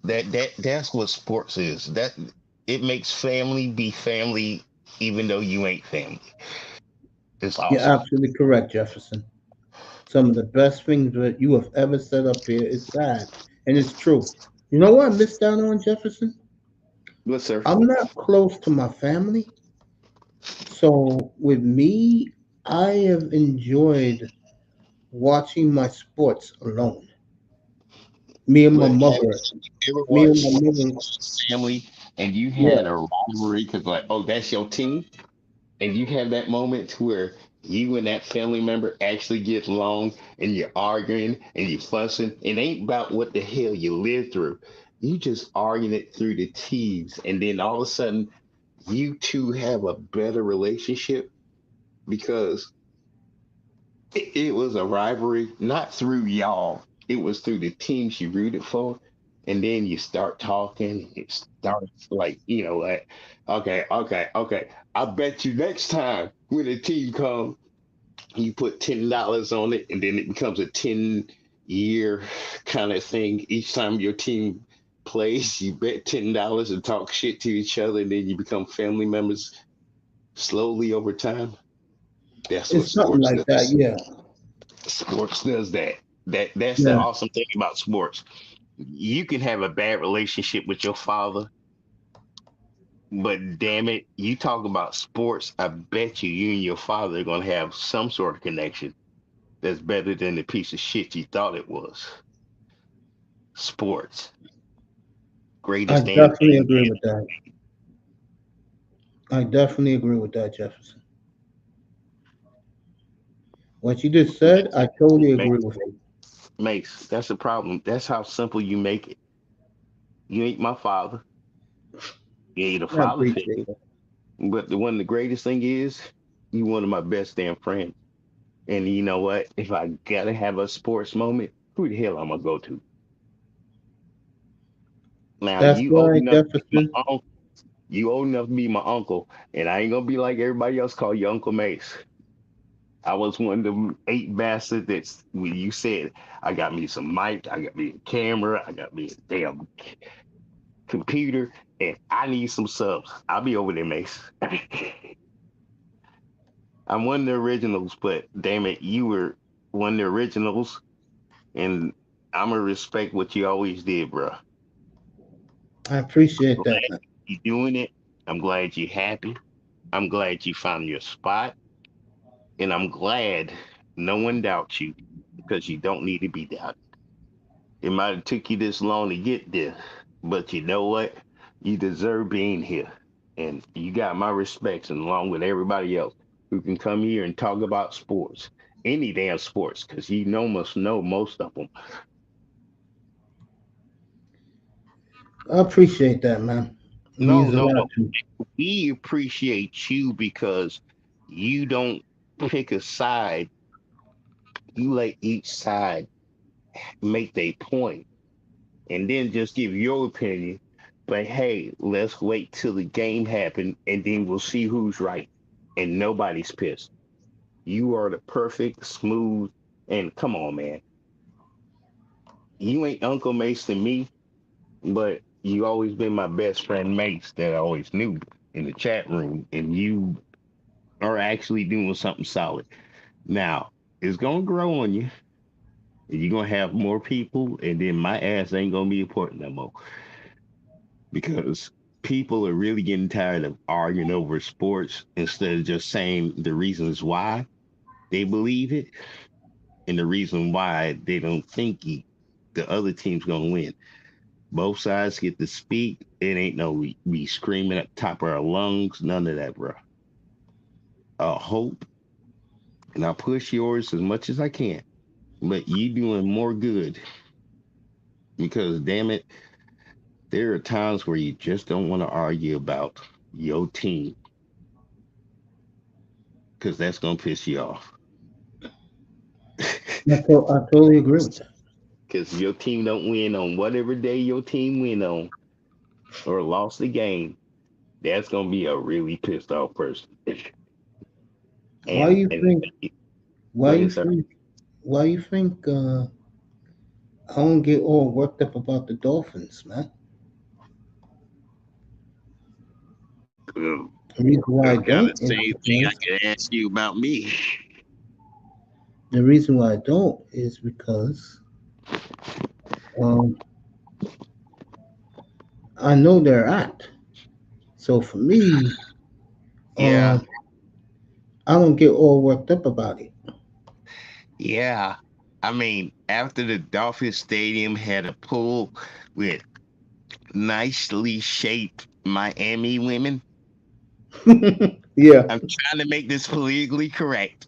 That's what sports is. That it makes family be family, even though you ain't family. It's you're awesome. absolutely correct, Jefferson. Some of the best things that you have ever said up here is sad. And it's true. You know what I missed out on, Jefferson? Good sir. I'm not close to my family. So with me, I have enjoyed watching my sports alone. Me and my Look, mother. you ever Me and watch my sports mother. with family and you Yeah. had a rivalry because like, oh, that's your team, and you have that moment where you and that family member actually get along and you're arguing and you're fussing. It ain't about what the hell you lived through. You just arguing it through the teams, and then all of a sudden, you two have a better relationship because it was a rivalry, not through y'all. it was through the teams you rooted for, and then you start talking. It starts like like okay. I bet you next time when a team comes, you put $10 on it, and then it becomes a 10-year kind of thing. Each time your team plays, you bet $10 and talk shit to each other, and then you become family members slowly over time. That's what It's something sports like that. does. Yeah. Sports does that. That's the Yeah. awesome thing about sports. You can have a bad relationship with your father, but damn it, you talk about sports, I bet you and your father are gonna have some sort of connection that's better than the piece of shit you thought it was. Sports. I Greatest damn definitely game. agree with that. I definitely agree with that, Jefferson. What you just said, I totally agree Mace, with it. Mace, that's the problem. That's how simple you make it. You ain't my father. You ain't a I father appreciate figure. But the greatest thing is, you one of my best damn friends. And you know what? If I gotta have a sports moment, who the hell I'm gonna go to? Now That's you old why, enough to be Jefferson. my uncle. You old enough to be my uncle, and I ain't gonna be like everybody else call you Uncle Mace. I was one of them eight bastards that's when you said I got me some mic, I got me a camera, I got me a damn computer, and I need some subs. I'll be over there, Mace. I'm one of the originals, but damn it, you were one of the originals, and I'm gonna respect what you always did, bro. I appreciate Glad that, man. you doing it. I'm glad you're happy. I'm glad you found your spot, and I'm glad no one doubts you because you don't need to be doubted. It might have took you this long to get there, but you know what? You deserve being here, and you got my respects, and along with everybody else who can come here and talk about sports, any damn sports, because you know must know most of them. I appreciate that, man. It No, means a no, lot no. to me. We appreciate you because you don't pick a side. You let each side make their point and then just give your opinion. But hey, let's wait till the game happen and then we'll see who's right. And nobody's pissed. You are the perfect, smooth, and come on, man. You ain't Uncle Mace to me, but you always been my best friend Mace that I always knew in the chat room. And you are actually doing something solid. Now, it's gonna grow on you. And you're gonna have more people, and then my ass ain't gonna be important no more. Because people are really getting tired of arguing over sports instead of just saying the reasons why they believe it and the reason why they don't think the other team's gonna win. Both sides get to speak. It ain't no we screaming at the top of our lungs. None of that, bro. I hope and I push yours as much as I can, but you doing more good because damn it, there are times where you just don't want to argue about your team because that's gonna piss you off. I totally agree with that. Because your team don't win on whatever day your team win on or lost the game, that's gonna be a really pissed off person. Why And you think? go Why you ahead, sir. think? Why you think? I don't get all worked up about the Dolphins, man. Um, The reason why I That's kind of don't the is same thing I because could ask you about me. the reason why I don't is because um, I know their act. So for me, Yeah, um, I don't get all worked up about it. yeah. I mean, after the Dolphin Stadium had a pool with nicely shaped Miami women, Yeah, I'm trying to make this politically correct.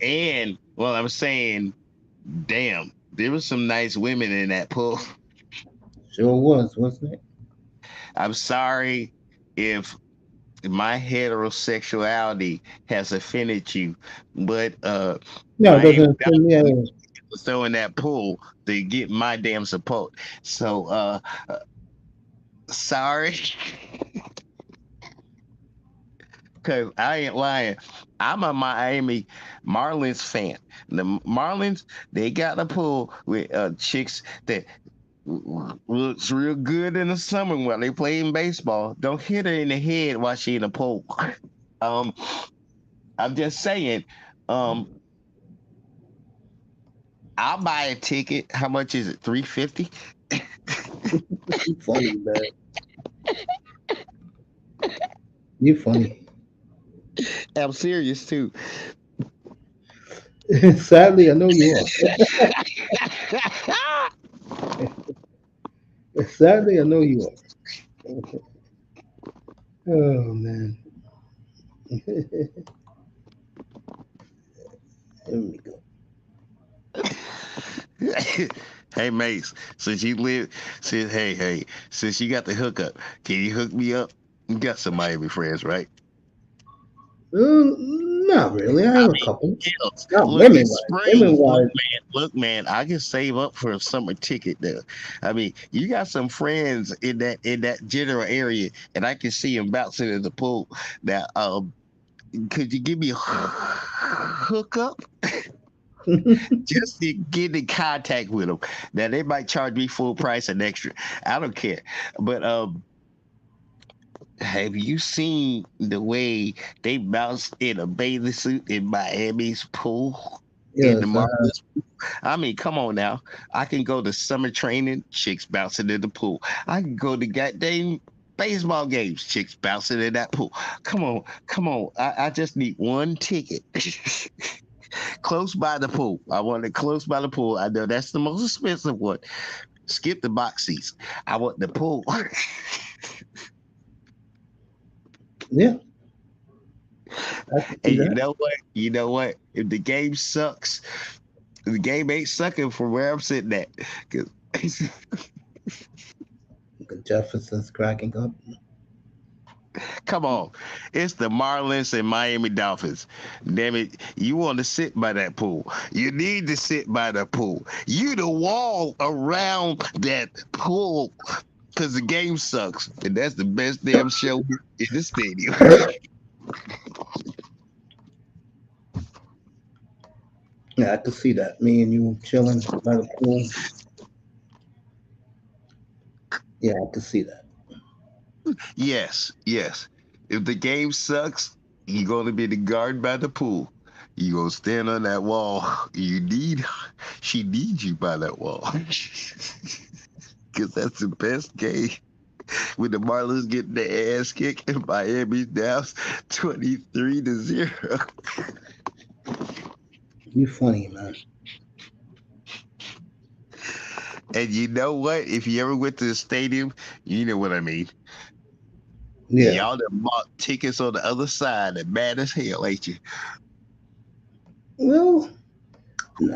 And well, I'm saying, damn, there was some nice women in that pool. sure was, wasn't it? I'm sorry if my heterosexuality has offended you, but No, it doesn't Miami offend me at all. was throwing that pool to get my damn support. So sorry. Cause I ain't lying. I'm a Miami Marlins fan. The Marlins, they got a pool with chicks that looks real good in the summer while they playing baseball. Don't hit her in the head while she in the pool. Um, I'm just saying. Um, I'll buy a ticket. How much is it? $350. You funny, man. You funny. I'm serious too. Sadly, I know you are. Sadly, I know you are. Oh man. There we go. Hey Mace, since you got the hookup, can you hook me up? You got some Miami friends, right? Not really. I I have a mean, couple. hell, Not look, women it's wise. spring. Women wise. Look, man, I can save up for a summer ticket there. I mean, you got some friends in that general area, and I can see them bouncing in the pool. Now, could you give me a hookup just to get in contact with them? Now they might charge me full price and extra. I don't care, but have you seen the way they bounce in a bathing suit in Miami's pool? In the Yes, Marlins. I mean, come on now. I can go to summer training, chicks bouncing in the pool. I can go to goddamn baseball games, chicks bouncing in that pool. Come on, come on. I just need one ticket. Close by the pool. I want it close by the pool. I know that's the most expensive one. Skip the box seats. I want the pool. yeah. I can see And you that. know what? You know what? If the game sucks, the game ain't sucking from where I'm sitting at. 'Cause Jefferson's cracking up. come on. It's the Marlins and Miami Dolphins. Damn it. You want to sit by that pool. You need to sit by the pool. You the wall around that pool because the game sucks. And that's the best damn show in the stadium. Yeah, I can see that. Me and you chilling by the pool. Yeah, I can see that. Yes, yes. If the game sucks, you're going to be the guard by the pool. You gonna stand on that wall. She needs you by that wall. Because that's the best game. With the Marlins getting their ass kicked and Miami down 23-0. You funny, man. And you know what? If you ever went to the stadium, you know what I mean. Yeah. Y'all that bought tickets on the other side and mad as hell, ain't you? Well,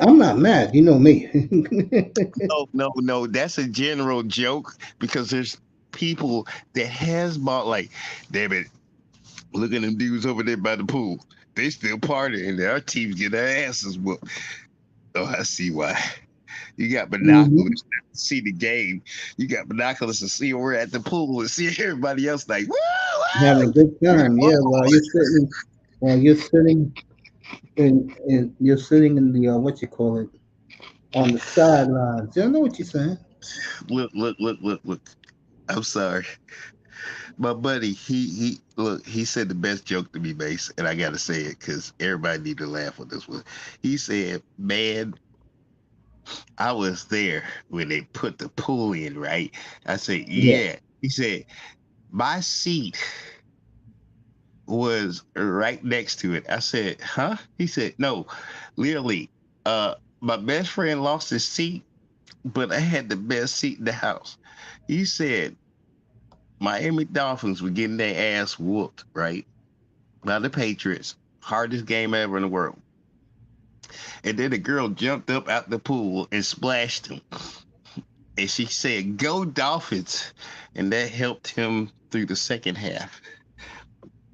I'm not mad. You know me. No, no, no. That's a general joke because there's people that has bought like, damn it, look at them dudes over there by the pool. They still partying and our teams get their asses whooped. Oh, I see why. You got Mhm. binoculars to see the game. You got binoculars to see we're at the pool and see everybody else like, woo, Having a woo, good time. woo. Yeah, while you're sitting you're sitting in the what you call it on the sidelines. Yeah, I know what you're saying. Look, look, look, look, look. I'm sorry. My buddy, he look, he said the best joke to me, Mace, and I gotta say it because everybody need to laugh on this one. He said, man, I was there when they put the pool in, right? I said, Yeah. yeah. He said, my seat was right next to it. I said, huh? He said, no, literally, my best friend lost his seat, but I had the best seat in the house. He said, Miami Dolphins were getting their ass whooped, right? By the Patriots. Hardest game ever in the world. And then the girl jumped up out the pool and splashed him. And she said, go Dolphins. And that helped him through the second half.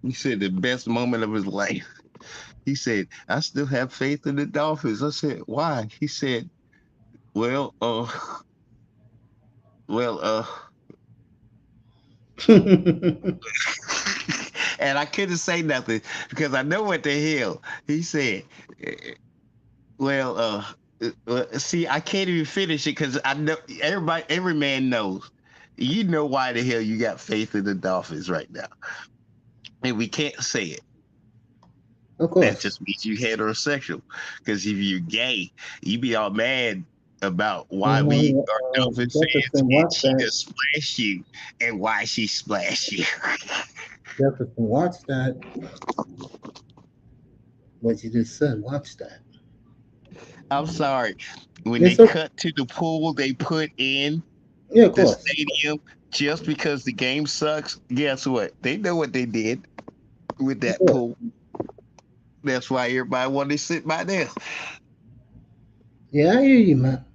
He said the best moment of his life. He said, I still have faith in the Dolphins. I said, why? He said, well, well, and I couldn't say nothing because I know what the hell he said. Well, see, I can't even finish it because I know every man knows. You know why the hell you got faith in the Dolphins right now, and we can't say it. Of That course. just means you heterosexual. Because if you're gay, you be all mad about why we are Dolphins fans, Jefferson, and watch she that. just splashed you, and why she splashed you. Jefferson, watch that. What you just said, watch that. I'm sorry. When they It's okay. cut to the pool they put in Yeah, of the course. stadium just because the game sucks, guess what? They know what they did with Of that course. pool. That's why everybody wanted to sit by there. Yeah, I hear you, man.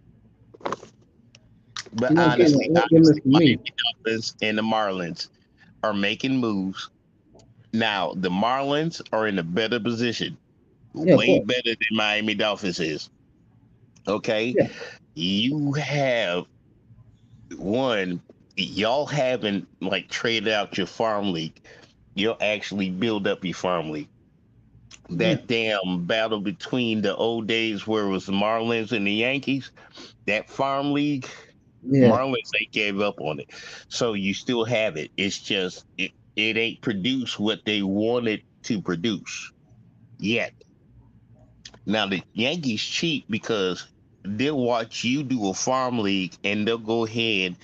But You're not getting honestly, an argument from me. Miami Dolphins and the Marlins are making moves. Now, the Marlins are in a better position, Yeah, of way course. better than Miami Dolphins is. Okay? Yeah, You have one, y'all haven't like traded out your farm league. You'll actually build up your farm league. yeah, That damn battle between the old days where it was the Marlins and the Yankees, that farm league, yeah. Marlins they gave up on it. So you still have it. It's just it ain't produced what they wanted to produce yet. Now the Yankees cheat because they'll watch you do a farm league and they'll go ahead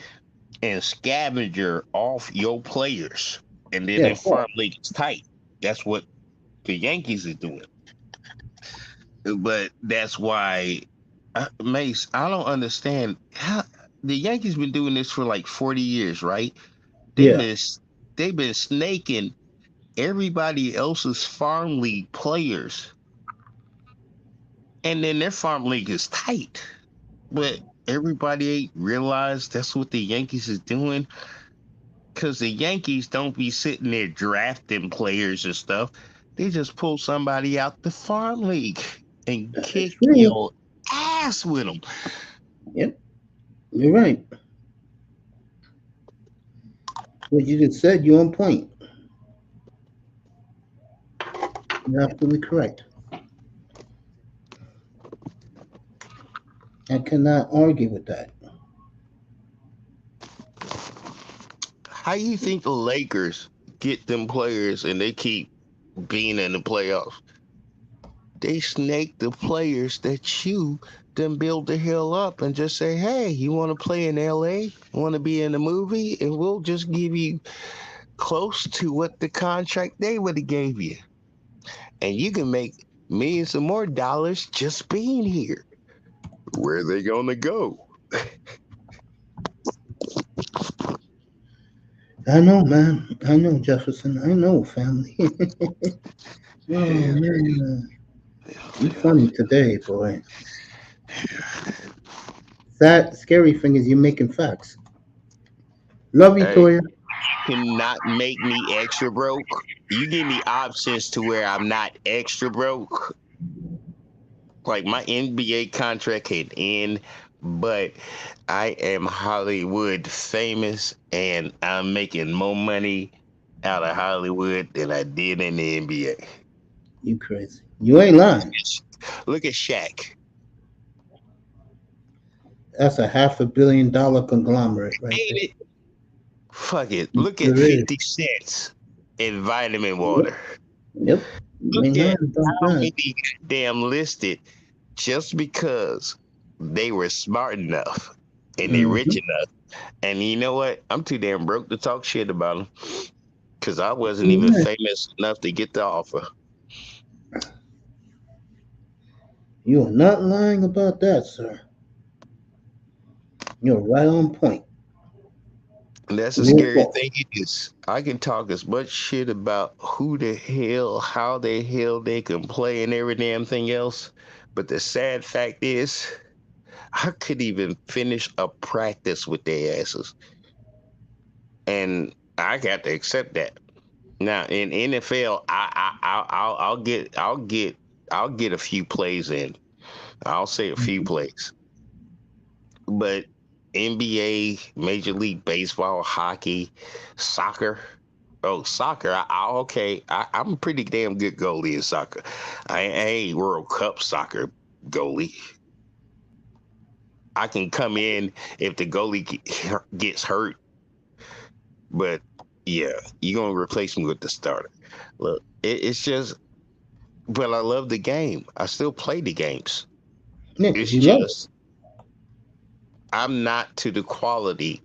and scavenger off your players. And then Yeah, their of course. farm league is tight. That's what the Yankees are doing. But that's why, Mace, I don't understand how the Yankees been doing this for like 40 years, right? They've Yeah. been they've been snaking everybody else's farm league players, and then their farm league is tight. But everybody ain't realized that's what the Yankees is doing because the Yankees don't be sitting there drafting players and stuff. They just pull somebody out the farm league and That's kick true. your ass with them. Yep. You're right. What you just said, you're on point. You're absolutely correct. I cannot argue with that. How you think the Lakers get them players and they keep being in the playoffs? They snake the players that you then build the hell up and just say, hey, you want to play in LA? Want to be in a movie? And we'll just give you close to what the contract they would have gave you. And you can make millions of more dollars just being here. Where are they gonna go? I know, man. I know, Jefferson. I know, family. Oh Hell, man, you hell, funny today, boy. Sad, scary thing is you making facts. Love you, hey, Toya. cannot make me extra broke. You give me options to where I'm not extra broke. Like my NBA contract can end, but I am Hollywood famous and I'm making more money out of Hollywood than I did in the NBA. You crazy? You ain't lying. Look at Shaq. That's a $500 million conglomerate right Ain't there. it? Fuck it. It Look at sure is. 50 cents in vitamin Yep. water. Yep. You Look ain't at lying about how that. many damn listed just because they were smart enough and they rich Mm-hmm. enough. And you know what? I'm too damn broke to talk shit about them because I wasn't even Yeah. famous enough to get the offer. You are not lying about that, sir. You're right on point. And that's the No scary fault. thing is I can talk as much shit about who the hell, how the hell they can play and every damn thing else. But the sad fact is I could even finish a practice with their asses. And I got to accept that. Now in NFL, I'll get a few plays in. I'll say a few plays, but NBA, Major League Baseball, hockey, soccer. Oh, soccer. I'm a pretty damn good goalie in soccer. I ain't World Cup soccer goalie. I can come in if the goalie gets hurt, but yeah, you're gonna replace me with the starter. Look, it's just, but I love the game. I still play the games. Yeah, It's because you love it. just I'm not to the quality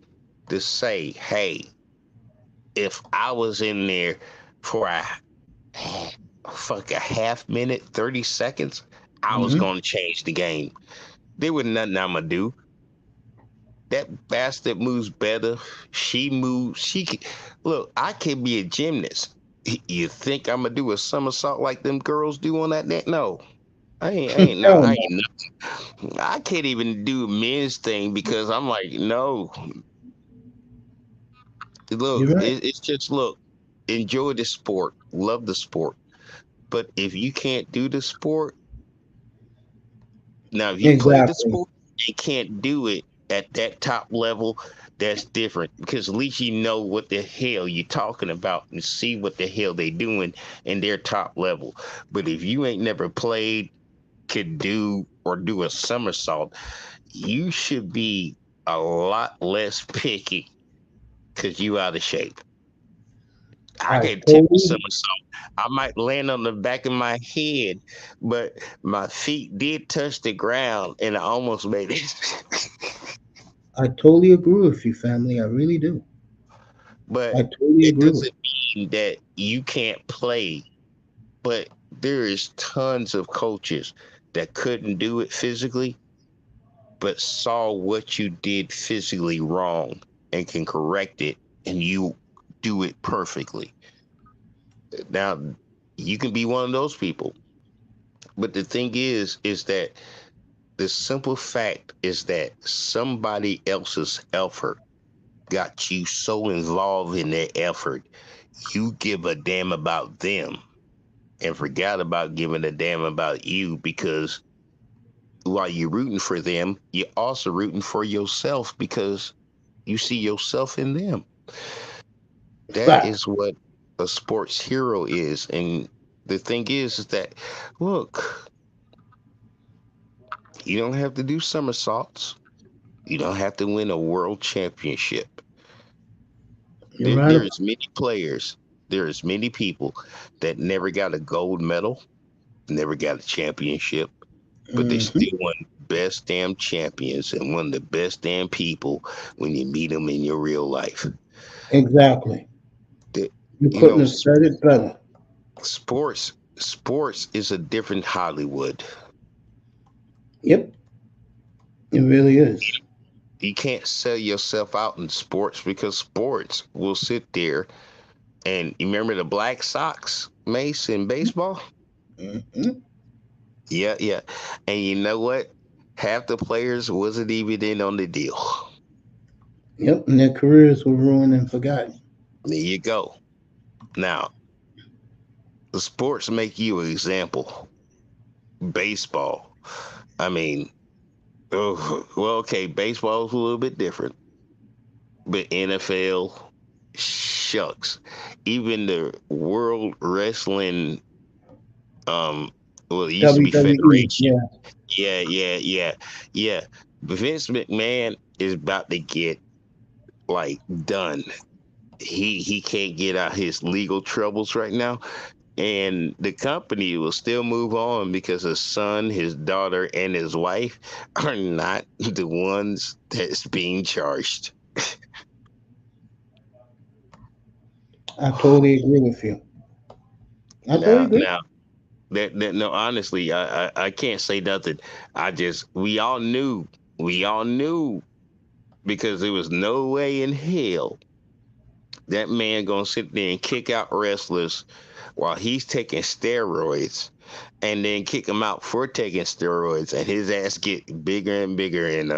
to say, hey, if I was in there for a half minute, 30 seconds, I was Hmm. gonna change the game. There was nothing I'm gonna do. That bastard moves better. She moves. Look. I can be a gymnast. You think I'm gonna do a somersault like them girls do on that net? No, I ain't. I ain't. No, Hell I no. ain't. I can't even do a men's thing because I'm like, no. Look, You're right. it's just look. Enjoy the sport. Love the sport. But if you can't do the sport, now if you play the Exactly. sport and can't do it at that top level, that's different because at least you know what the hell you're talking about and see what the hell they doing in their top level. But if you ain't never played, could do or do a somersault, you should be a lot less picky because you out of shape. I I can tip a totally, somersault. I might land on the back of my head, but my feet did touch the ground and I almost made it. I totally agree with you, family. I really do. But I totally it agree with doesn't mean that you can't play. But there is tons of coaches that couldn't do it physically, but saw what you did physically wrong and can correct it, and you do it perfectly. Now, you can be one of those people. But the thing is that the simple fact is that somebody else's effort got you so involved in their effort, you give a damn about them and forgot about giving a damn about you because while you're rooting for them, you're also rooting for yourself because you see yourself in them. you. That Fact. is what a sports hero is. And the thing is that, look, you don't have to do somersaults. You don't have to win a world championship. You're right about There's many players, there's many people that never got a gold medal, never got a championship, but they it. still one best damn champions and one of the best damn people when you meet them in your real life. Exactly. The- You you couldn't know, have said it better. sports is a different Hollywood. Yep, it really is. You can't sell yourself out in sports because sports will sit there and you remember the Black Sox, Mace, in baseball? Hmm. Yeah, yeah. And you know what? Half the players wasn't even in on the deal. Yep, and their careers were ruined and forgotten. There you go. Now, the sports make you an example. Baseball. I mean, oh, well, okay, baseball is a little bit different, but NFL, shucks. Even the World Wrestling, um, well, it used to be WWE, Federation. yeah. Yeah, yeah, yeah, yeah. Vince McMahon is about to get like done. He can't get out his legal troubles right now, and the company will still move on because his son, his daughter, and his wife are not the ones that's being charged. I totally agree with you. I totally Now, agree. now that no, honestly, I can't say nothing. I just we all knew because there was no way in hell that man gonna sit there and kick out wrestlers while he's taking steroids and then kick him out for taking steroids and his ass get bigger and bigger and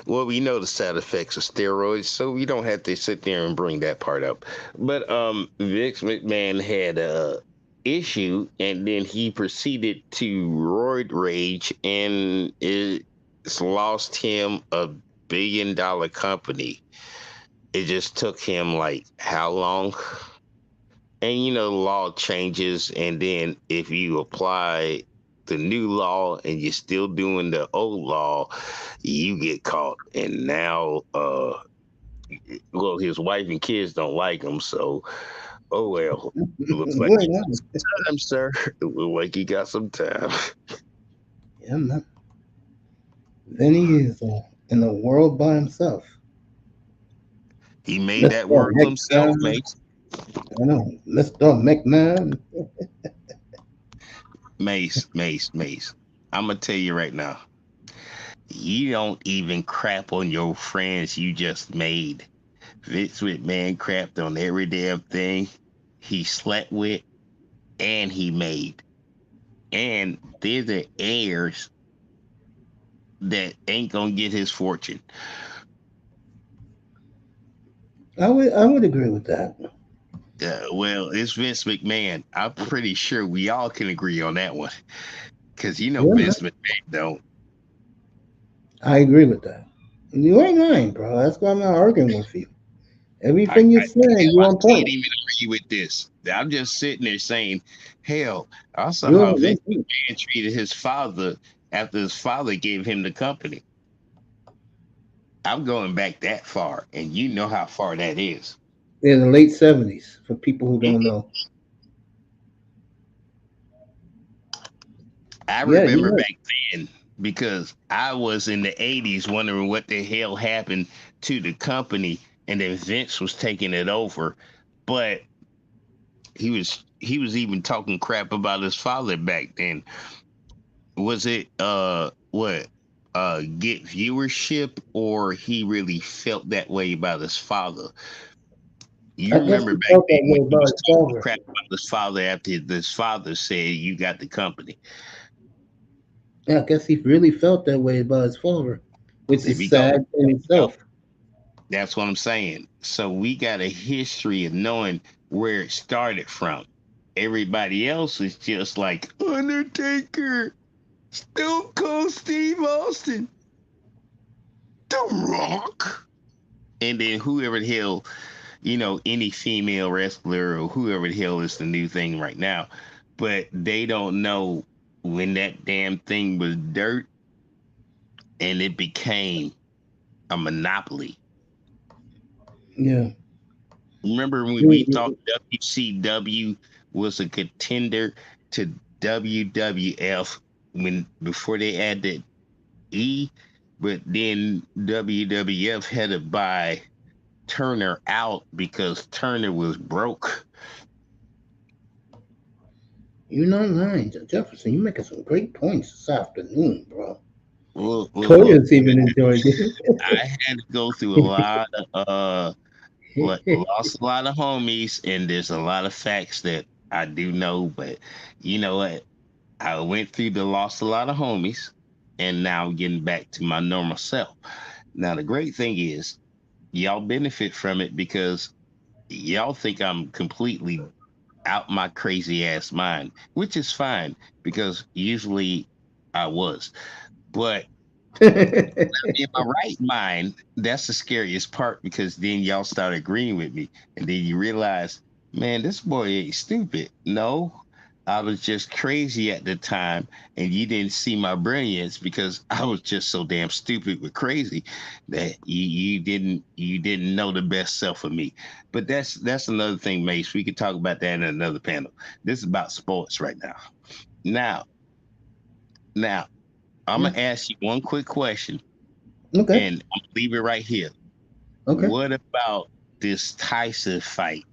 Well, we know the side effects of steroids, so we don't have to sit there and bring that part up. But Vince McMahon had a issue, and then he proceeded to roid rage, and it's lost him $1 billion company. It just took him like how long? And the law changes, and then if you apply the new law and you're still doing the old law, you get caught. And now, well, his wife and kids don't like him, so oh well. It looks like he got some time, sir. It looks like he got some time. Yeah, man. Vinny is in the world by himself. He made that world himself, mate. I know. Mr. McMahon. Mace. I'm gonna tell you right now. You don't even crap on your friends you just made. Vince McMahon crapped on every damn thing he slept with and he made. And they're the heirs that ain't gonna get his fortune. I would agree with that. Well, it's Vince McMahon. I'm pretty sure we all can agree on that one. Because Vince McMahon don't. I agree with that. You ain't lying, bro. That's why I'm not arguing with you. Everything you're saying, you're on point. I can't even argue with this. I'm just sitting there saying, hell, I saw how Vince McMahon treated his father after his father gave him the company. I'm going back that far, and you know how far that is. In the late 70s, for people who don't know. I remember back then because I was in the 80s wondering what the hell happened to the company, and then Vince was taking it over. But he was even talking crap about his father back then. Was it get viewership, or he really felt that way about his father? You remember back then when he was talking crap about his father after his father said you got the company. Yeah, I guess he really felt that way about his father, which is sad in itself. That's what I'm saying. So we got a history of knowing where it started from. Everybody else is just like Undertaker, Stone Cold Steve Austin, The Rock, and then whoever the hell, any female wrestler or whoever the hell is the new thing right now. But they don't know when that damn thing was dirt and it became a monopoly. Yeah. Remember when we thought WCW was a contender to WWF before they added E, but then WWF had to buy Turner out because Turner was broke. You're not lying, Jefferson. You're making some great points this afternoon, bro. Well, Toya's even enjoyed it. I had to go through a lot of lost a lot of homies, and there's a lot of facts that I do know, but you know what? I went through the lost a lot of homies, and now I'm getting back to my normal self. Now the great thing is, y'all benefit from it because y'all think I'm completely out my crazy ass mind, which is fine because usually I was. But in my right mind, that's the scariest part because then y'all start agreeing with me. And then you realize, man, this boy ain't stupid. No, I was just crazy at the time, and you didn't see my brilliance because I was just so damn stupid with crazy that you didn't know the best self of me. But that's another thing, Mace. We could talk about that in another panel. This is about sports right now. Now, I'm gonna ask you one quick question. Okay. And I'm gonna leave it right here. Okay. What about this Tyson fight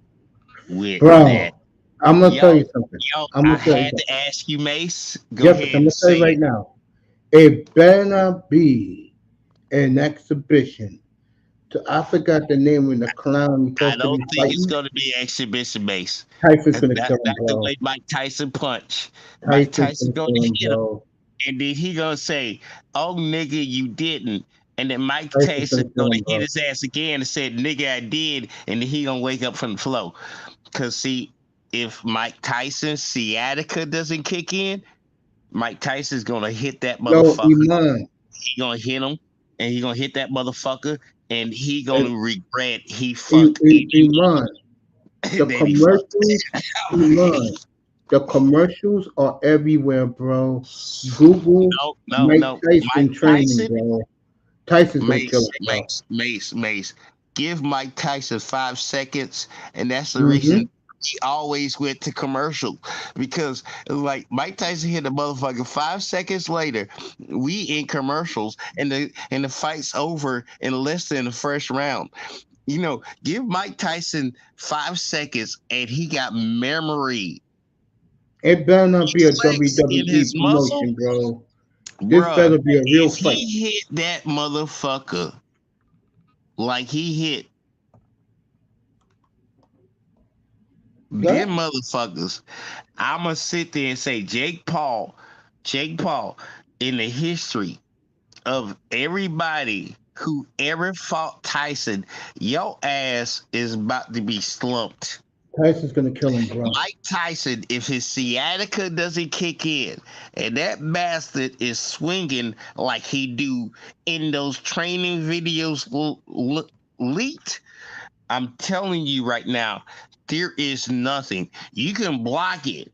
with that? I'm gonna tell you something. I had to ask you, Mace. Go Yep, ahead. I'm gonna tell you right now. It better not be an exhibition. I forgot the name of the clown. I don't think it's gonna be exhibition, Mace. Tyson's gonna kill him, That's bro. the way Mike Tyson punch. Mike Tyson gonna hit him, and then he gonna say, "Oh, nigga, you didn't." And then Mike Tyson's Tyson gonna kill gonna him, hit bro. his ass again and said, "Nigga, I did," and then he gonna wake up from the flow. Cause see, if Mike Tyson's sciatica doesn't kick in, Mike Tyson's gonna hit that Yo, motherfucker. Iman, He gonna hit him, and he gonna hit that motherfucker, and he and gonna regret he fucked Iman, the that he fucked. commercials, Iman, the commercials are everywhere, bro. Google Mike No. Mike Tyson training, Tyson, bro. Tyson's gonna kill Mace, him, bro. Mace, Mace, Mace. Give Mike Tyson 5 seconds, and that's the Mm-hmm. reason he always went to commercial because like Mike Tyson hit the motherfucker 5 seconds later, we in commercials, and the fight's over in less than the first round. You know, give Mike Tyson 5 seconds, and he got memory. It better not be a Flex in his WWE muscle, promotion, bro. This bruh. better be a real If fight. he hit that motherfucker like he hit Yeah? them motherfuckers, I'ma sit there and say Jake Paul, in the history of everybody who ever fought Tyson, your ass is about to be slumped. Tyson's gonna kill him, bro. Mike Tyson, if his sciatica doesn't kick in, and that bastard is swinging like he do in those training videos leaked, I'm telling you right now, there is nothing. You can block it,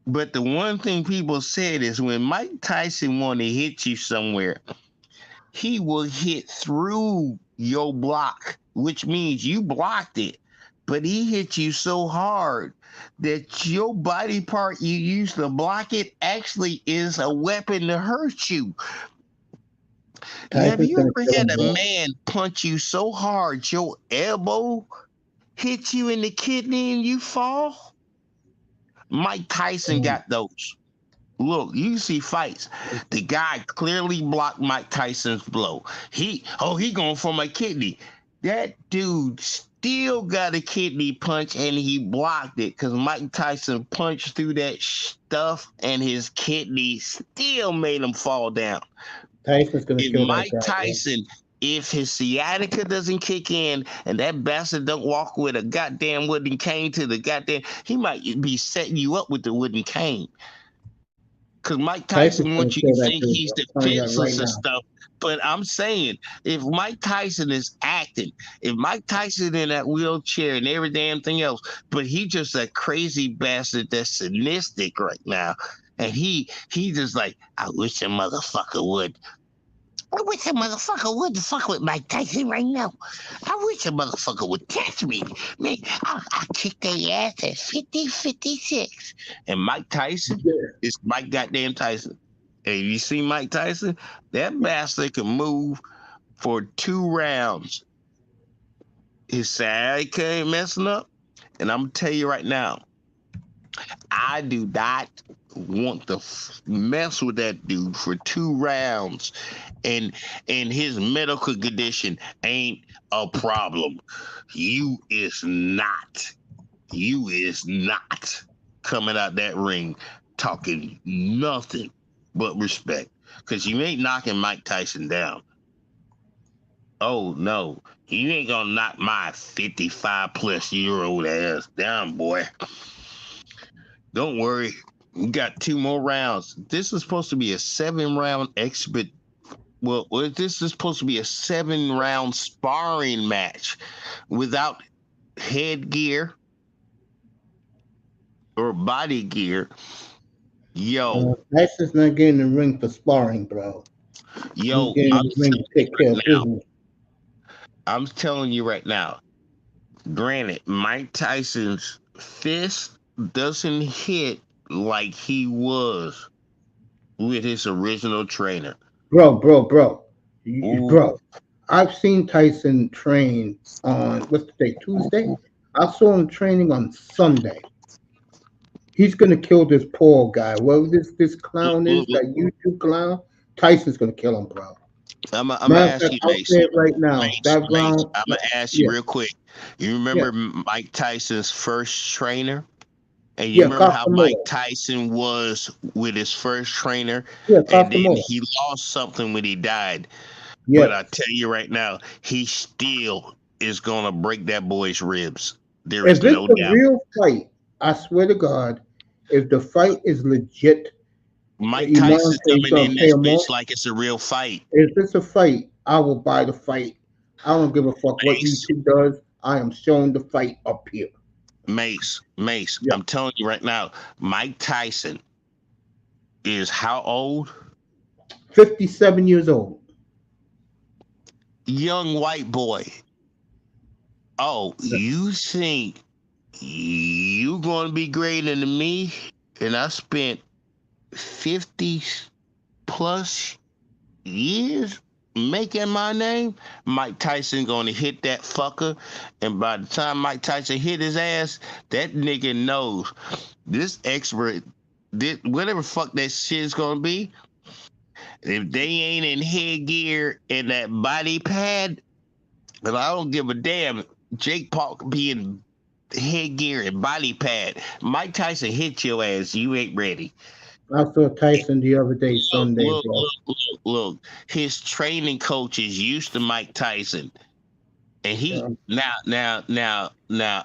but the one thing people said is when Mike Tyson want to hit you somewhere, he will hit through your block, which means you blocked it. But he hit you so hard that your body part you use to block it actually is a weapon to hurt you. Have Tyson's you gonna ever kill had him, a bro. man punch you so hard your elbow hit you in the kidney and you fall? Mike Tyson got those. Look, you see fights. The guy clearly blocked Mike Tyson's blow. He going for my kidney. That dude still got a kidney punch and he blocked it because Mike Tyson punched through that stuff and his kidney still made him fall down. Tyson's gonna If kill that Mike guy, bro. Tyson, if his sciatica doesn't kick in and that bastard don't walk with a goddamn wooden cane to the goddamn, he might be setting you up with the wooden cane. Because Mike Tyson's Tyson gonna wants you to kill that think dude, he's bro. I'm telling you that right defenseless and now. stuff. But I'm saying, if Mike Tyson is acting, if Mike Tyson in that wheelchair and every damn thing else, but he just a crazy bastard that's sadistic right now. And he just like, I wish a motherfucker would. I wish a motherfucker would fuck with Mike Tyson right now. I wish a motherfucker would test me. Man, I'll kick their ass at 50-56. And Mike Tyson is Mike goddamn Tyson. And you see Mike Tyson? That bastard can move for 2 rounds. His sciatica ain't messing up. And I'm going to tell you right now, I do not want to mess with that dude for 2 rounds. And his medical condition ain't a problem. You is not coming out that ring talking nothing but respect, because you ain't knocking Mike Tyson down. Oh no, you ain't gonna knock my 55-plus-year-old ass down, boy. Don't worry, we got 2 more rounds. This is supposed to be a 7-round exhibit. Well, this is supposed to be a 7-round sparring match without headgear or body gear. Yo, Tyson's not getting in the ring for sparring, bro. yo, He's getting in the ring to take care of business. I'm telling you right now. Granted, Mike Tyson's fist doesn't hit like he was with his original trainer. Bro. Ooh. Bro, I've seen Tyson train on, what's the day, Tuesday? I saw him training on Sunday. He's going to kill this poor guy. Whoever this clown is, that YouTube clown, Tyson's going to kill him, bro. I'm going to ask you, I'll Mace. say it right now. That round, I'm going to ask you real quick. You remember Mike Tyson's first trainer? And you remember how Mike Tyson was with his first trainer? And then he lost something when he died. Yeah. But I tell you right now, he still is gonna break that boy's ribs. There is If it's no a doubt. real fight, I swear to God, if the fight is legit, Mike Iman Tyson's said he's coming gonna in pay this him off. bitch like it's a real fight. If it's a fight, I will buy the fight. I don't give a fuck what Mace, YouTube does. I am showing the fight up here. Mace. Yeah. I'm telling you right now, Mike Tyson is how old? 57 years old. Young white boy. Oh, you think you gonna be greater than me? And I spent 50 plus years making my name. Mike Tyson gonna hit that fucker, and by the time Mike Tyson hit his ass, that nigga knows this expert did whatever fuck that shit's gonna be. If they ain't in headgear and that body pad, and I don't give a damn. Jake Paul could be in headgear and body pad. Mike Tyson hit your ass. You ain't ready. I saw Tyson the other day, Sunday, Look, bro. look. His training coaches used to Mike Tyson. And he now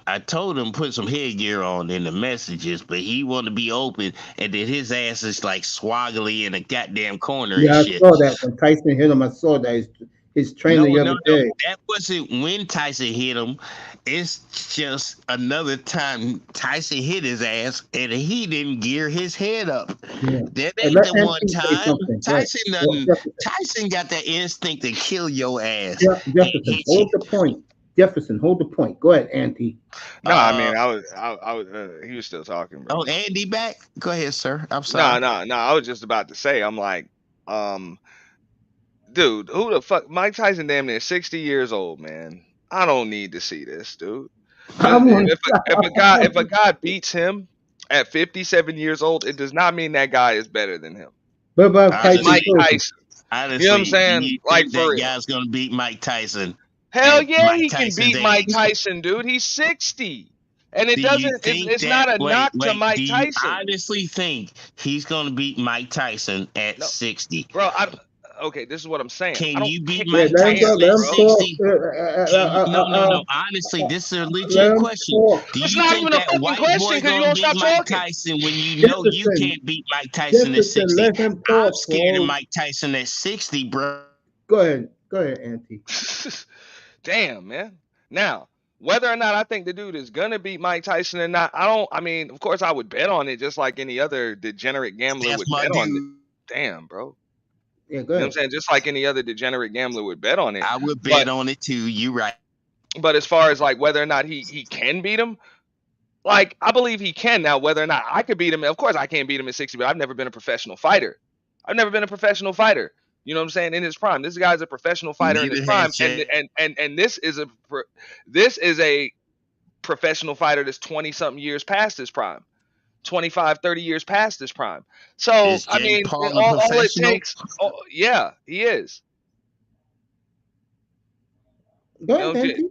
I told him put some headgear on in the messages, but he wanted to be open, and then his ass is like swaggly in a goddamn corner Yeah, and I shit. saw that when Tyson hit him. I saw that his trainer the other day. That wasn't when Tyson hit him. It's just another time Tyson hit his ass and he didn't gear his head up. Yeah. That Hey, ain't let the one Anthony say time. something. Tyson got that instinct to kill your ass. Jefferson, hold the point. Jefferson, hold the point. Go ahead, Auntie. No, I mean, I was. He was still talking, bro. Oh, Andy back? Go ahead, sir. I'm sorry. No. I was just about to say, I'm like, dude, who the fuck? Mike Tyson, damn near 60 years old, man. I don't need to see this, dude. If a guy beats him at 57 years old, it does not mean that guy is better than him. What about It's Tyson? Mike Tyson. Honestly, You know what I'm saying? you Like think for that real. guy's gonna beat Mike Tyson? Hell at yeah, Mike he can Tyson's beat Mike age? Tyson, dude. He's 60. And it Do you doesn't think it's that? not a knock to Do Mike you Tyson. honestly think he's gonna beat Mike Tyson at No. 60? Bro, okay, this is what I'm saying. I Can don't you beat care. Mike let him Tyson go. Let at him talk. 60? No. Honestly, this is a Let legit him question. talk. Do It's you not think even a that fucking white question boy because you gonna won't beat stop Mike talking. Tyson when you know you Jefferson, can't beat Mike Tyson at Jefferson, 60? let him I'm talk, scared of bro. Mike Tyson at 60, bro. Go ahead, Auntie. Damn, man. Now, whether or not I think the dude is gonna beat Mike Tyson or not, I mean, of course I would bet on it just like any other degenerate gambler That's would my bet on it. dude. Damn, bro. Yeah, go You know what I'm ahead. saying? Just like any other degenerate gambler would bet on it. I would bet on it too. You right. But as far as like whether or not he can beat him, like I believe he can. Now, whether or not I could beat him, of course I can't beat him at 60, but I've never been a professional fighter. You know what I'm saying? In his prime, this guy's a professional fighter in his Neither prime, has Jay. and this is a professional fighter that's 20 something years past his prime, 25, 30 years past his prime. So Is I Jake mean, Paul a all it professional? takes, yeah, he is. Go You know, ahead, Auntie.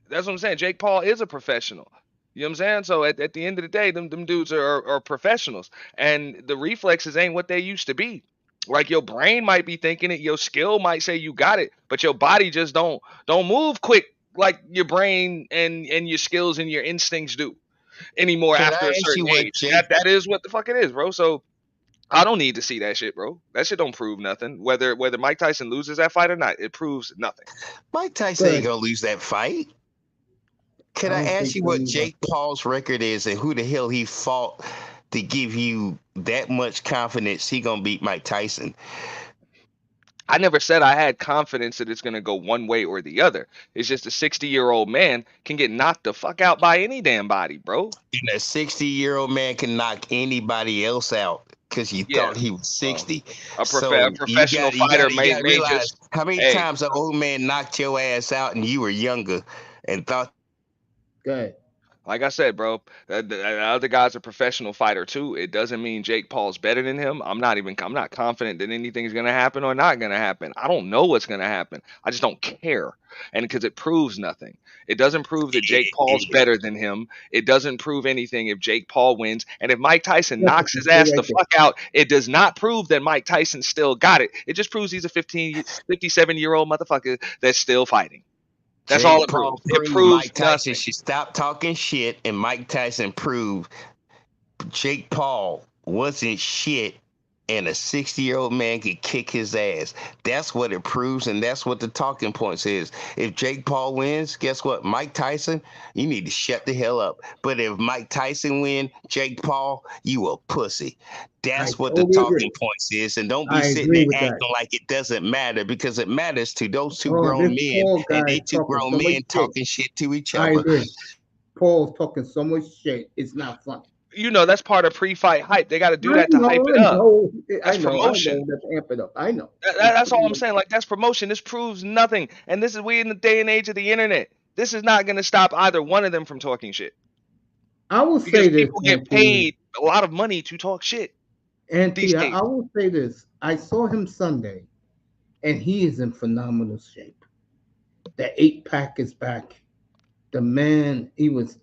that's what I'm saying. Jake Paul is a professional. You know what I'm saying? So at the end of the day, them dudes are professionals, and the reflexes ain't what they used to be. Like your brain might be thinking it, your skill might say you got it, but your body just don't move quick like your brain and your skills and your instincts do anymore Can after I a ask certain you what age. Jake? That is what the fuck it is, bro. So I don't need to see that shit, bro. That shit don't prove nothing. Whether Mike Tyson loses that fight or not, it proves nothing. Mike Go Tyson ain't ahead. gonna lose that fight. Can I I don't ask think you so what either. Jake Paul's record is and who the hell he fought to give you that much confidence he gonna beat Mike Tyson? I never said I had confidence that it's going to go one way or the other. It's just a 60-year-old man can get knocked the fuck out by any damn body, bro. And a 60-year-old man can knock anybody else out because you Yeah. thought he was 60. A So professional fighter may realize just, how many hey, times an old man knocked your ass out and you were younger and thought Go ahead. Like I said, bro, the other guy's a professional fighter too. It doesn't mean Jake Paul's better than him. I'm not confident that anything's gonna happen or not gonna happen. I don't know what's gonna happen. I just don't care, and because it proves nothing. It doesn't prove that Jake Paul's better than him. It doesn't prove anything if Jake Paul wins. And if Mike Tyson knocks his ass the fuck out, it does not prove that Mike Tyson still got it. It just proves he's a 57-year-old motherfucker that's still fighting. That's all it proves. It proves Mike Tyson nothing. should stop talking shit, and Mike Tyson proved Jake Paul wasn't shit, and a 60-year-old man could kick his ass. That's what it proves, and that's what the talking points is. If Jake Paul wins, guess what? Mike Tyson, you need to shut the hell up. But if Mike Tyson win, Jake Paul, you a pussy. That's what the talking points is, and don't be sitting there acting like it doesn't matter, because it matters to those two grown men, and they two grown men talking shit to each other. I agree. Paul's talking so much shit, it's not funny. You know, that's part of pre-fight hype. They got to do that to hype it up. That's promotion. Let's amp it up. I know. That's all I'm saying. Like, that's promotion. This proves nothing. And this is, we in the day and age of the internet. This is not going to stop either one of them from talking shit. I will say this. People get paid a lot of money to talk shit. Anthony, I will say this. I saw him Sunday, and he is in phenomenal shape. The 8-pack is back. The man, he was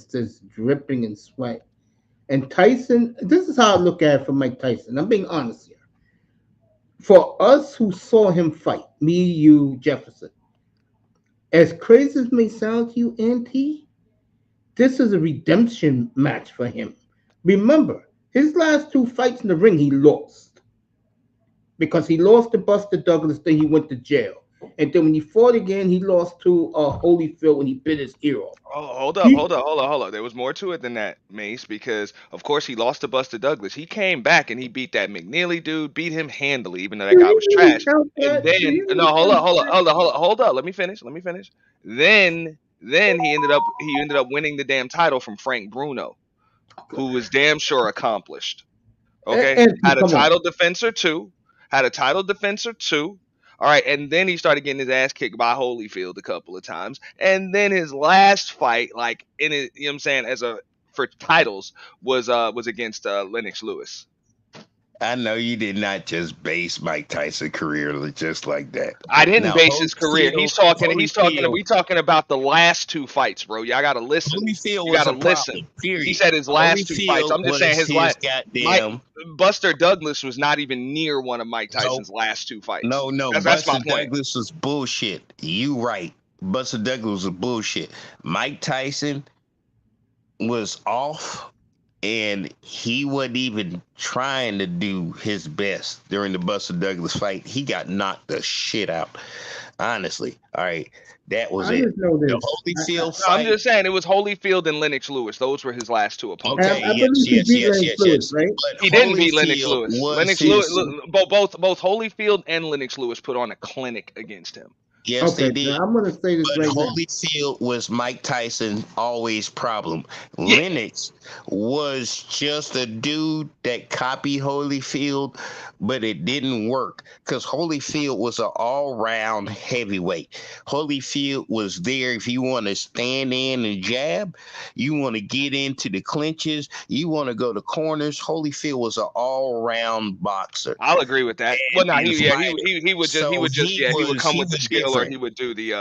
just dripping in sweat. And Tyson, this is how I look at it for Mike Tyson. I'm being honest here. For us who saw him fight, me, you, Jefferson, as crazy as it may sound to you, Auntie, this is a redemption match for him. Remember, his last 2 fights in the ring, he lost. Because he lost to Buster Douglas, then he went to jail. And then when he fought again, he lost to Holyfield when he bit his ear off. Oh, hold up. There was more to it than that, Mace, because, of course, he lost to Buster Douglas. He came back and he beat that McNeely dude, beat him handily, even though that guy was trash. And then, no, hold up. Let me finish. Then he ended up winning the damn title from Frank Bruno, who was damn sure accomplished. Okay? Had a title defense or two. All right, and then he started getting his ass kicked by Holyfield a couple of times, and then his last fight, like in it, you know what I'm saying, for titles, was against Lennox Lewis. I know you did not just base Mike Tyson's career just like that. I didn't base his career. We talking about the last 2 fights, bro. Y'all gotta listen. You gotta listen. He said his last 2 fights. I'm just saying his last. Buster Douglas was not even near one of Mike Tyson's last 2 fights. No. That's my point. Buster Douglas was bullshit. You right. Buster Douglas was bullshit. Mike Tyson was off. And he wasn't even trying to do his best during the Buster Douglas fight. He got knocked the shit out. Honestly. All right. That was it. The Holyfield fight. I'm just saying it was Holyfield and Lennox Lewis. Those were his last 2 opponents. Okay, yes. Right? He didn't beat Lennox Lewis. Both Holyfield and Lennox Lewis put on a clinic against him. Yes, they did. I'm going to say this but right Holyfield was Mike Tyson's always problem. Yeah. Lennox was just a dude that copied Holyfield, but it didn't work because Holyfield was an all-round heavyweight. Holyfield was there if you want to stand in and jab, you want to get into the clinches, you want to go to corners. Holyfield was an all-round boxer. I'll agree with that. Well, no, he would come with the skill, or he would do the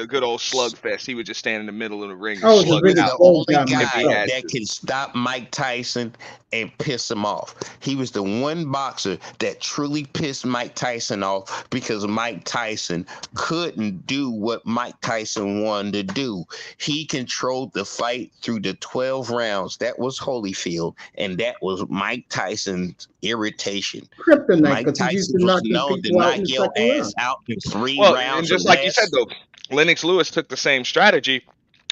good old slugfest. He would just stand in the middle of the ring and slug it out. The only guy that can stop Mike Tyson and piss him off. He was the one boxer that truly pissed Mike Tyson off because Mike Tyson couldn't do what Mike Tyson wanted to do. He controlled the fight through the 12 rounds. That was Holyfield, and that was Mike Tyson's irritation. Mike Tyson was known to knock your ass out in 3 rounds. And just like you said, though, Lennox Lewis took the same strategy,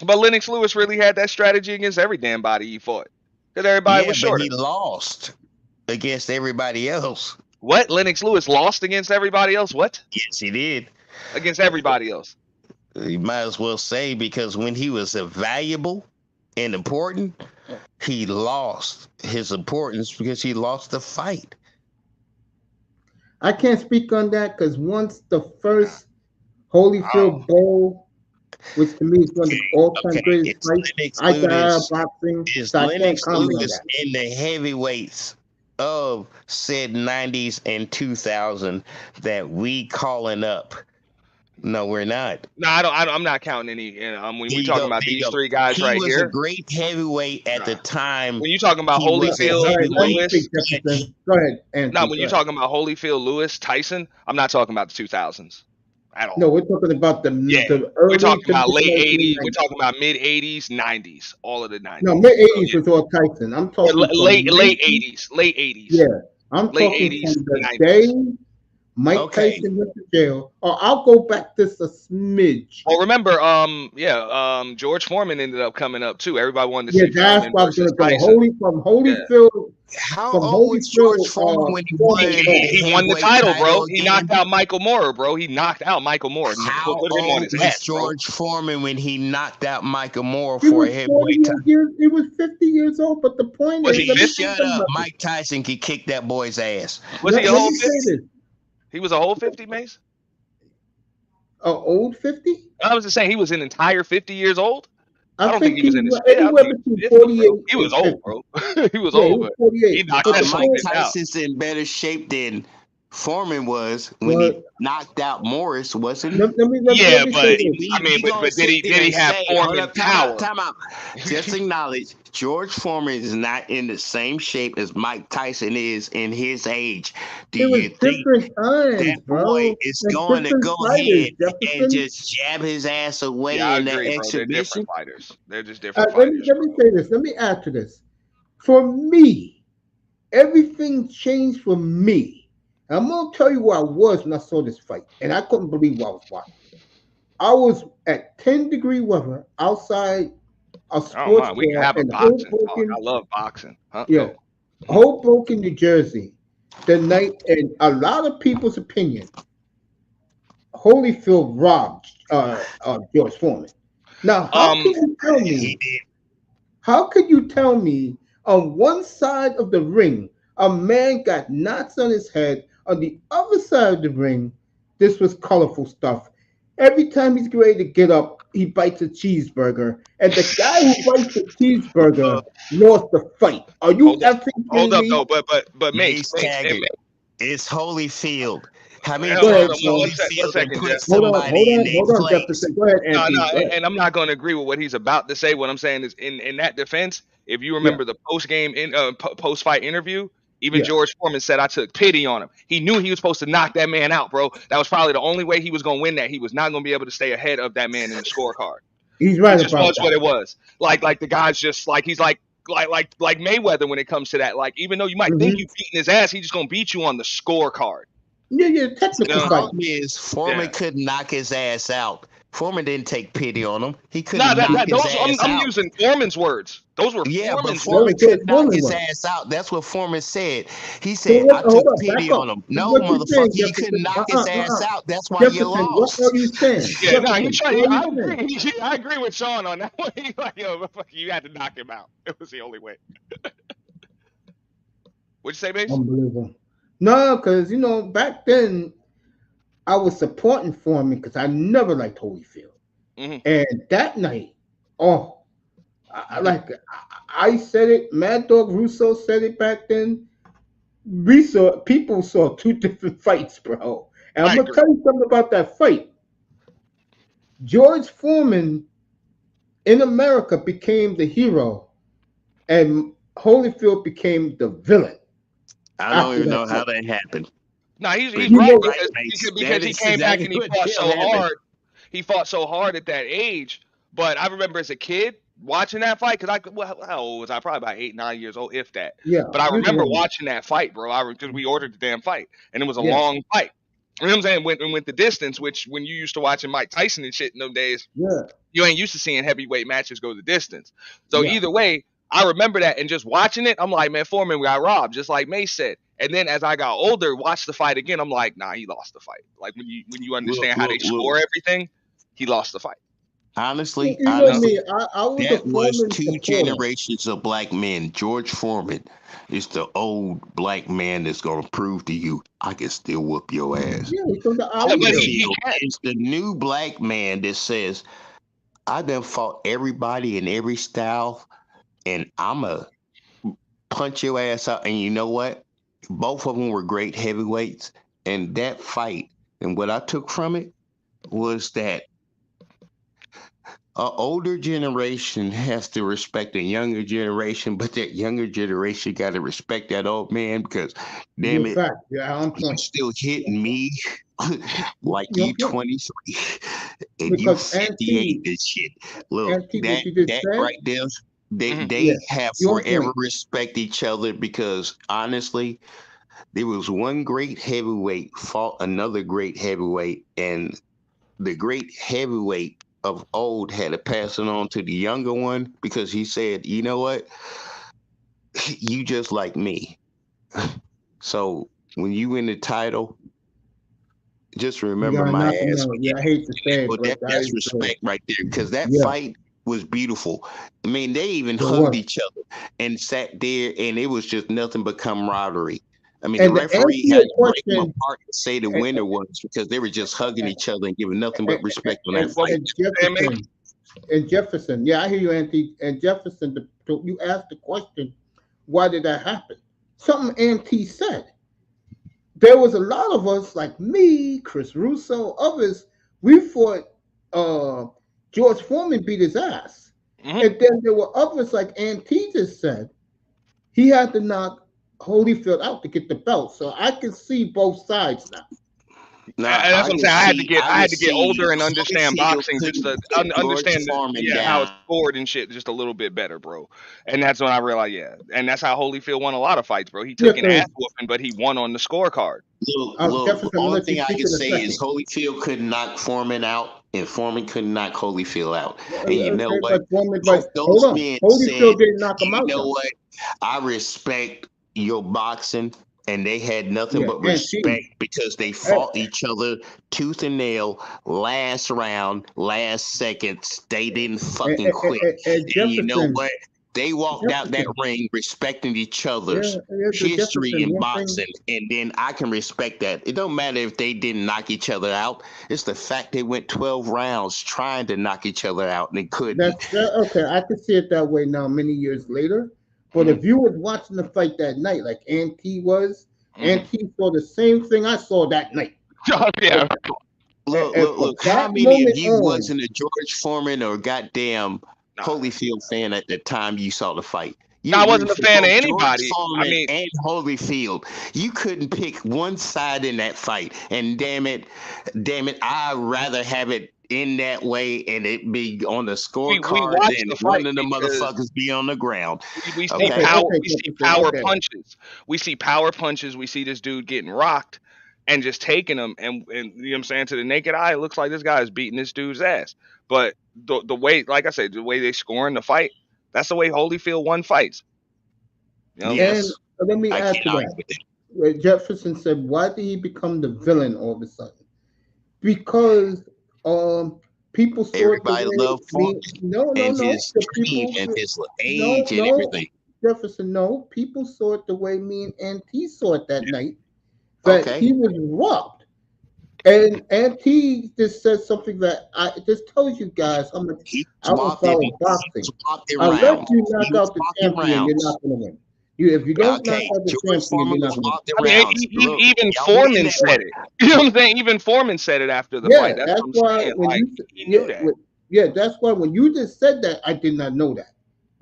but Lennox Lewis really had that strategy against every damn body he fought. Because everybody was shorter. But he lost against everybody else. What? Lennox Lewis lost against everybody else? What? Yes, he did. Against everybody else. You might as well say, because when he was valuable and important, he lost his importance because he lost the fight. I can't speak on that because once the first Holyfield Bowl which to me is one of the all-time Okay, greatest it's fights Lennox I got Ludus. boxing. Is So I can't Lennox comment on Ludus that. in the heavyweights of said 90s and 2000 that we calling up? No, we're not. No, I'm not counting any. When There we you talking go. about There you these go. three guys He right was a here, great heavyweight at the time. when you talking about He was a Holyfield, All right, let me heavyweight. speak, Lewis. Jefferson. Go ahead, Anthony. No, when Go you're ahead. talking about Holyfield, Lewis, Tyson, I'm not talking about the 2000s at all. No, we're talking about Yeah, the we're early talking to about mid late 80s. 1990s. We're talking about mid 80s, 90s, all of the 90s. No, mid So, 80s yeah. was all Tyson. I'm Or talking from late 19, 80s, late 80s, yeah, I'm late talking 80s, from the 90s. day Mike Okay. Tyson went to jail. Or I'll go back just a smidge. Well, remember, George Foreman ended up coming up too. Everybody wanted to Yeah, see that's Foreman where I was versus gonna go. Tyson. From Yeah. Holyfield, How from old was George Holyfield, Foreman when he Foreman won on. the He won the heavyweight title, bro. He again? knocked out Michael Moorer, bro. He knocked out Michael Moorer. How Put him on old his was ass, bro. George Foreman when he knocked out Michael Moore He for was a heavyweight 48 title? years. He was 50 years old. But the point Was is, he let me 50? say Shut something up. about this. Mike Tyson could kick that boy's ass. Was he a Let whole me say 50? this: He was a whole 50, Mace? old 50. I was just saying he was an entire 50 years old. I I don't think think he was he in his was I don't anywhere think he was between 50, 48 bro. He was and old, 50. bro. He was Yeah, he old, was but 48. he knocked But But that the son Mike of a point, bitch out. Tyson's in better shape than Foreman was when he but knocked out Morris, wasn't he? let me Yeah, say but this. We but gonna did sit he there and have say, hold Foreman up, time out, power? time out. Just acknowledge George Foreman is not in the same shape as Mike Tyson is in his age. Do It was you think different times, that boy bro. is And going to different go fighters, ahead and Jefferson. just jab his ass away Yeah, I in that agree, bro. They're exhibition? different fighters. They're just different Let me fighters, bro. say this. Let me add to this. For me, everything changed for me. I'm gonna tell you where I was when I saw this fight, and I couldn't believe what I was watching. I was at 10-degree weather outside a I don't sports mind. We can bar have a in boxing talk. Hoboken, I love boxing. Huh? yeah, Go. Hoboken, New Jersey. The night, and a lot of people's opinion, Holyfield robbed George Foreman. Now, how can you tell He me? did. How could you tell me on one side of the ring a man got knots on his head, on the other side of the ring, this was colorful stuff. Every time he's ready to get up, he bites a cheeseburger, and the guy who bites the cheeseburger lost the fight. Are you Hold up, effing hold kidding up, me? though. But Mace Mace, Taggart. It's Holyfield. How many Go ahead, times Sean. one Holyfield second, put Jeff. somebody in their Hold on, place? Jefferson. Go ahead, No, Anthony. Go ahead. and I'm not going to agree with what he's about to say. What I'm saying is, in that defense, if you Yeah, remember the post fight interview, even yeah. George Foreman said, "I took pity on him. He knew he was supposed to knock that man out, bro. That was probably the only way he was going to win that. He was not going to be able to stay ahead of that man in the scorecard. He's It right just about was what that. it was. Like the guy's just like he's like Mayweather when it comes to that. Like even though you might think Hmm. you beating his ass, he's just going to beat you on the scorecard. Yeah, You technical The know? fight. problem is Foreman Yeah. couldn't knock his ass out. Foreman didn't take pity on him. He Nah, couldn't knock his those ass I'm out. using Foreman's words. Those were Yeah, but Foreman's Foreman words. Those couldn't knock Foreman his ones. ass out. That's what Foreman said. He So said, what? I Hold took up, back pity up. on him. No, What you saying, motherfucker, you couldn't Jefferson? knock his ass out. That's why you Jefferson, what are lost. you saying? Yeah, no, Jefferson, he tried. what are I you saying? agree. I agree with Sean on that one. He's like, yo, motherfucker, you had to knock him out. It was the only way. What'd you say, Mace? Unbelievable. No, because back then I was supporting Foreman because I never liked Holyfield, Mm-hmm. and that night, oh, I said it. Mad Dog Russo said it back then. People saw two different fights, bro. And I'm I gonna agree. tell you something about that fight. George Foreman in America became the hero, and Holyfield became the villain I don't after even that know how fight. that happened. No, he's But You right know, right, because Mace. because That he is came back exactly and he what fought the hell so happened. hard. He fought so hard at that age. But I remember as a kid watching that fight because how old was I? Probably about 8, 9 years old, if that. yeah, But I you remember know, watching that fight, bro. Because we ordered the damn fight, and it was a yeah, long fight. You know what I'm saying? Went the distance, which when you used to watching Mike Tyson and shit in those days, yeah, you ain't used to seeing heavyweight matches go the distance. So yeah. either way, I remember that and just watching it, I'm like, man, Foreman got robbed, just like Mace said. And then as I got older, watched the fight again, I'm like, nah, he lost the fight. Like when you Look, understand how they look, look. score everything, he lost the fight. Honestly, You know You know? me. I was a that was Foreman two supporter. generations of black men. George Foreman is the old black man that's gonna prove to you I can still whoop your ass. Yeah, he's from the But he Holyfield can't. is the new black man that says I done fought everybody in every style, and I'ma punch your ass out. And you know what? Both of them were great heavyweights, and that fight and what I took from it was that an older generation has to respect a younger generation, but that younger generation got to respect that old man because, damn You're it, fact. Yeah, on you point. still hitting me like You're you point. 23 and you Because 58 and shit. Look, what you just that said, right there, Mhm. yeah, they have you're on forever point. respect each other because honestly, there was one great heavyweight fought another great heavyweight, and the great heavyweight of old had to pass it on to the younger one because he said, you know what, you just like me. So when you win the title, just You remember gotta my knock him ass out. when Yeah, you I do hate to it. say it, But but that that's is true. respect right there because that Yeah, fight was beautiful. I mean, they even it hugged was. each other and sat there, and it was just nothing but camaraderie. I mean, the And to answer referee had your to break them question, apart and say the and, winner was because they were just hugging each other and giving nothing but respect on that and, What fight. and saying, Mate? Jefferson, yeah, I hear you, Auntie. And Jefferson, you asked the question, why did that happen? Something Auntie said. There was a lot of us, like me, Chris Russo, others. We fought. Uh, George Foreman beat his ass, Mhm. and then there were others, like Auntie just said. He had to knock Holyfield out to get the belt. So I can see both sides now. Now That's what I'm saying. I I can had to get see older and understand Holyfield boxing just couldn't to put George understand, Foreman yeah, how it's down. scored and shit just a little bit better, bro. And that's when I realized, yeah, and that's how Holyfield won a lot of fights, bro. He Yeah, took an because ass whooping, but he won on the scorecard. Look, Jefferson, I'm gonna only let you thing I speak can in a say is second. Holyfield couldn't knock Foreman out, and Foreman couldn't knock Holyfield out. And you know Okay, what? but Foreman, Both but hold those on, men said, Holyfield didn't knock him you out know though. what? I respect your boxing. And they had nothing Yeah, but and T. respect because they Uh, fought each other tooth and nail, last round, last seconds. They didn't fucking quit. And you know Jefferson, what? They walked out that Jefferson. ring respecting each Yeah, other's yeah, the history Jefferson. in One thing. boxing, and then I can respect that. It don't matter if they didn't knock each other out. It's the fact they went 12 rounds trying to knock each other out and they couldn't. Okay. I can see it that way now, many years later. But Hmm. if you was watching the fight that night, like Auntie was, Hmm. Auntie saw the same thing I saw that night. Yeah. And from Look. How that many of moment you on, wasn't a George Foreman or goddamn Nah. Holyfield fan at the time you saw the fight? No, You I were rooting wasn't a for fan of both George anybody. I Foreman mean, and Holyfield. You couldn't pick one side in that fight. And damn it, I'd rather have it in that way and it be on the we scorecard watched than the one fight of the because motherfuckers be on the ground. we see Okay? power, okay, we see Jefferson, power okay. punches. We see power punches. We see this dude getting rocked and just taking them, and you know what I'm saying, to the naked eye, it looks like this guy is beating this dude's ass. But the way, like I said, the way they score in the fight, that's the way Holyfield won fights. You know, And Yes. let me I add can't to argue that. with that. Jefferson said, "Why did he become the villain all of a sudden?" Because people saw it the Everybody way loved Foreman me. No, no, and no. his The team people, and his no, age and no. everything. Jefferson, no. People saw it the way me and Auntie saw it that night. That Okay. he was robbed. And Auntie just said something that I just tells you guys how much He I was don't follow boxing. walked in Unless rounds. you He knock was out the walking champion, you're rounds. not going to win. If you don't knock Okay, out the George champion, Foreman you're was not going to win. walking I mean, rounds. Look, even y'all win Foreman that one. said it. You know what I'm saying? Even Foreman said it after the fight. Yeah, That's that's what I'm why saying. when Like, you he knew that. yeah, that's why when you just said that, I did not know that.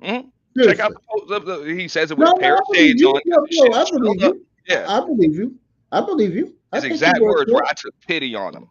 Check out Seriously. he says it with No, a no, pair I of believe shades on you. because No, the no, shit I is believe screwed up. you. Yeah. I believe you. I believe you. I His take your exact word words were, for it. "I took pity on him."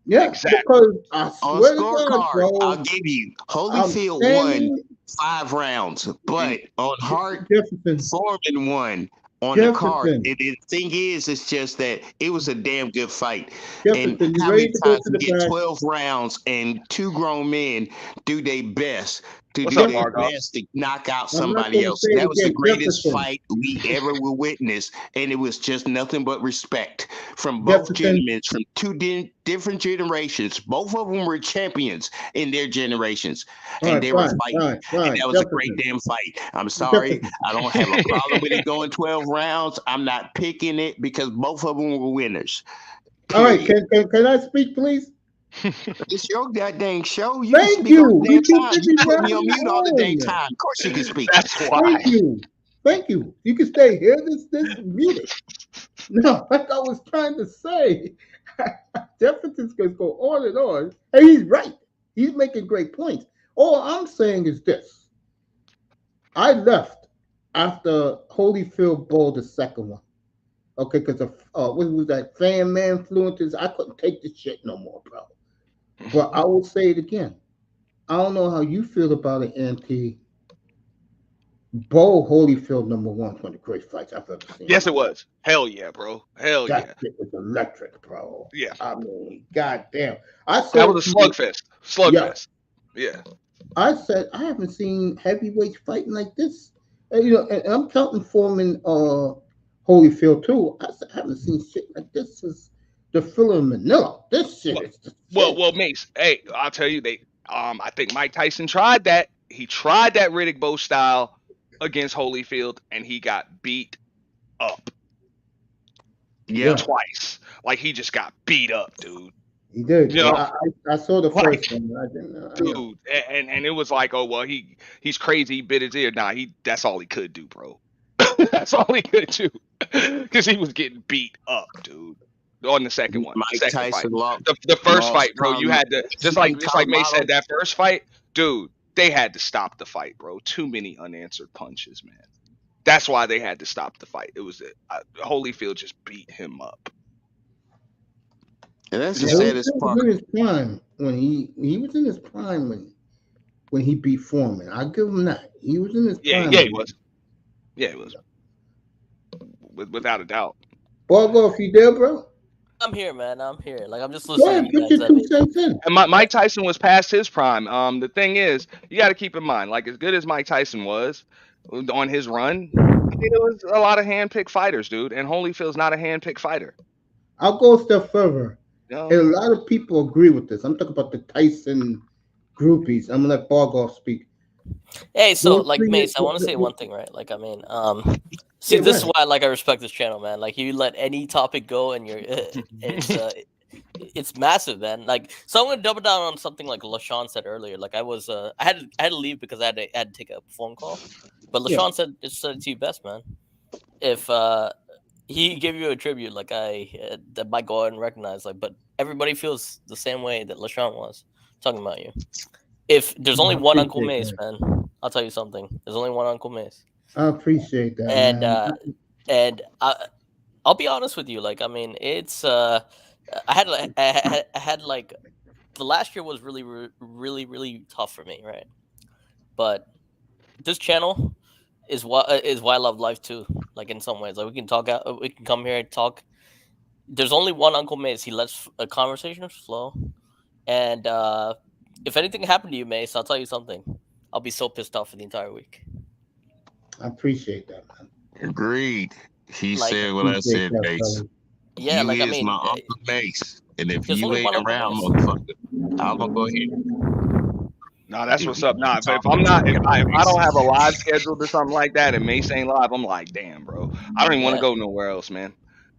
Yeah, Exact because words. I On swear to God, scorecard, I'll bro, give you I'm Holyfield won standing 5 rounds, Mhm. but on Hart, Jefferson. Foreman won on the card. Jefferson. And the thing is, it's just that it was a damn good fight. And Jefferson, you how many ready to go times to we the get back? 12 rounds and two grown men do their best to What's do up, their Jefferson. Margot? best to knock out I'm not somebody going to else? say it That was the again. greatest Jefferson. fight we ever will witness. And it was just nothing but respect from both Jefferson. gentlemen, from two different generations. Both of them were champions in their generations, All and right, they were fine, fighting. fine, And fine. that was a great Jefferson. damn fight. I'm sorry. Jefferson. I don't have a problem with it going 12 rounds. I'm not picking it because both of them were winners. All right, Period. can I speak, please? It's your goddamn show. You can Thank speak all you. the You damn keep time. You put me on everybody mute all the damn on. time. Of course you can speak. That's why. Thank you. Thank you. You can stay here. This muted. No, like I was trying to say, Jefferson's going to go on, and he's right. He's making great points. All I'm saying is this: I left after Holyfield bowled the second one. Okay, because of what was that? Fan man fluences. I couldn't take this shit no more, bro. But I will say it again. I don't know how you feel about it, Auntie. Bo Holyfield number one is one of the great fights I've ever seen. Yes, it was. Hell yeah, bro. Hell yeah. That shit was electric, bro. Yeah. I mean, goddamn. I said That was a slugfest. Slugfest. Yeah. I said I haven't seen heavyweights fighting like this. And, you know, and I'm counting Foreman Holyfield too. I said I haven't seen shit like this since the filler in Manila. This shit is the shit. Well, Mace. Hey, I'll tell you, I think Mike Tyson tried that. He tried that Riddick Bowe style against Holyfield, and he got beat up. Yeah. Twice. Like he just got beat up, dude. He did. You know, I saw the like, first one. I didn't know. Dude, and it was like, oh well, he's crazy. He bit his ear. Nah, that's all he could do, bro. That's all he could do, because he was getting beat up, dude. On the second one, Mike Tyson lost. The first fight, bro. You had to just like May said, that first fight, dude. They had to stop the fight, bro. Too many unanswered punches, man. That's why they had to stop the fight. It was Holyfield just beat him up. And that's the saddest part. He was in his prime when he was in his prime when he beat Foreman. I give him that. He was in his prime. Yeah, he was. Yeah, he was. Without a doubt. Borgo, if you there, bro. I'm here, man. I'm here. Like I'm just Go listening. ahead, put your 2 cents in. And Mike Tyson was past his prime. The thing is, you got to keep in mind, like as good as Mike Tyson was on his run, I mean, there was a lot of hand-picked fighters, dude. And Holyfield's not a hand-picked fighter. I'll go a step further. No. And a lot of people agree with this. I'm talking about the Tyson groupies. I'm gonna let Borgo speak. Hey, so like Mace, I want to say one thing, right? Like, I mean, see, this is why like I respect this channel, man. Like, you let any topic go, and it's massive, man. Like, so I'm gonna double down on something like LaShawn said earlier. Like, I had to leave because I had to take a phone call. But LaShawn said it to you best, man. If he gave you a tribute, like that might go out and recognize, like, but everybody feels the same way that LaShawn was talking about you. If there's only one Uncle Mace, man, I'll tell you something. There's only one Uncle Mace. I appreciate that. And I'll be honest with you. Like, I mean, it's I had like the last year was really tough for me, right? But this channel is why I love life too. Like, in some ways, like we can come here and talk. There's only one Uncle Mace. He lets a conversation flow, and if anything happened to you, Mace, I'll tell you something. I'll be so pissed off for the entire week. I appreciate that, man. Agreed. He said what I said, Mace. Yeah, you like, I is mean, my Uncle Mace. And if there's you only ain't one around, Uncle Mace. motherfucker, I'm gonna go ahead. Nah, that's what's up. Nah, if I don't have a live scheduled or something like that, and Mace ain't live, I'm like, damn, bro. I don't even want to go nowhere else, man.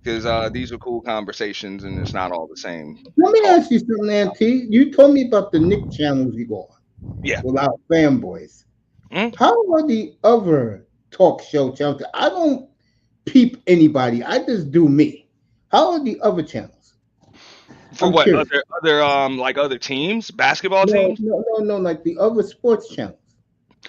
Because these are cool conversations, and it's not all the same. Let me ask you something, Auntie. You told me about the Nick channels you go on. Yeah. Without fanboys. How are the other talk show channels? I don't peep anybody. I just do me. How are the other channels? For what? Other teams? Basketball teams? No, like the other sports channels.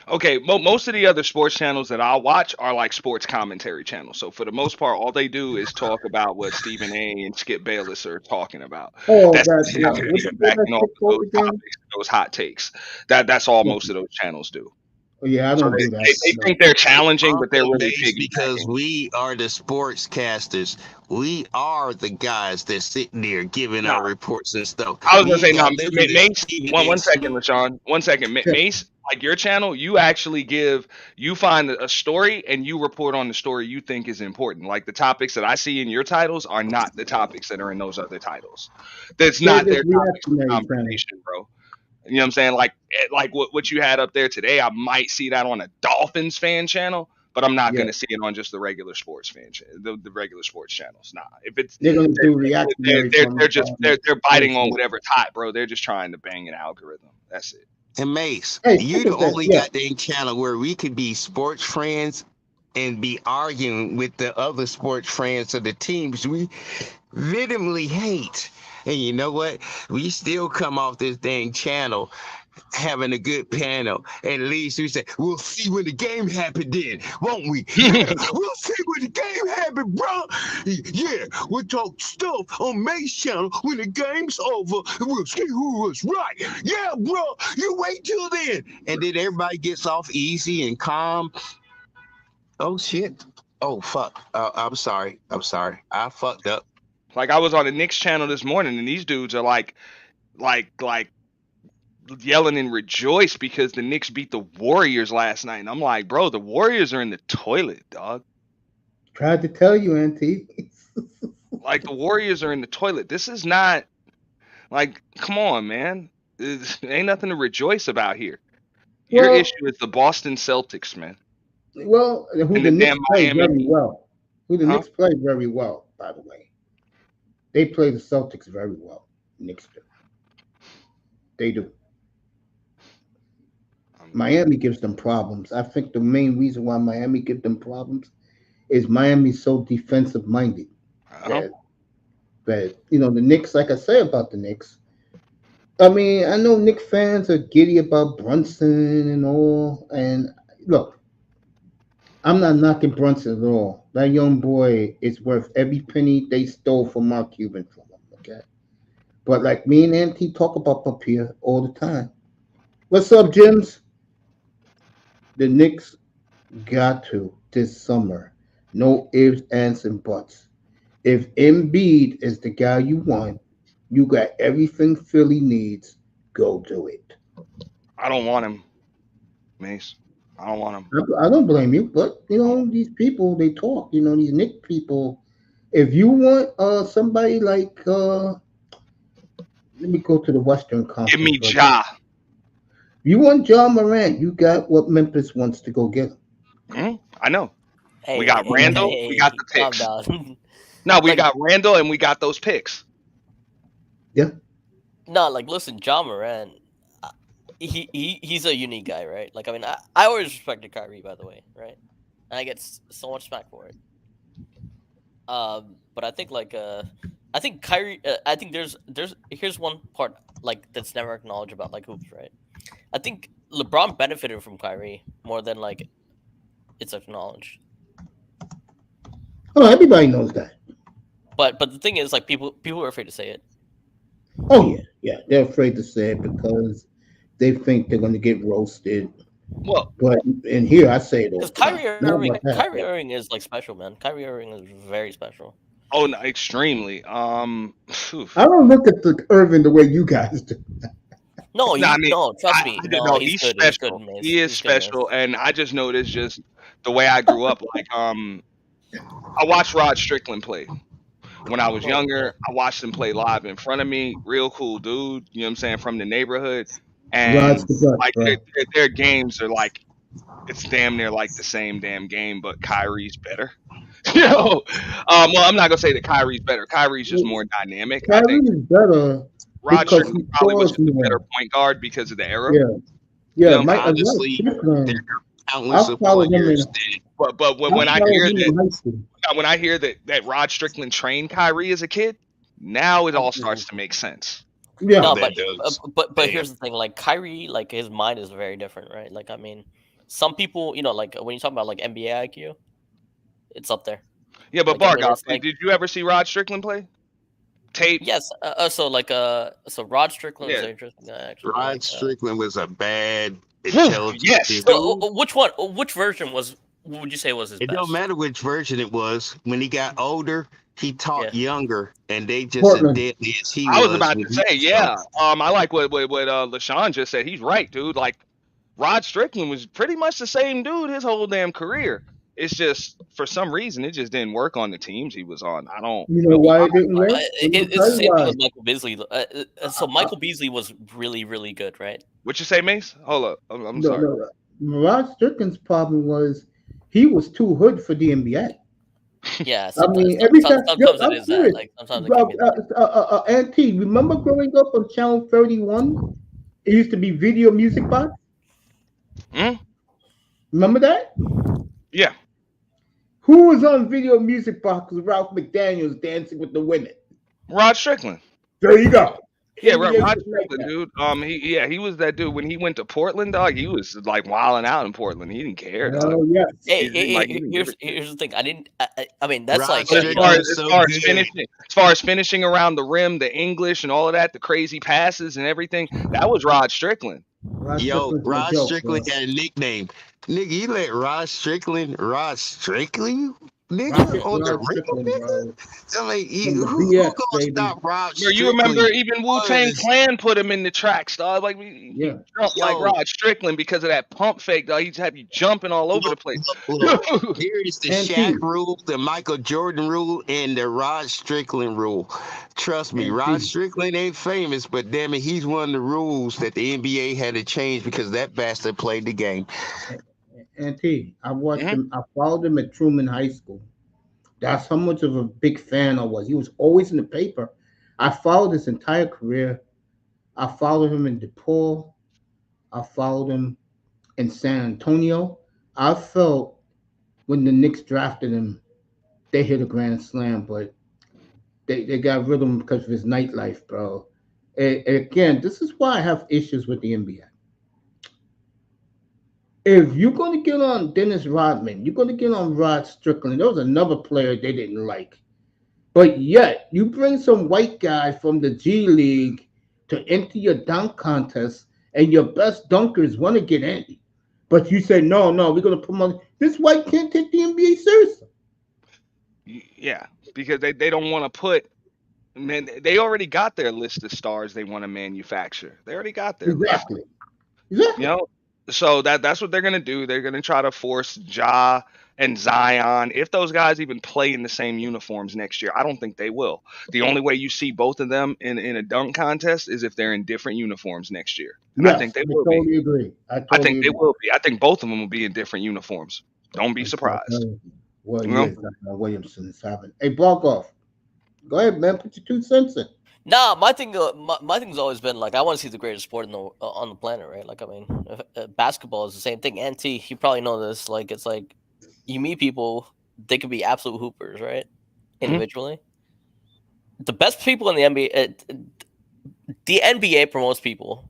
Okay, most of the other sports channels that I'll watch are like sports commentary channels. So for the most part, all they do is talk about what Stephen A. and Skip Bayless are talking about. That's backing off those topics, those hot takes. That's all most of those channels do. Yeah, I don't do that. They think they're challenging, but they're really big because we are the sportscasters. We are the guys that's sitting there giving our reports and stuff. I was gonna say, no, Mace. One second, LaShawn. 1 second, Mace. Like your channel, you actually you find a story and you report on the story you think is important. Like the topics that I see in your titles are not the topics that are in those other titles. That's not their topics of conversation, bro. You know what I'm saying? Like what you had up there today, I might see that on a Dolphins fan channel, but I'm not Yeah. gonna see it on just the regular sports the regular sports channels. Nah, if it's They're gonna do reactionary from they're biting on whatever's hot, bro. They're just trying to bang an algorithm. That's it. And Mace, Hey, you think the of that. only Yeah. goddamn channel where we could be sports friends and be arguing with the other sports friends of the teams we vehemently hate. And you know what? We still come off this dang channel having a good panel. At least we say, we'll see when the game happened then, won't we? Yeah, we'll see when the game happened, bro. Yeah, we'll talk stuff on May's channel when the game's over, and we'll see who was right. Yeah, bro, you wait till then. And then everybody gets off easy and calm. Oh, shit. Oh, fuck. I'm sorry. I fucked up. Like I was on the Knicks channel this morning, and these dudes are like yelling and rejoice because the Knicks beat the Warriors last night. And I'm like, bro, the Warriors are in the toilet, dog. Tried to tell you, Auntie. Like the Warriors are in the toilet. This is not like, come on, man. Ain't nothing to rejoice about here. Your Well- issue is the Boston Celtics, man. Well, who And the the Knicks damn played Miami- very well. Who the Huh? Knicks played very well, by the way. They play the Celtics very well. Knicks do. They do. Miami gives them problems. I think the main reason why Miami gives them problems is Miami's so defensive minded. Uh-huh. But you know, the Knicks, like I say about the Knicks, I mean, I know Knicks fans are giddy about Brunson and all. And look, I'm not knocking Brunson at all. That young boy is worth every penny they stole from Mark Cuban from him. Okay, but like me and Auntie talk about up here all the time. What's up, Jims? The Knicks got to this summer. No ifs, ands, and buts. If Embiid is the guy you want, you got everything Philly needs. Go do it. I don't want him, Mace. I don't want him. I don't blame you, but you know these people they talk. You know these Knicks people. If you want somebody like let me go to the Western Conference. Give me brother. Ja. You want John Morant, you got what Memphis wants to go get him. I know. Hey, We got Randall, we got the calm picks. down. No, we Like- got Randall and we got those picks. No, like listen, John Moran, he's a unique guy, right? Like I mean, I always respected Kyrie, by the way, right? And I get so much smack for it. But I think I think Kyrie, I think there's here's one part like that's never acknowledged about like hoops, right? I think LeBron benefited from Kyrie more than like it's acknowledged. Oh, everybody knows that. But the thing is, like people are afraid to say it. Oh yeah, they're afraid to say it because they think they're going to get roasted. Well, But in here, I say it all. Because the time. Kyrie Irving is like special, man. Kyrie Irving is very special. oh no, extremely. Phew. I don't look at the Irving the way you guys do. No, No, I mean, no, trust me. No, he's good. special. He's good, He is He's good, man. special, and I just noticed just the way I grew up. Like, I watched Rod Strickland play when I was younger. I watched him play live in front of me. Real cool dude. You know what I'm saying? From the neighborhood, and Rod's the best, like bro. their games are like it's damn near like the same damn game, but Kyrie's better. You know, well, I'm not gonna say that Kyrie's better. Kyrie's just more dynamic. I Kyrie think is better. Rod because Strickland he probably was scores just a more. better point guard because of the era. Yeah, yeah. You know, Mike, honestly, Strickland, Countless I'll of follow him players in- that But when I followed hear him that in high school. when I hear that Rod Strickland trained Kyrie as a kid, now it all starts to make sense. Yeah, No, that but does. but here's the thing. Like Kyrie, like his mind is very different, right? Like I mean, some people, you know, like when you talk about like NBA IQ, it's up there. Yeah, but Like, I mean, Bargoff, it's like- did you ever see Rod Strickland play? Tape? Yes. So Rod Strickland is Yeah. an interesting guy, actually. Rod Like, Strickland was a bad, Whew, intelligent yes. dude. so, which one? Which version was? Would you say was his It best? don't matter which version it was. When he got older, he taught younger, and they just Portland. as deadly as he I was about when to he say, was yeah. young. I like what LaShawn just said. He's right, dude. Like Rod Strickland was pretty much the same dude his whole damn career. It's just for some reason it just didn't work on the teams he was on. I don't. You know why it didn't work? It's the same thing with Michael Beasley. So Michael Beasley was really, really good, right? What you say, Mace? Hold up. I'm sorry. No. Rod Strickland's problem was he was too hood for the NBA. Yeah, I mean, every time, yo, sometimes it I'm is that. serious. Like sometimes it can be that. Auntie, remember growing up on Channel 31? It used to be Video Music Box. Hmm? Remember that? Yeah. Who was on Video Music Box with Ralph McDaniels dancing with the women? Rod Strickland. There you go. Yeah, NBA Rod was like Strickland, that. dude. He was that dude when he went to Portland, dog. He was like wilding out in Portland. He didn't care, dog. Oh yes. Hey, Like, he didn't give a here's the thing. I mean, that's Rod like But you Strickland know, was as so far as good. finishing, as far as finishing around the rim, the English and all of that, the crazy passes and everything, that was Rod Strickland. Strickland's Yo, no Rod joke, Strickland bro. had a nickname. Nigga, you let Rod Strickland, nigga, on the Rod rim, Strickland, nigga. bro. I mean, From the who BX, gonna baby. stop Rod Bro, you remember Strickland? even Wu-Tang Was Clan put him in the tracks, dog. Like he Yeah. jumped like yo, Rod Strickland because of that pump fake, dog. He just had you jumping all over the place. look. Here is the And Shaq T. rule, the Michael Jordan rule, and the Rod Strickland rule. Trust me, And Rod T. Strickland ain't famous, but damn it, he's one of the rules that the NBA had to change because that bastard played the game. And T. I watched Mhm. him. I followed him at Truman High School. That's how much of a big fan I was. He was always in the paper. I followed his entire career. I followed him in DePaul. I followed him in San Antonio. I felt when the Knicks drafted him, they hit a grand slam, but they got rid of him because of his nightlife, bro. And again, this is why I have issues with the NBA. If you're going to get on Dennis Rodman, you're going to get on Rod Strickland. There was another player they didn't like. But yet, you bring some white guy from the G League to enter your dunk contest, and your best dunkers want to get in. But you say, no, we're going to promote. This white can't take the NBA seriously. Yeah, because they don't want to put. Man, they already got their list of stars they want to manufacture. They already got their list. Exactly. You know, so that's what they're gonna do. They're gonna try to force Ja and Zion. If those guys even play in the same uniforms next year, I don't think they will. The only way you see both of them in a dunk contest is if they're in different uniforms next year. And I Yes, think they I will be. totally agree. I think they will be. I think both of them will be in different uniforms. Don't be surprised. Well, You know? yes, Williamson is having. Hey, Barkov, go ahead, man. Put your 2 cents in. Nah, my thing's always been like I want to see the greatest sport in the on the planet, right? Like I mean, basketball is the same thing. And T, you probably know this. Like it's like you meet people, they could be absolute hoopers, right? Individually, the best people in the NBA, the NBA promotes people,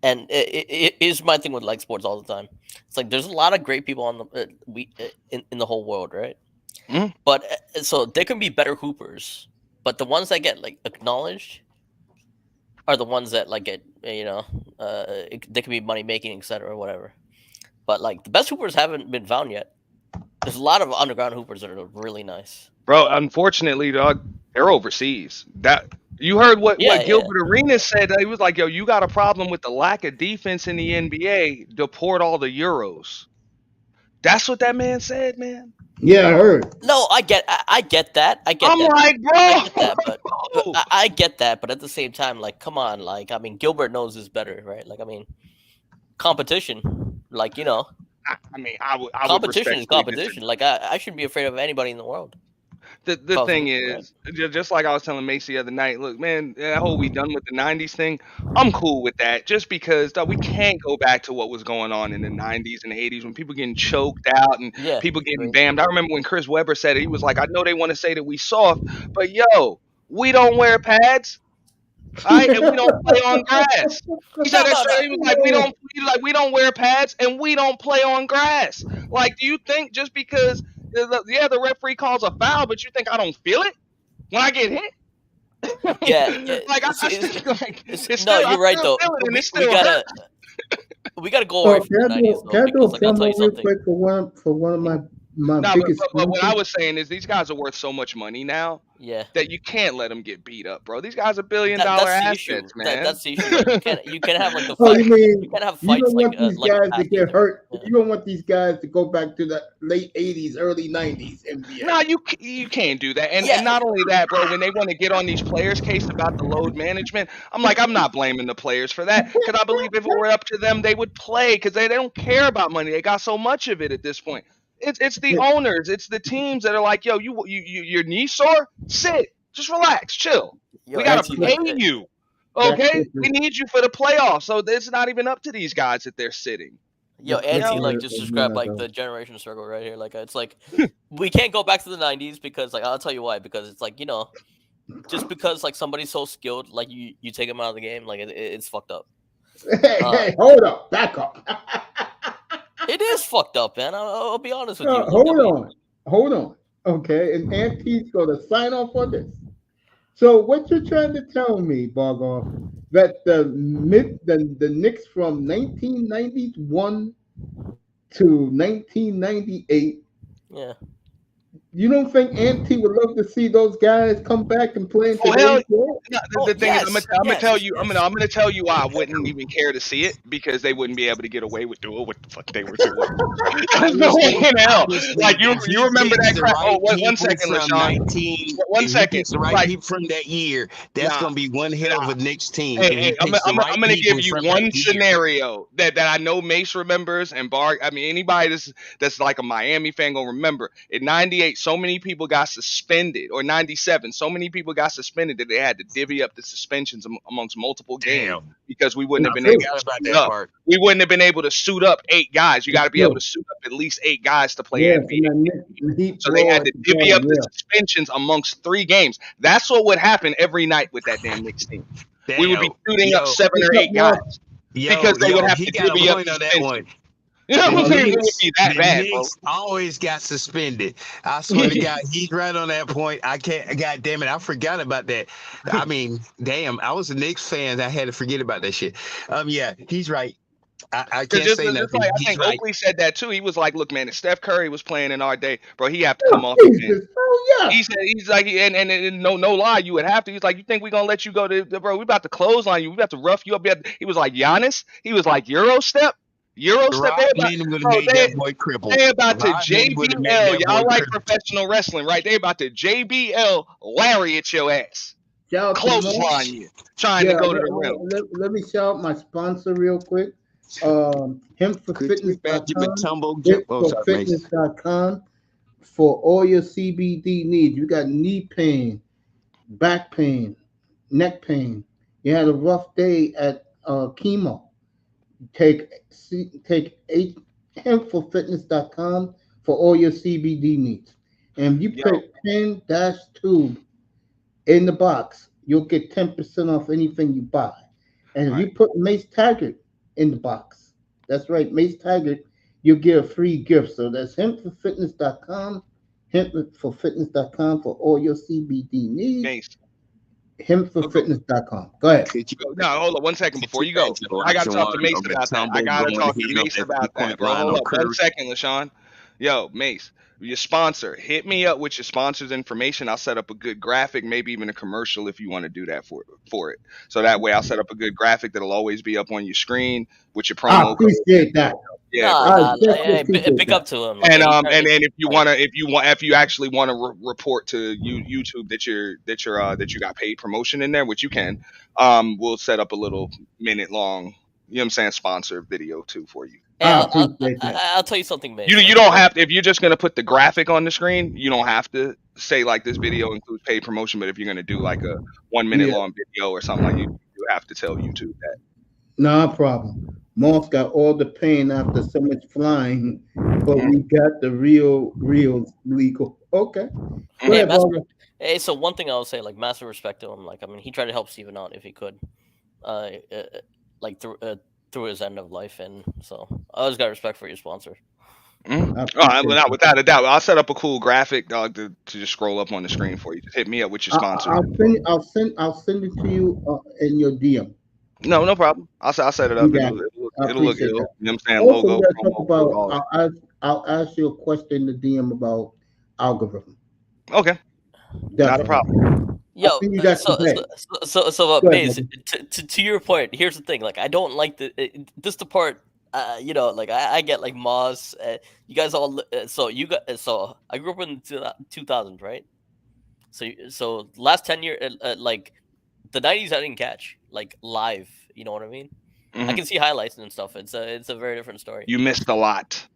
and it is my thing with like sports all the time. It's like there's a lot of great people on the in the whole world, right? But so there can be better hoopers. But the ones that get like acknowledged are the ones that like get they can be money making, etc. or whatever. But like the best hoopers haven't been found yet. There's a lot of underground hoopers that are really nice. Bro, unfortunately, dog, they're overseas. That you heard what Gilbert Arenas said. He was like, "Yo, you got a problem with the lack of defense in the NBA. Deport all the Euros." That's what that man said, man. Yeah, I heard. No, I get that. I get that. Like, bro, I get that, but I get that. But at the same time, like, come on, like, I mean, Gilbert knows this better, right? Like, I mean, competition, like, you know, I mean, I would competition is respectfully competition. Like, I shouldn't be afraid of anybody in the world. The thing is, just like I was telling Macy the other night, look, man, that whole we done with the 90s thing, I'm cool with that just because we can't go back to what was going on in the 90s and the 80s when people getting choked out and people getting bammed. I remember when Chris Webber said it, he was like, I know they want to say that we soft, but yo, we don't wear pads. All right, and we don't play on grass. He said that straight. He was like, we don't wear pads and we don't play on grass. Like, do you think just because the referee calls a foul, but you think I don't feel it when I get hit? Yeah. Like you're right though. We gotta go away from the 90s though, because like, I'll tell you something. Quick for one of my biggest. But what I was saying is these guys are worth so much money now. Yeah. That you can't let them get beat up, bro. These guys are $1 billion assets, man. That's the issue. You can't have like the fight. You can't have fights like these guys to get hurt. Yeah. You don't want these guys to go back to the late 80s, early 90s NBA. No, you can't do that. And not only that, bro, when they want to get on these players' case about the load management, I'm like, I'm not blaming the players for that because I believe if it were up to them, they would play because they don't care about money. They got so much of it at this point. It's the owners, it's the teams that are like, yo, your knee sore, sit, just relax, chill. Yo, We gotta Anthony, pay like, you, That's okay? different. We need you for the playoffs, so it's not even up to these guys that they're sitting. yo, That's Anthony, know? like, just described like the generation struggle right here. Like, it's like we can't go back to the '90s because, like, I'll tell you why. Because it's like, just because like somebody's so skilled, like you take them out of the game, like it's fucked up. Hey, hold up, back up. It is fucked up, man. I'll be honest with you. Look at me. Hold on. Okay, and Auntie's gonna sign off on this. So what you're trying to tell me, Bogov, that the Knicks from 1991 to 1998, Yeah. you don't think Auntie would love to see those guys come back and play in Oh hell, today's world? no, the thing is, I'm gonna tell you, I'm gonna tell you why I wouldn't even care to see it, because they wouldn't be able to get away with doing what the fuck they were doing. There's no way in hell. Like you remember that crap? Oh, one second, LaShawn. 1 second. The right Like, people from that year, that's Nah, gonna be one hell of a Knicks team. Hey, I'm gonna give you one year. scenario that I know Mace remembers, and I mean, anybody that's like a Miami fan gonna remember. In '98, so many people got suspended, or '97, so many people got suspended that they had to divvy up the suspensions amongst multiple games, Damn. because we wouldn't have been I able forgot to about suit that up. part. We wouldn't have been able to suit up 8 guys. You got to be able to suit up at least 8 guys to play NBA. So they had to divvy up the suspensions amongst 3 games. That's what would happen every night with that damn Knicks team. We would be shooting up 7 or 8 guys because they would have to he got a divvy up point on that suspensions. one. You know what I'm The saying? It would be that the bad, bro. Knicks always got suspended. I swear to God, he's right on that point. I can't. God damn it, I forgot about that. I mean, damn, I was a Knicks fan. I had to forget about that shit. Yeah, he's right. I can't Just, say just nothing. like I He's think right. Oakley said that too. He was like, "Look, man, if Steph Curry was playing in our day, bro, he have to come Oh, off the bench." Jesus. Oh, yeah. He said, he's like, and no lie, you would have to. He's like, you think we gonna let you go to, bro? We about to close on you. We about to rough you up. He was like Giannis. He was like Euro step. They about, Rodman would have made that boy crippled. they about to Rodman would have made JBL. that Y'all boy like crippled. professional wrestling, right? They about to JBL lariat your ass, Shout out to clothesline Mark. you, trying to go to the rim. Let me shout out my sponsor real quick. Hempforfitness.com. Hempforfitness.com for all your CBD needs. You got knee pain, back pain, neck pain. You had a rough day at chemo. Take hempforfitness.com for all your CBD needs. And if you put 10-2 in the box, you'll get 10% off anything you buy. And if you put Mace Taggart in the box, that's right, Mace Taggart, you'll get a free gift. So that's hempforfitness.com, hempforfitness.com for all your CBD needs. Mace. Hempforfitness.com. Go ahead. No, hold on 1 second before you go. I got to talk to Mace about that. I got to talk to Mace about that, bro. Hold up 1 second, LaShawn. Yo, Mace, your sponsor, hit me up with your sponsor's information. I'll set up a good graphic, maybe even a commercial if you want to do that for it. So that way I'll set up a good graphic that'll always be up on your screen with your promo I appreciate that. Yeah, big up to him. And if you actually want to report to YouTube that you got paid promotion in there, which you can, we'll set up a little minute long, you know what I'm saying, sponsor video too for you. I'll tell you something, man. You don't have to, if you're just gonna put the graphic on the screen, you don't have to say like this video includes paid promotion. But if you're gonna do like a 1 minute long video or something, like you have to tell YouTube that. No problem. Moss got all the pain after so much flying, but we got the real legal. Okay. Hey, so one thing I would say, like, massive respect to him. Like, I mean, he tried to help Steven out if he could, like through his end of life, and so I always got respect for your sponsor. Not without a doubt. I'll set up a cool graphic, dog, to just scroll up on the screen for you. Just hit me up with your sponsor. I'll send it to you in your DM. No problem. I'll set it up. It'll look good. You know what I'm saying? Also, Logo. I'll ask you a question in the DM about algorithm. Okay. Definitely. Not a problem. Yo, so Maze, to your point, here's the thing. Like, I don't like this the part. Like I get like Moz. You guys all. So I grew up in 2000s, right? So last 10 years, like the 90s, I didn't catch like live. You know what I mean? Mm-hmm. I can see highlights and stuff. It's a very different story. You missed a lot.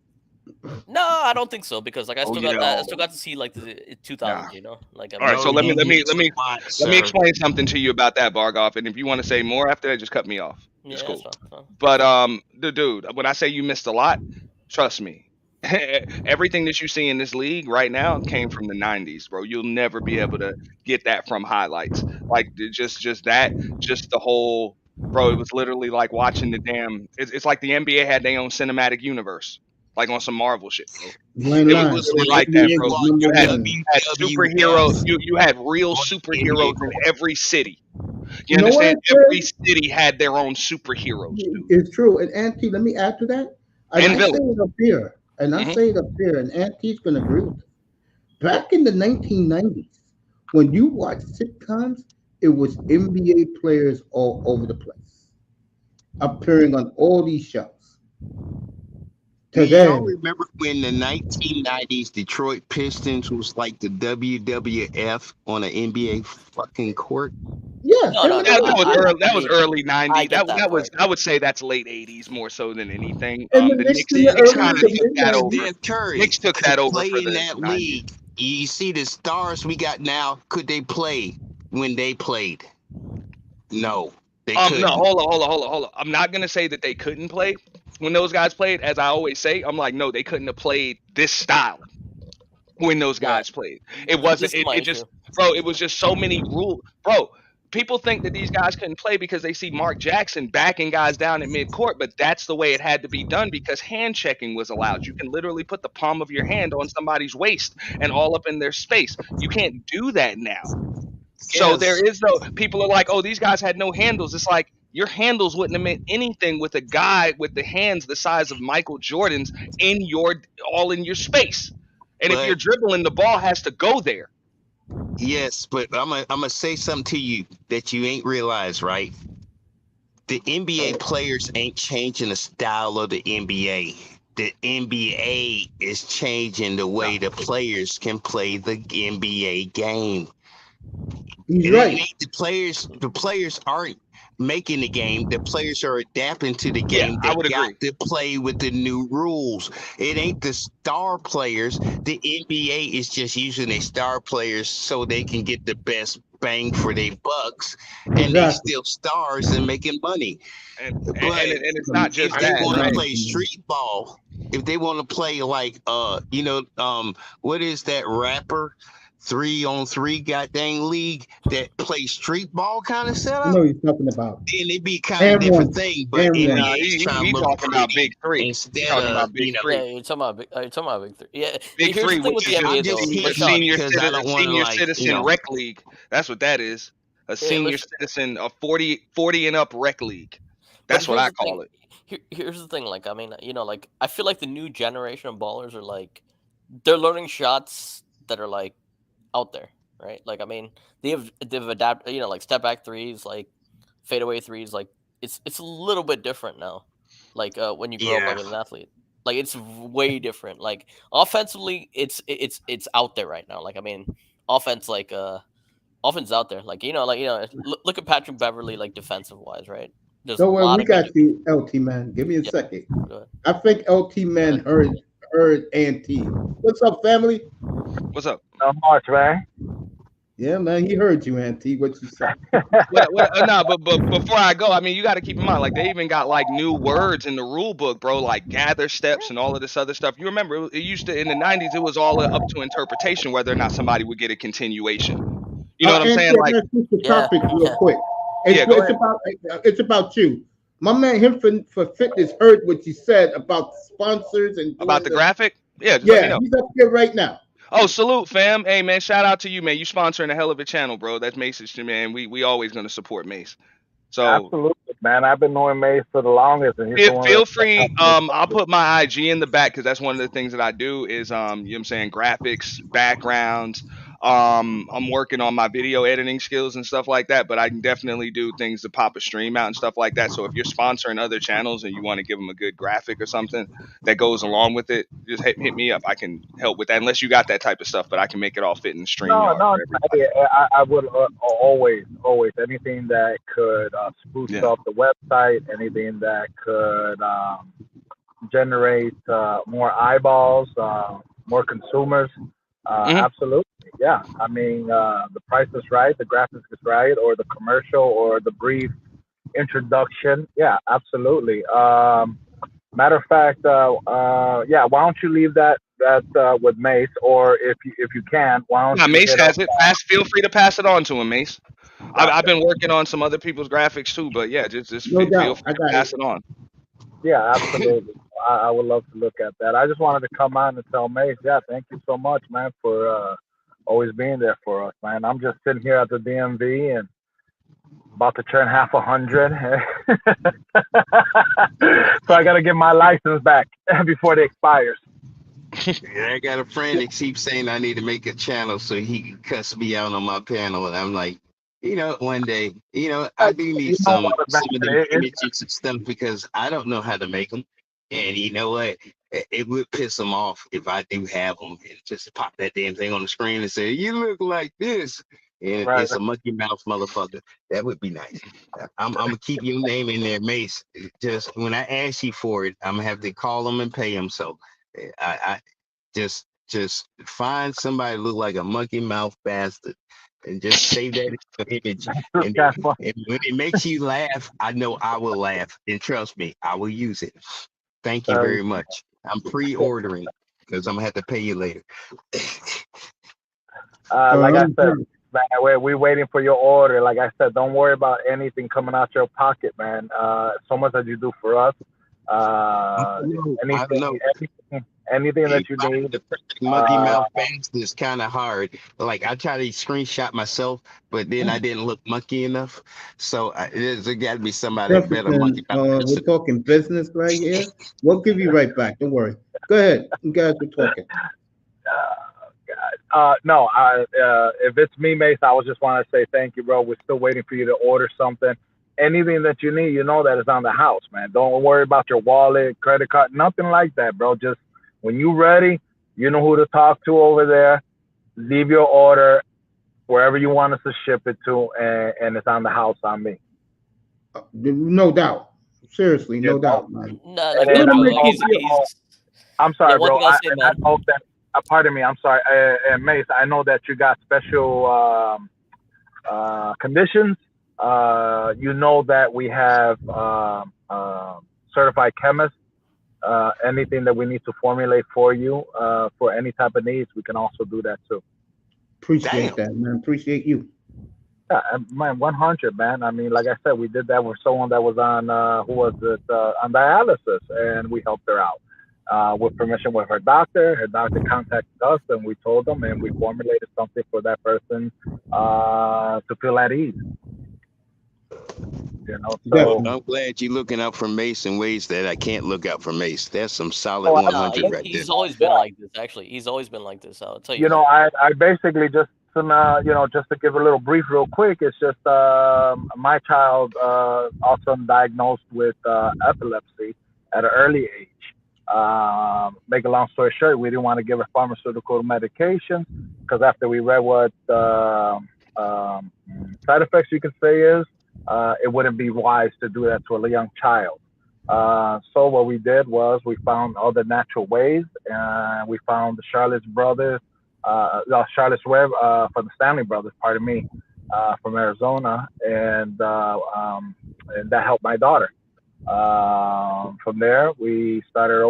No, I don't think so because like I Oh still got that. I still got to see like the 2000s. Nah. You know, like I All right, mean, so No, let me you let me missed let me a lot, let me sir. explain something to you about that, Bargoff. And if you want to say more after that, just cut me off. It's yeah, that's cool. fine. Fine. But the dude, when I say you missed a lot, trust me. Everything that you see in this league right now came from the 90s, bro. You'll never be able to get that from highlights. Like just the whole, bro, it was literally like watching the damn it's like the NBA had their own cinematic universe. Like on some Marvel shit, bro. You ain't It was It lying. was literally like like when that, you NBA bro. was watch number You had one. superhero. WWF You had real on the NBA superheroes in court. every city. You You know what I understand? Every said? city had their own superheroes, dude. It's true. And Auntie, let me add to that. And And I say villains. it up here. And I Hmm. say it up here. And Auntie's going to agree with it. Back in the 1990s, when you watch sitcoms, it was NBA players all over the place, appearing on all these shows. Do y'all Today, remember when the 1990s Detroit Pistons was like the WWF on an NBA fucking court? yes, No, they no, were no. That number was I two. early. I That was mean, early I '90s. get that That was. part. I would say that's late '80s more so than anything. And the The Knicks Knicks. in the Knicks It's early kind kind of of the took mid that like 90s. over. Steph Curry Knicks took to that over play for in the that '90s. league. You see the stars we got now, could they play when they played? No, they No, couldn't. hold on. I'm not gonna say that they couldn't play when those guys played. As I always say, I'm like, no, they couldn't have played this style when those Yeah, guys played. It wasn't. this is my It just, issue. bro. It was just so many rules, bro. People think that these guys couldn't play because they see Mark Jackson backing guys down at midcourt, but that's the way it had to be done because hand checking was allowed. You can literally put the palm of your hand on somebody's waist and all up in their space. You can't do that now. So there Yes, is no, people are like, oh, these guys had no handles. It's like your handles wouldn't have meant anything with a guy with the hands the size of Michael Jordan's in your, all in your space. And if you're but dribbling, the ball has to go there. yes, but I'm gonna say something to you that you ain't realized, right? The NBA players ain't changing the style of the NBA. The NBA is changing the way the players can play the NBA game. He's It right. ain't the players. The players aren't making the game. The players are adapting to the Yeah, game. I They would got agree. to play with the new rules. It ain't the star players. The NBA is just using their star players so they can get the best bang for their bucks, and they Exactly. still stars and making money. But And it's not if just I they ain't that, want to right? denying play it. street ball, if they want to play like what is that rapper 3-on-3 goddamn league that play street ball kind of I setup, know what he's talking about. then it'd be kind of And different one. thing. But And one. Nah, NBA is trying to he look talking about pretty big three. He instead talking of about big Yeah, three. you're talking about Big Three. Yeah, Big here's three, the thing which with is the just I'm NBA just though, a but hitting Sean, it because I don't want to senior like citizen rec league. That's what that is. A senior listen, citizen, a 40 and up rec league. but That's what here's I the thing. call it. Here's the thing. Like, I mean, like I feel like the new generation of ballers are like they're learning shots that are like out there, right? Like, I mean, they've adapted. Like step back threes, like fadeaway threes. Like it's a little bit different now. Like when you grow up yeah. like with an athlete, like it's way different. Like offensively, it's out there right now. Like I mean, offense like offense out there. Like look at Patrick Beverly like defensive wise, right? There's a Don't worry, lot we of good. got you, LT man. Give me a Yeah, second. go ahead. I think LT man heard Auntie. What's up, family? What's up? Not much, man. Yeah, man, he heard you, Auntie. What you said? No, but before I go, I mean, you got to keep in mind, like they even got like new words in the rule book, bro, like gather steps and all of this other stuff. You remember it used to in the '90s, it was all up to interpretation whether or not somebody would get a continuation. You know what I'm Auntie, saying? I Like, gotta switch the Yeah, topic real yeah. quick. yeah, go It's ahead. about you. My man, him for fitness, heard what you said about sponsors and About doing the the. graphic, yeah, just let me Yeah, know. he's up here right now. Oh, salute, fam. Hey, man, shout out to you, man. You sponsoring a hell of a channel, bro. That's Mace's, man. We always gonna support Mace. So Absolutely, man. I've been knowing Mace for the longest, and he's the one feel that free. helped me. I'll put my IG in the back because that's one of the things that I do is you know what I'm saying, graphics, backgrounds. I'm working on my video editing skills and stuff like that, but I can definitely do things to pop a stream out and stuff like that. So if you're sponsoring other channels and you want to give them a good graphic or something that goes along with it, just hit me up. I can help with that unless you got that type of stuff, but I can make it all fit in No, StreamYard no, for hey, everybody. I would always anything that could spruce Yeah. up the website, anything that could generate more eyeballs, more consumers. Mhm. Absolutely, yeah. I mean, the price is right, the graphics is right, or the commercial, or the brief introduction. Yeah, absolutely. Matter of fact, yeah. Why don't you leave that with Mace, or if you can, why don't Nah, you Mace hit up? has it. Feel free to pass it on to him, Mace. I've Gotcha. been working on some other people's graphics too, but yeah, just No feel doubt. free I to got pass it. it on. Yeah, absolutely. I would love to look at that. I just wanted to come on and tell Mace, yeah, thank you so much, man, for always being there for us, man. I'm just sitting here at the DMV and about to turn half 100, so I got to get my license back before it expires. Yeah, I got a friend that keeps saying I need to make a channel so he can cuss me out on my panel, and I'm like, one day, I do need You know some what, man? some of them images and stuff because I don't know how to make them, and you know what? It would piss him off if I do have them and just pop that damn thing on the screen and say, "You look like this," and Right. it's a monkey mouth motherfucker. That would be nice. I'm gonna keep your name in there, Mace. Just when I ask you for it, I'm gonna have to call them and pay them. So. I just find somebody look like a monkey mouth bastard and just save that image. And, That's fun. and when it makes you laugh, I know I will laugh. And trust me, I will use it. Thank you very much. I'm pre-ordering because I'm gonna have to pay you later. Like I said, Um, man, we're waiting for your order. Like I said, don't worry about anything coming out your pocket, man. So much that you do for us. I know. Anything Hey, that you finding need. the perfect monkey mouth bastard is kind of hard. Like I try to screenshot myself, but then I didn't look monkey enough. So there's got to be somebody better monkey Jefferson, mouth we're bastard. talking business right here. We'll give you right back. Don't worry. Go ahead. You guys were talking. No, if it's me, Mace, I was just want to say thank you, bro. We're still waiting for you to order something. Anything that you need, you know that is on the house, man. Don't worry about your wallet, credit card, nothing like that, bro. Just when you're ready, you know who to talk to over there. Leave your order wherever you want us to ship it to, and it's on the house on me. No doubt. Seriously, You no know, doubt, man. No, and like Little then bro, make like you he's feel. he's I'm yeah. sorry, One bro. thing I'll say, And I man. know that. Pardon me. I'm sorry, and Mace. I know that you got special conditions. You know that we have certified chemists. Anything that we need to formulate for you for any type of needs, we can also do that too. Appreciate Damn. that, man. Appreciate you. Yeah, man, 100, man. I mean, like I said, we did that with someone that was on, who was it, on dialysis, and we helped her out. With permission with her doctor. Her doctor contacted us, and we told them, and we formulated something for that person to feel at ease. So. Definitely. I'm glad you're looking out for Mace in ways that I can't look out for Mace. That's some solid Oh, No, 100 right there. he's always been like this. Actually, he's always been like this. I'll tell you you know, that. I basically just just to give a little brief real quick, it's just my child also diagnosed with epilepsy at an early age. Make a long story short, we didn't want to give her pharmaceutical medication because after we read what side effects you could say is, it wouldn't be wise to do that to a young child. So what we did was we found other natural ways, and we found the Charlotte's brothers, Charlotte's Web from the Stanley brothers, pardon me, from Arizona, and that helped my daughter. From there, we started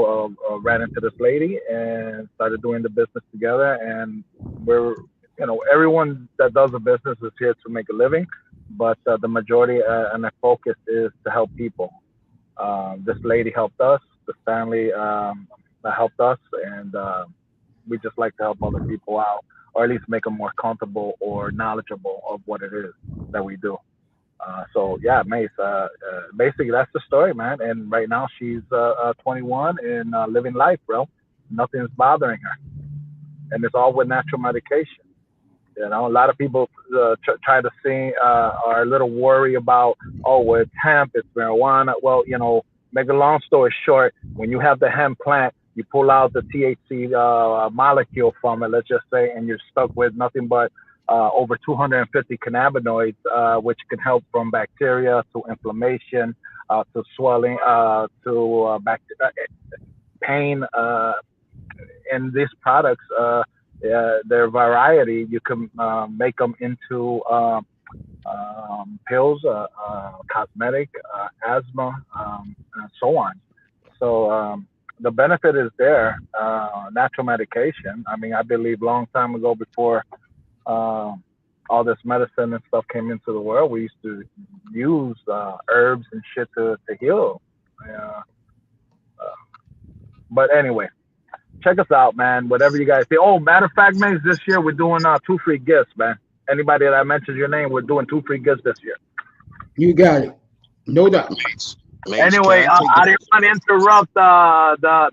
ran into this lady and started doing the business together. And we're, everyone that does a business is here to make a living, but the majority and the focus is to help people. This lady helped us. The Stanley helped us, and we just like to help other people out, or at least make them more comfortable or knowledgeable of what it is that we do. So yeah, Mace. Basically, that's the story, man. And right now she's 21 and living life, bro. Nothing's bothering her, and it's all with natural medication. A lot of people try to see are a little worried about, oh, well, it's hemp, it's marijuana. Well, make a long story short, when you have the hemp plant, you pull out the THC molecule from it, let's just say, and you're stuck with nothing but over 250 cannabinoids, which can help from bacteria to inflammation, to swelling, to pain. And these products, their variety, you can make them into pills, cosmetic, asthma, and so on. So the benefit is there. Natural medication. I mean, I believe long time ago, before all this medicine and stuff came into the world, we used to use herbs and shit to heal. Uh, but anyway, check us out, man. Whatever you guys say. Oh, matter of fact, man, this year we're doing 2 free gifts, man. Anybody that mentions your name, we're doing 2 free gifts this year. You got it. No doubt. Mace, Anyway, can I take I didn't want to interrupt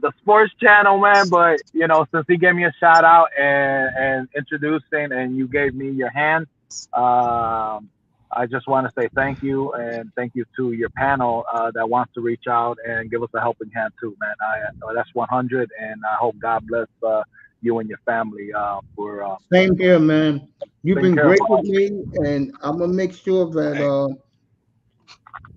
the sports channel, man, but you know, since he gave me a shout out and introducing, and you gave me your hand, I just want to say thank you, and thank you to your panel that wants to reach out and give us a helping hand too, man. That's 100, and I hope God bless you and your family for. Same here, man. You've Take been care, great bro. with me, and I'm gonna make sure that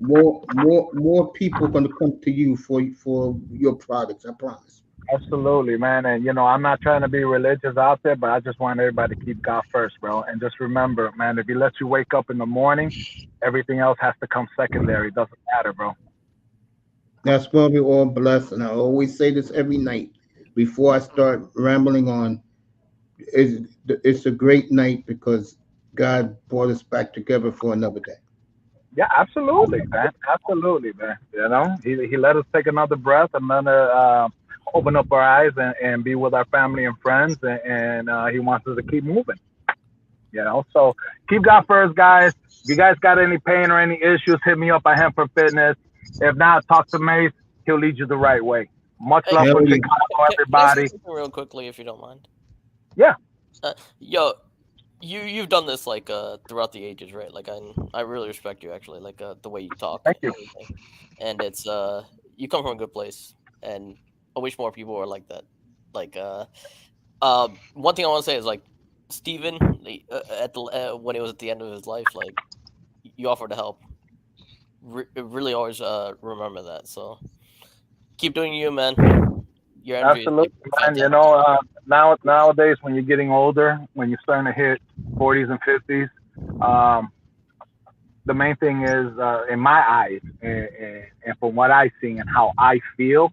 more people gonna come to you for your products. I promise. Absolutely, man. And you know, I'm not trying to be religious out there, but I just want everybody to keep God first, bro. And just remember, man, if He lets you wake up in the morning, everything else has to come secondary. It doesn't matter, bro. That's why we're all blessed, and I always say this every night before I start rambling on. It's a great night because God brought us back together for another day. Yeah, absolutely, man. Absolutely, man. You know, He let us take another breath, another open up our eyes and be with our family and friends, and He wants us to keep moving. You know, so keep God first, guys. If you guys got any pain or any issues, hit me up at Hemp for Fitness. If not, talk to Mace. He'll lead you the right way. Much Hey, love Hell from yeah. Chicago, can I say everybody. something real quickly, if you don't mind? Yeah. Yo, you've done this like throughout the ages, right? Like I really respect you actually, like the way you talk Thank and you. everything. And it's you come from a good place, and I wish more people were like that. Like one thing I want to say is like Steven, at the when he was at the end of his life, like you offered to help. Really always remember that. So keep doing you, man. Your energy is like Absolutely, man. You fantastic. know, nowadays when you're getting older, when you're starting to hit 40s and 50s, um, the main thing is, in my eyes, and from what I see and how I feel,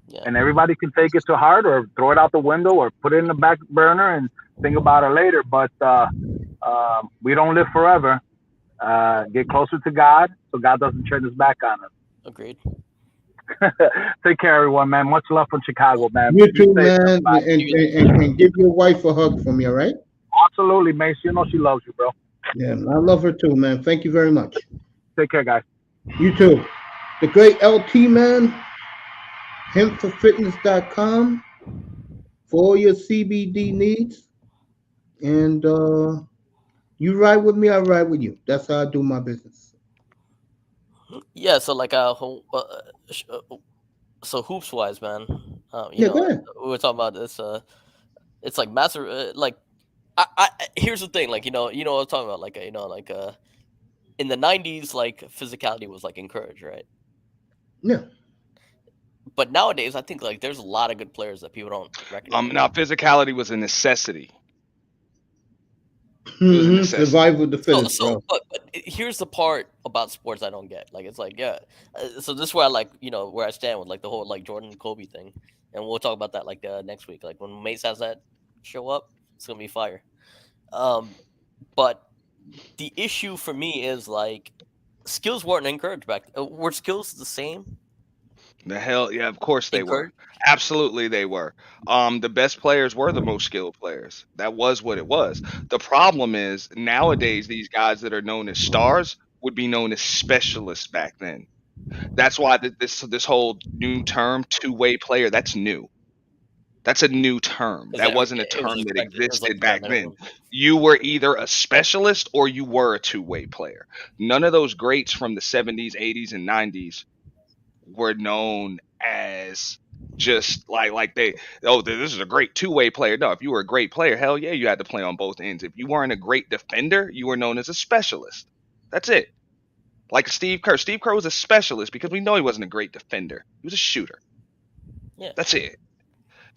Yeah. and everybody can take it to heart or throw it out the window or put it in the back burner and think about it later. But we don't live forever. Get closer to God so God doesn't turn His back on us. Agreed. Take care, everyone, man. Much love from Chicago, man. You Be too, safe, man, everybody. and give your wife a hug for me, all right? Absolutely, Mace. You know she loves you, bro. Yeah, I love her too, man. Thank you very much. Take care, guys. You too. The great LT man, hempforfitness.com for all your CBD needs. And you ride with me, I ride with you. That's how I do my business. Yeah. So like so hoops wise, man. You Yeah, know, go ahead. we were talking about this. It's like massive. Like I here's the thing. Like you know what I'm talking about. Like in the '90s, like physicality was like encouraged, right? Yeah. But nowadays, I think like there's a lot of good players that people don't recognize. Now physicality was a necessity. It was a necessity. Survival of the fittest, So, bro. but here's the part about sports I don't get. Like, it's like, yeah. So this is where I like, where I stand with like the whole like Jordan and Kobe thing, and we'll talk about that like next week. Like when Mace has that show up, it's gonna be fire. But the issue for me is like skills weren't encouraged back. Were skills the same? The hell, yeah, of course they were. Encouraged? Absolutely they were. The best players were the most skilled players. That was what it was. The problem is nowadays these guys that are known as stars would be known as specialists back then. That's why this whole new term two-way player, that's new. That's a new term. Because That wasn't a it was term that expected. It was like existed bare back then. minimum. You were either a specialist or you were a two-way player. None of those greats from the 70s, 80s, and 90s were known as just like this is a great two-way player. No, if you were a great player, hell yeah, you had to play on both ends. If you weren't a great defender, you were known as a specialist. That's it. Like Steve Kerr. Steve Kerr was a specialist because we know he wasn't a great defender. He was a shooter. Yeah. That's it.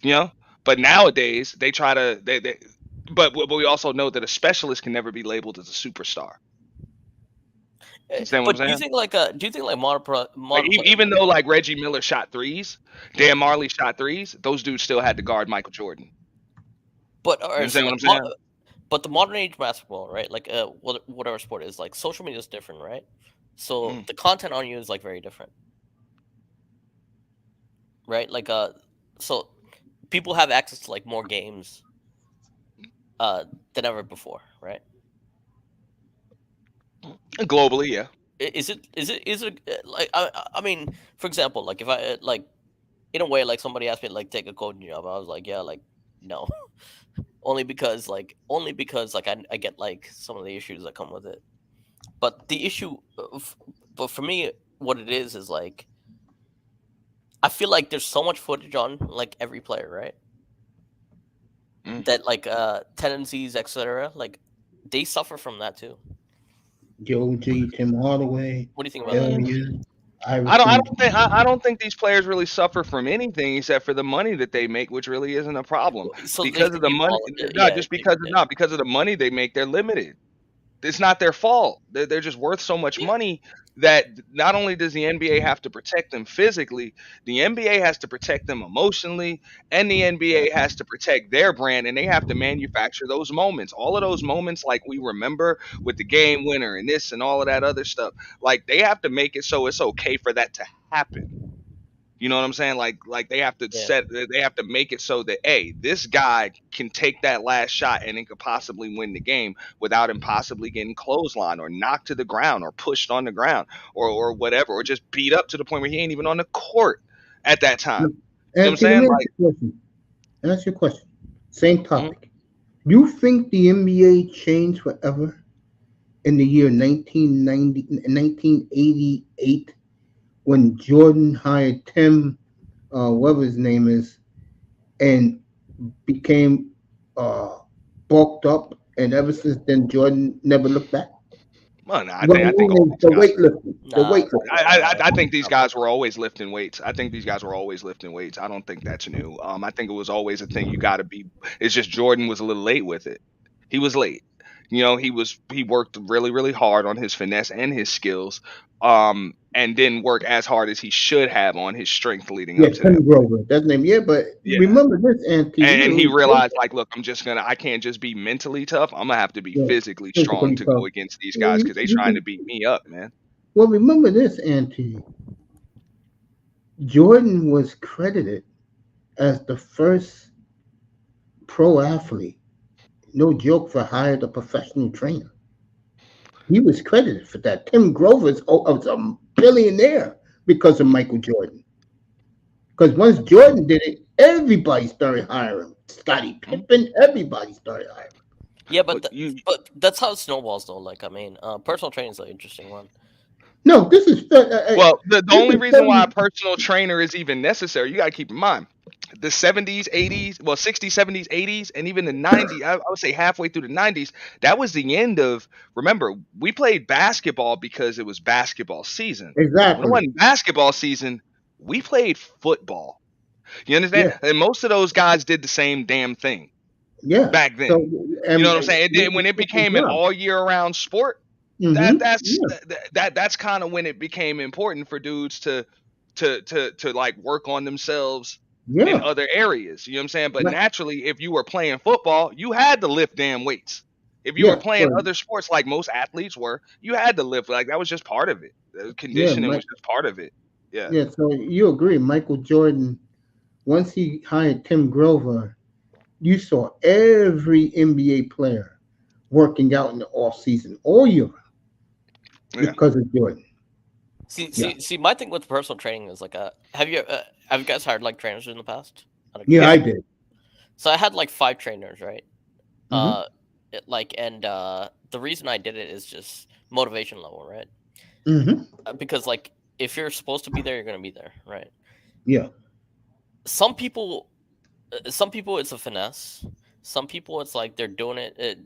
You know? But nowadays they try to but we also know that a specialist can never be labeled as a superstar. Understand what But I'm do you saying? think like modern Like, even though like Reggie Miller shot threes, Dan Marley shot threes, those dudes still had to guard Michael Jordan. But You understand what I'm saying? but the modern age basketball, right? Like whatever sport is, like social media is different, right? So the content on you is like very different, right? Like so people have access to like more games than ever before, right? Globally, yeah. Is it like I mean, for example, like if I like in a way, like somebody asked me to like take a coaching job, I was like, yeah, like no, only because like I get like some of the issues that come with it. But the issue, but for me, what it is like I feel like there's so much footage on like every player, right? That like tendencies, etc. Like they suffer from that too. Joe G, Tim Hardaway. What do you think about that? I don't think these players really suffer from anything except for the money that they make, which really isn't a problem. So because of the money, because of the money they make, they're limited. It's not their fault. They're just worth so much money that not only does the NBA have to protect them physically, the NBA has to protect them emotionally, and the NBA has to protect their brand, and they have to manufacture those moments. All of those moments, like we remember with the game winner and this and all of that other stuff, like they have to make it so it's okay for that to happen. You know what I'm saying? Like they have to they have to make it so that, hey, this guy can take that last shot and it could possibly win the game without him possibly getting clotheslined or knocked to the ground or pushed on the ground or whatever, or just beat up to the point where he ain't even on the court at that time. You know what I'm saying? Ask your question. Same topic. You think the NBA changed forever in the year 1988 when Jordan hired Tim, whatever his name is, and became bulked up, and ever since then Jordan never looked back? Well, no, I think the weightlifting. I think these guys were always lifting weights. I think these guys were always lifting weights. I don't think that's new. I think it was always a thing. You got to be. It's just Jordan was a little late with it. He was late. You know, he worked really, really hard on his finesse and his skills, and didn't work as hard as he should have on his strength leading up to that. Grover, that's the name. Yeah, but remember this, and he realized, like, look, I can't just be mentally tough. I'm gonna have to be physically strong to go against these guys because they're trying to beat me up, man. Well, remember this, Auntie. Jordan was credited as the first pro athlete, no joke, for hired a professional trainer. He was credited for that. Tim Grover's was a billionaire because of Michael Jordan. Because once Jordan did it, everybody started hiring. Scottie Pippen, everybody started hiring. Yeah, but that's how it snowballs, though. Like, I mean, personal training is an interesting one. No, this is the only reason why a personal trainer is even necessary. You got to keep in mind the 70s, 80s, well, 60s, 70s, 80s, and even the 90s. I would say halfway through the 90s. That was the end of. Remember, we played basketball because it was basketball season. Exactly. When it wasn't basketball season, we played football. You understand? Yeah. And most of those guys did the same damn thing. Yeah. Back then. You know what I'm saying? When it became an all year round sport. That's kind of when it became important for dudes to like work on themselves in other areas. You know what I'm saying? But naturally, if you were playing football, you had to lift damn weights. If you were playing other sports, like most athletes were, you had to lift. Like that was just part of it. The conditioning was just part of it. Yeah. Yeah. So you agree, Michael Jordan, once he hired Tim Grover, you saw every NBA player working out in the off season all year. Because of Jordan. See, my thing with personal training is like, have you guys hired like trainers in the past? I did. So I had like 5 trainers, right? The reason I did it is just motivation level, right? Mm-hmm. Because like if you're supposed to be there, you're gonna be there, right? Yeah. some people it's a finesse. Some people it's like they're doing it,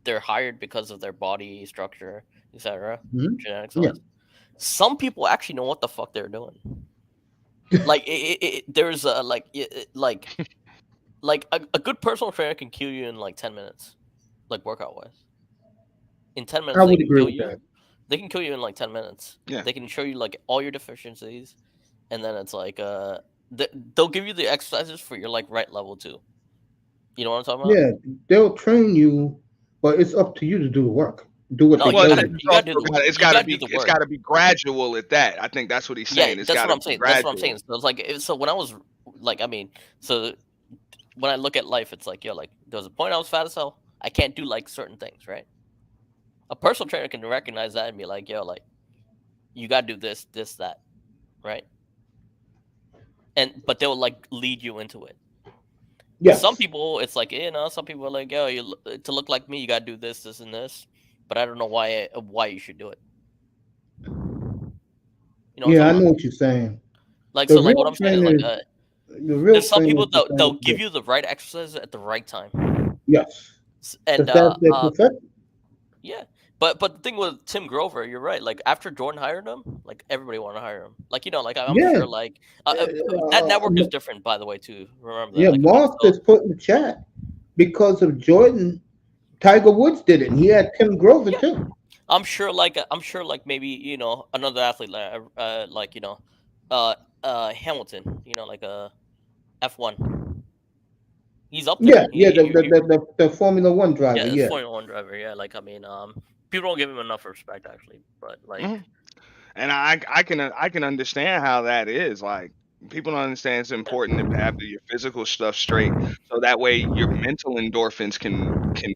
they're hired because of their body structure, etc. Mhm. Genetics Yeah. wise. Some people actually know what the fuck they're doing. Like there's like a good personal trainer can kill you in like 10 minutes, like workout wise. In 10 I minutes they would can agree kill with you. that. They can kill you in like 10 minutes. Yeah. They can show you like all your deficiencies, and then it's like they'll give you the exercises for your like right level too. You know what I'm talking about? Yeah, they'll train you, but it's up to you to do the work. Do what No, they Well, tell it's you. you gotta do also the got it's you got to gotta do be the work. gradual at that. I think that's what he's Yeah, saying. It's that's got what to I'm be saying. That's what I'm saying. gradual. So it's like so when I was like, I mean, so when I look at life, it's like, yo, like there was a point I was fat as hell. I can't do like certain things, right? A personal trainer can recognize that and be like, yo, like you gotta do this, this, that, right? And but they'll like lead you into it. Some Yes. people, it's like, some people are like, yo, to look like me, you gotta do this, this, and this. But I don't know why you should do it. You know what I'm Yeah, I talking know about? what you're saying. Like, The so like what real I'm saying is like, trainers, the real there's some trainers people they'll decide give this. you the right exercises at the right time, Yes, and because that's their profession. yeah. But the thing with Tim Grover, you're right. Like after Jordan hired him, like everybody wanted to hire him. Like like I'm Yeah. sure like that network is different, by the way, too. Remember that. Yeah, Like I mean, Mark so just put in the chat because of Jordan, Tiger Woods did it, and he had Tim Grover yeah, too. I'm sure like maybe another athlete like Hamilton, like F1. He's up there. Yeah, yeah, the Formula One Yeah, driver. it's Yeah, Formula One driver. Yeah, like I mean, people don't give him enough respect actually, but like, Mhm. And I can understand how that is. Like people don't understand it's important to have your physical stuff straight, so that way your mental endorphins can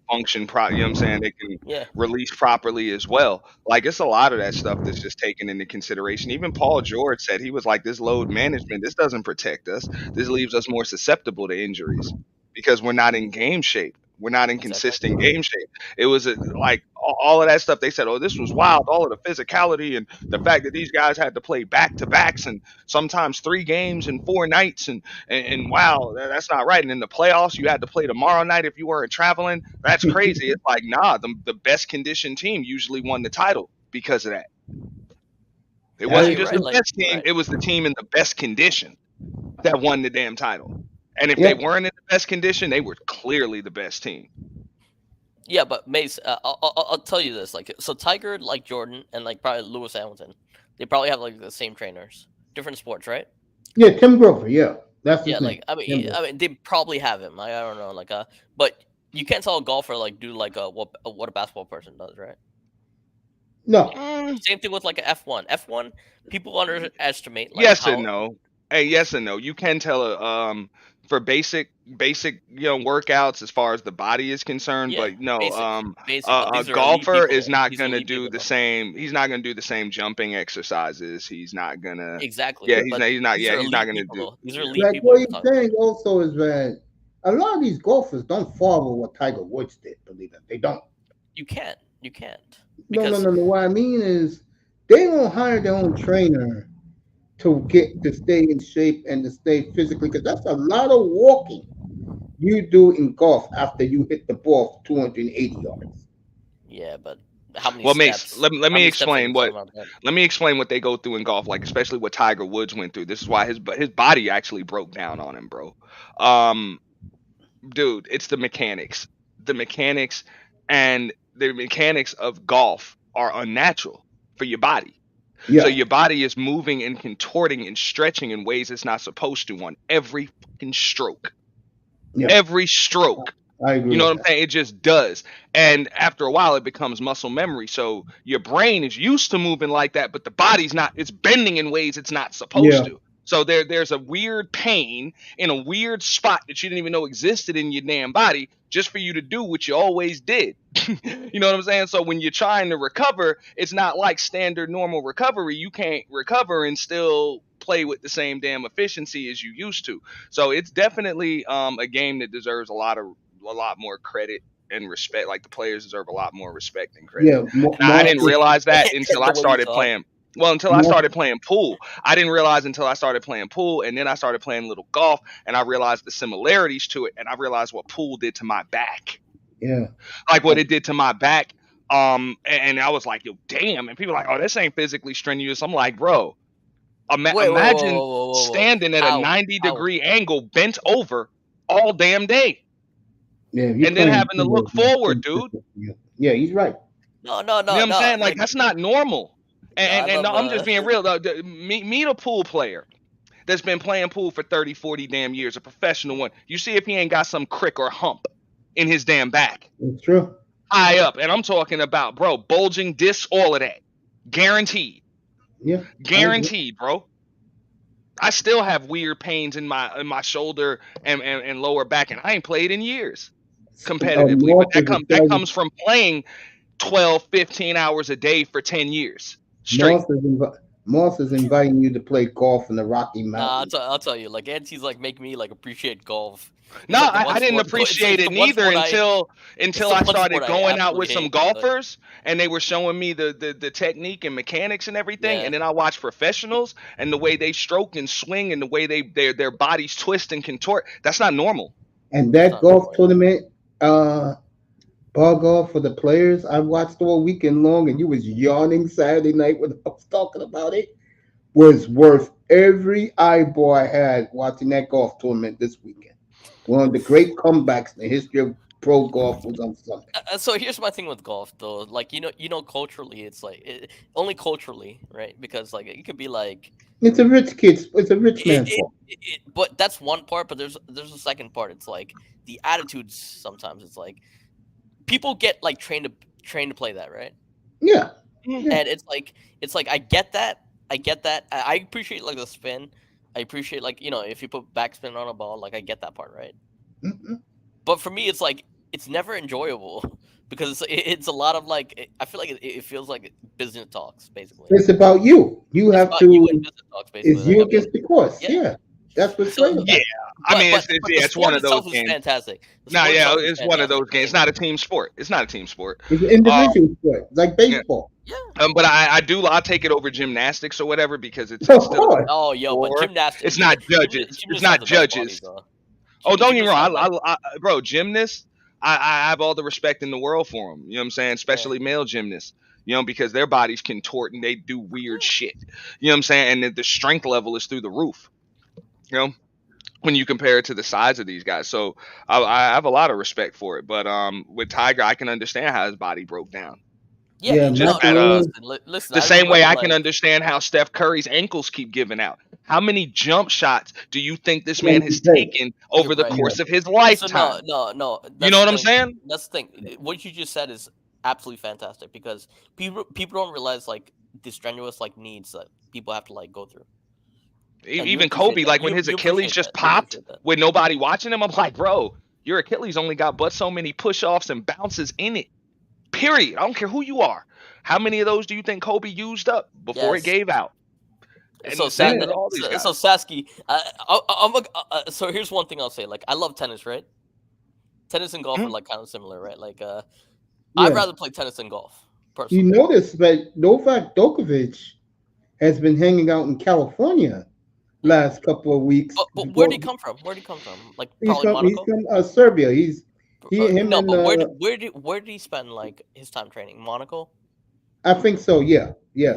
function. You know what I'm saying? They can yeah, release properly as well. Like it's a lot of that stuff that's just taken into consideration. Even Paul George said he was like, this load management, this doesn't protect us. This leaves us more susceptible to injuries because we're not in game shape. We're not in exactly. consistent game shape. It was like all of that stuff. They said, "Oh, this was wild." All of the physicality and the fact that these guys had to play back to backs and sometimes 3 games in 4 nights, and wow, that's not right. And in the playoffs, you had to play tomorrow night if you weren't traveling. That's crazy. It's like, nah, the best conditioned team usually won the title because of that. It No, wasn't I, you're just right. the Like best you're team; right. it was the team in the best condition that won the damn title. And if they yep. weren't in the best condition, they were clearly the best team. Yeah, but Mace, I'll tell you this. Like, so Tiger, like Jordan, and like probably Lewis Hamilton, they probably have like the same trainers, different sports, right? Yeah, Tim Grover. Yeah, that's Yeah, his name. like I Tim mean, Grover. they probably have him. I don't know, like but you can't tell a golfer like do like what a basketball person does, right? No. Mm, Same thing with like a F1. F1, people underestimate like yes and how. no. Hey, yes and no. You can tell for basic workouts as far as the body is concerned, Yeah, but no basic. But a these are elite golfer is people. not These are gonna elite do people, the though. same. He's not gonna do the same jumping exercises. He's not gonna. Exactly. Yeah, But he's not. these Yeah, are he's not elite gonna people, do. though. These are Yeah. elite Like people what you're he's talking about. saying also is that a lot of these golfers don't follow what Tiger Woods did. Believe it, they don't. You can't. You can't No, no, because no, no. What I mean is they don't hire their own trainer to get to stay in shape and to stay physically because that's a lot of walking you do in golf after you hit the ball for 280 yards. yeah, but how many Well, Mace, steps? let How me many steps are you explain talking what about? That? let me explain what they go through in golf, like especially what Tiger Woods went through. This is why his body actually broke down on him, bro. Um, dude, it's the mechanics, and the mechanics of golf are unnatural for your body. So Yeah, your body is moving and contorting and stretching in ways it's not supposed to on every fucking stroke. yeah, Every stroke. I agree You know with what I'm that. saying? It just does. And after a while, it becomes muscle memory. So your brain is used to moving like that, but the body's not, it's bending in ways it's not supposed Yeah, to. So there's a weird pain in a weird spot that you didn't even know existed in your damn body just for you to do what you always did. You know what I'm saying? So when you're trying to recover, it's not like standard normal recovery. You can't recover and still play with the same damn efficiency as you used to. So it's definitely a game that deserves a lot more credit and respect. Like the players deserve a lot more respect and credit. yeah. And I Mark didn't is realize that until The I way you started talk. playing. Well, until I started playing pool. I didn't realize until I started playing pool, and then I started playing a little golf, and I realized the similarities to it, and I realized what pool did to my back. Yeah. Like what it did to my back. And I was like, yo, damn. And people are like, oh, this ain't physically strenuous. I'm like, bro, imagine whoa. standing at a 90-degree angle, bent over all damn day. Yeah. And then having to look forward, dude. Yeah, he's right. No. You know what I'm saying? Like, that's not normal. And I'm just being real. Meet a pool player that's been playing pool for 30, 40 damn years, a professional one. You see if he ain't got some crick or hump in his damn back. It's true. High up. And I'm talking about, bro, bulging discs, all of that. Guaranteed. Yeah. Guaranteed, bro. I still have weird pains in my shoulder and lower back, and I ain't played in years competitively. But that comes from playing 12, 15 hours a day for 10 years. Straight. Moss is inviting you to play golf in the Rocky Mountains. I'll tell you, like Auntie's like make me like appreciate golf. No, I didn't appreciate it neither until I started going out with some golfers and they were showing me the technique and mechanics and everything. Yeah. And then I watched professionals and the way they stroke and swing and the way their bodies twist and contort. That's not normal. And that golf tournament, ball golf for the players, I watched all weekend long, and you was yawning Saturday night when I was talking about it, was worth every eyeball I had watching that golf tournament this weekend. One of the great comebacks in the history of pro golf was on Sunday. So here's my thing with golf, though. Like culturally, it's like only culturally, right? Because like it could be like it's a rich man's sport. But that's one part. But there's a second part. It's like the attitudes. Sometimes it's like people get like trained to play that, right? Yeah. And it's like I get that. I appreciate like the spin. I appreciate like if you put backspin on a ball, like I get that part, right? Mm-hmm. But for me, it's like it's never enjoyable because it's a lot of like I feel like it feels like business talks basically. It's about you. You have to. It's you against the course. Yeah. That's what's great about it. I mean, it's one of those games. Fantastic. It's one of those games. It's not a team sport. It's not a team sport. It's an individual sport, like baseball. Yeah. But I'll take it over gymnastics or whatever because it's Of still. course. But gymnastics. It's not judges. It's not judges. Oh, don't get me wrong. Bro, gymnasts. I have all the respect in the world for them. You know what I'm saying? Especially male gymnasts. Because their bodies contort and they do weird shit. You know what I'm saying? And the strength level is through the roof. When you compare it to the size of these guys. So I have a lot of respect for it. But with Tiger, I can understand how his body broke down. Listen, the same way I can understand how Steph Curry's ankles keep giving out. How many jump shots do you think this man has taken over the course of his lifetime? No. You know what I'm saying? That's the thing. What you just said is absolutely fantastic because people don't realize like the strenuous like needs that people have to like go through. Even Kobe, like when his Achilles just popped with nobody watching him, I'm like, bro, your Achilles only got but so many push-offs and bounces in it. Period. I don't care who you are. How many of those do you think Kobe used up before it gave out? And so Sasky, so here's one thing I'll say. Like, I love tennis, right? Tennis and golf are like kind of similar, right? Like, I'd rather play tennis than golf. Personally. You notice that Novak Djokovic has been hanging out in California last couple of weeks. But where'd he come from? Like probably he's from Serbia. Where did he spend like his time training? Monaco? I think so. Yeah.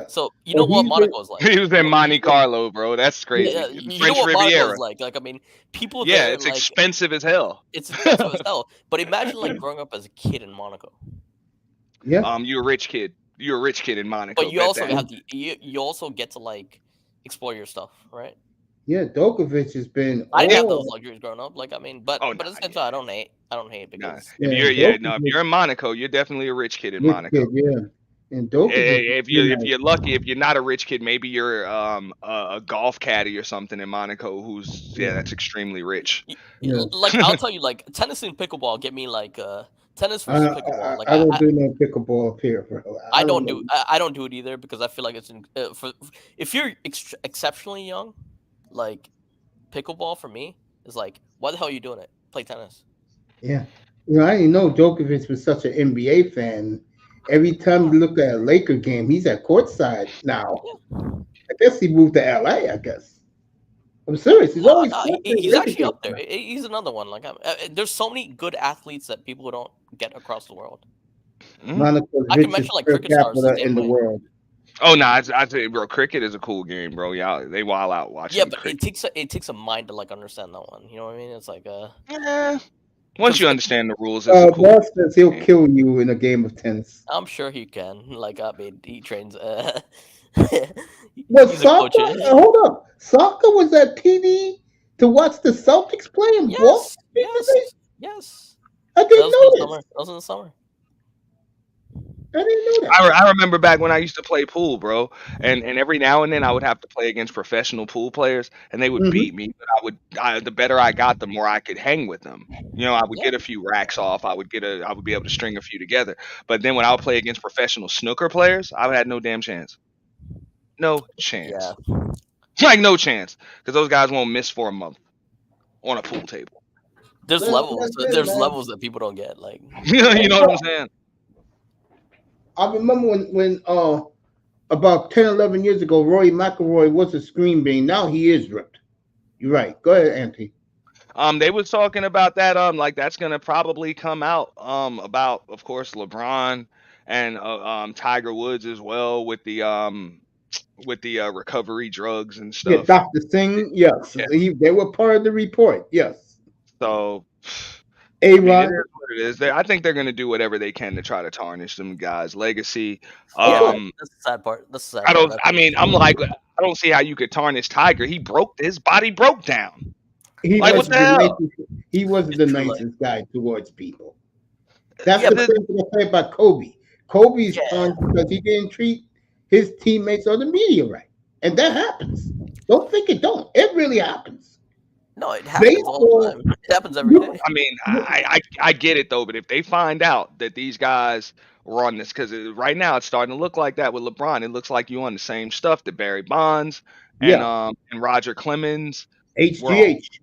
So you know what Monaco is like? He was in Monte Carlo, bro. That's crazy. Yeah, you French know what Riviera. Monaco is like? Like I mean, people. Yeah, there, it's expensive as hell. It's expensive as hell. But imagine like growing up as a kid in Monaco. Yeah. You're a rich kid. You're a rich kid in Monaco. But you also have you also get to like explore your stuff, right? Yeah, Djokovic has been. I didn't have those luxuries growing up. Like I mean, but at the same time, I don't hate because if you're in Monaco, you're definitely a rich kid in Monaco. And Djokovic, if you're lucky, if you're not a rich kid, maybe you're a golf caddy or something in Monaco. That's extremely rich. Like I'll tell you, like tennis and pickleball get me like tennis versus pickleball. Like I don't do no pickleball up here, bro. I don't do it either because I feel like it's if you're exceptionally young. Like pickleball for me is like, why the hell are you doing it? Play tennis. Yeah, I didn't know Djokovic was such an NBA fan Every time you look at a Laker game, he's at courtside now. I guess he moved to LA. I guess. I'm serious. He's always No, courtside he's Laker actually games up there. now. He's another one. Like, there's so many good athletes that people don't get across the world. Monica's I can richest mention like per cricket stars the capita same in the way. world. Oh no, I say, bro, cricket is a cool game, bro. Y'all, they wild out watching. Yeah, but cricket. it takes a mind to like understand that one. You know what I mean? It's like Once you understand the rules, it's a cool. Boss says he'll kill you in a game of tennis. I'm sure he can. Like, I mean, he trains. Well, he's a soccer. coach. Hold up, soccer was at TV to watch the Celtics play in Boston. Yes. I didn't know That this. was in the summer. I didn't know that. I remember back when I used to play pool, bro, and every now and then I would have to play against professional pool players, and they would beat me. But the better I got, the more I could hang with them. You know, I would get a few racks off. I would be able to string a few together. But then when I would play against professional snooker players, I had no damn chance. No chance. Yeah. Like no chance, because those guys won't miss for a month on a pool table. There's That's levels. it, There's man. levels that people don't get. Like, You know what I'm saying? I remember when about 10, 11 years ago, Rory McIlroy was a screen bean. Now he is ripped. You're right. Go ahead, Auntie. They was talking about that. Like that's gonna probably come out. About of course LeBron and Tiger Woods as well with the recovery drugs and Yeah, stuff. Dr. Singh. Yes, Yeah. they were part of the report. Yes. So A I mean, it Rod. is what it is. I think they're gonna do whatever they can to try to tarnish them guys' legacy. that's the sad part. That's the sad I don't. part. I mean, I'm like, I don't see how you could tarnish Tiger. His body broke down. He Like, was what the hell? He wasn't It's the true, like- nicest guy towards people. That's Yeah, the but same thing I say about Kobe. Kobe's Yeah. tarnished because he didn't treat his teammates or the media right, and that happens. Don't think it don't. It really happens. No, it happens all the time. It happens every day. I mean, I get it though, but if they find out that these guys were on this, because right now it's starting to look like that with LeBron. It looks like you on the same stuff that Barry Bonds and Roger Clemens were on. HGH.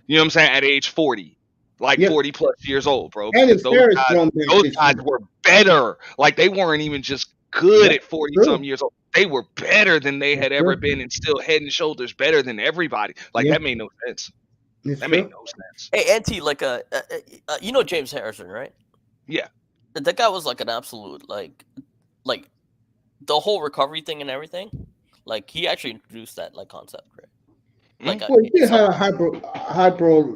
You know what I'm saying? At age 40, like Yeah. 40 plus years old, bro. And Because his hair is grown back those this guys year. were better. Like they weren't even just good Yeah, at 40 true. something years old. They were better than they had ever true. been, and still head and shoulders better than everybody. Like Yeah. that made no sense. It's That true. made no sense. Hey, Auntie, like you know James Harrison, right? Yeah. That guy was like an absolute like the whole recovery thing and everything. Like he actually introduced that like concept, right? Like Well, he did have a hyperbolic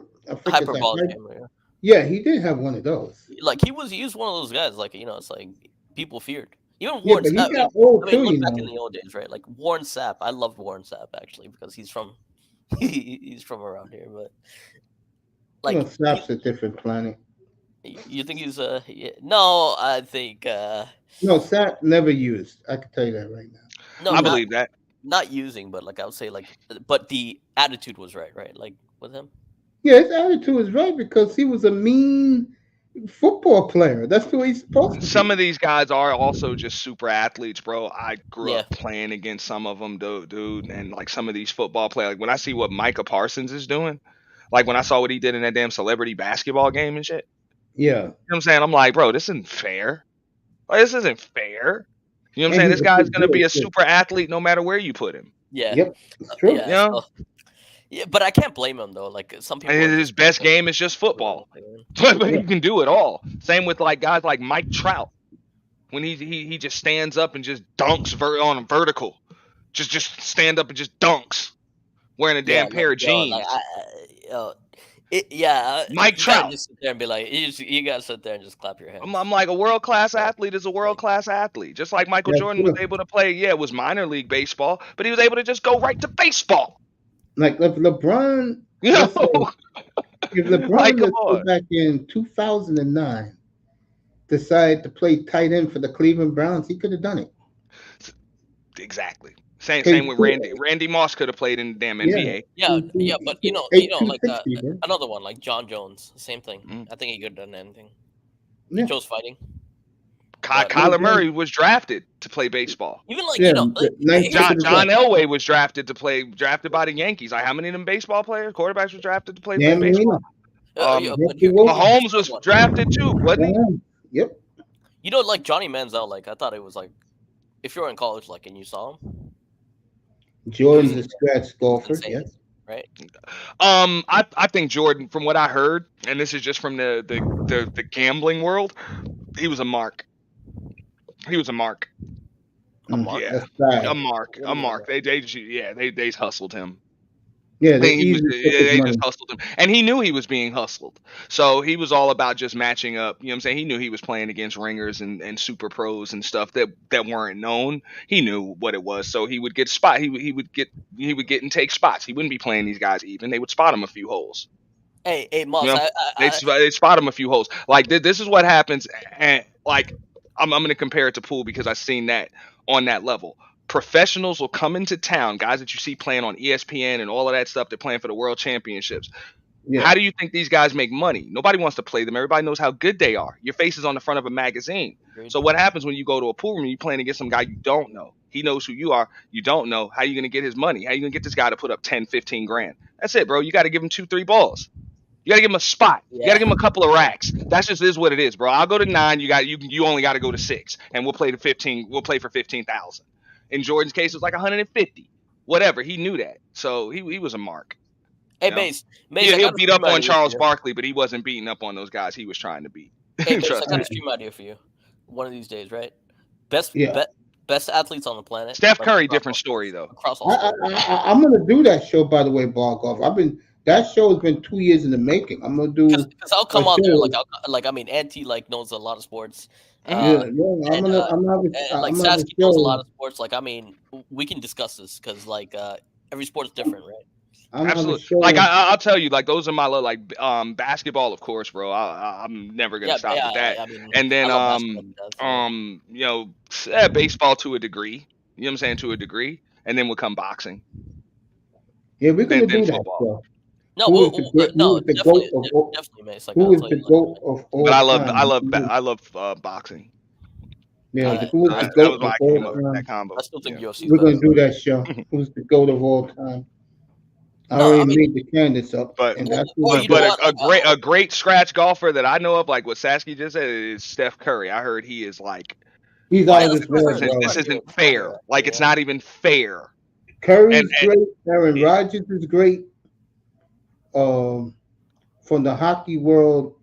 camera. Yeah, he did have one of those. Like he was one of those guys. Like it's like people feared. Even Yeah, Warren but he Sapp. got old too, look you back know. in the old days, right? Like Warren Sapp. I loved Warren Sapp actually because he's from he's from around here. But like, Sapp's a different planet. you think he's no? I think No, Sapp never used. I can tell you that right now. no. I believe that. Not using, but like I would say, like, but the attitude was right? Like with him. Yeah, his attitude was right because he was a mean football player. That's the way he's supposed to be. Some of these guys are also just super athletes, bro. I grew up playing against some of them, dude, and like some of these football players. Like when I see what Micah Parsons is doing, like when I saw what he did in that damn celebrity basketball game and shit. Yeah. You know what I'm saying? I'm like, bro, this isn't fair. Like, this isn't fair. You know what I'm saying? This guy's gonna be a super athlete no matter where you put him. Yeah. Yep. It's true. Yeah. Yeah, but I can't blame him though. Like some people, And his best game is just football. But he can do it all. Same with like guys like Mike Trout, when he just stands up and just dunks on a vertical, just stand up and just dunks, wearing a damn pair of jeans. Mike you Trout. just sit there and be like, you gotta sit there and just clap your hands. I'm like, a world class athlete is a world class athlete, just like Michael Jordan was able to play. Yeah, it was minor league baseball, but he was able to just go right to baseball. Like if LeBron, if LeBron Like, come let's go on. back in 2009 decided to play tight end for the Cleveland Browns, he could have done it. Exactly. Same with Randy. Randy Moss could have played in the damn NBA. Yeah, but like another one like John Jones, same thing. I think he could have done anything. He chose fighting. Kyler Murray was drafted to play baseball. Even like John Elway was drafted by the Yankees. Like how many of them baseball players, quarterbacks were drafted to play baseball? Mahomes was drafted too, wasn't he? Yep. You know, like Johnny Manziel, like I thought it was like if you're in college, like and you saw him, Jordan's a scratch golfer. insane. Yes. Right? I think Jordan, from what I heard, and this is just from the gambling world, he was a mark. He was a mark. A mark? Yeah, That's bad. a mark. They hustled him. Yeah, They, they he was, easily took his they money. just hustled him, and he knew he was being hustled. So he was all about just matching up. You know what I'm saying? He knew he was playing against ringers and super pros and stuff that weren't known. He knew what it was, so he would get spot. He would get and take spots. He wouldn't be playing these guys even. They would spot him a few holes. Hey, Moss, You know, they spot him a few holes. Like this is what happens, and like I'm going to compare it to pool because I've seen that on that level. Professionals will come into town, guys that you see playing on ESPN and all of that stuff. They're playing for the world championships. Yeah. How do you think these guys make money? Nobody wants to play them. Everybody knows how good they are. Your face is on the front of a magazine. So what happens when you go to a pool room and you're playing against some guy you don't know? He knows who you are. You don't know. How are you going to get his money? How are you going to get this guy to put up 10, 15 grand? That's it, bro. You got to give him 2-3 balls. You got to give him a spot. You got to give him a couple of racks. That's just is what it is, bro. I'll go to 9. You only got to go to 6, and we'll play to 15. We'll play for 15,000. In Jordan's case, it was like 150. Whatever. He knew that, so he was a mark. Hey, You know? Mace, He'll beat up on Charles Barkley. Barkley, but he wasn't beating up on those guys he was trying to beat. Hey, Mace, I Trust got me. a stream idea for you. One of these days, right? Best athletes on the planet. Steph like, Curry, across different all story sports, though. Across all sports. I'm gonna do that show, by the way, Barkov. That show has been 2 years in the making. I'm gonna do Because I'll come a on there show. I mean, Auntie like knows a lot of sports. I'm And like gonna have a Sasky knows a show. lot of sports. Like I mean, we can discuss this because like every sport is different, right? I'm gonna have a Absolutely. show. Like I'll tell you, like those are my like basketball, of course, bro. I'm never gonna stop with that. I mean, And then I love basketball to death, you know, baseball to a degree. You know what I'm saying? To a degree, and then will come boxing. Yeah, we're gonna Then do that football. show. No, Who is the great- no, who is the definitely, goat of all- definitely, Mace. Like, Who I'll is tell the you, goat of all But time? I love boxing. Yeah, who is the That goat was why of I came all up with that time? combo. I still think Yeah. UFC's We're gonna better. do that show. Who's the goat of all time? I No, I already mean- made the candidates up, But and that's well, who you know but what? a great scratch golfer that I know of, like what Sasky just said, is Steph Curry. I heard he is like he's Yeah, out of that's this what I world, heard. bro. this isn't fair. Like it's not even fair. Curry's and- great. Aaron Rodgers is great. From the hockey world,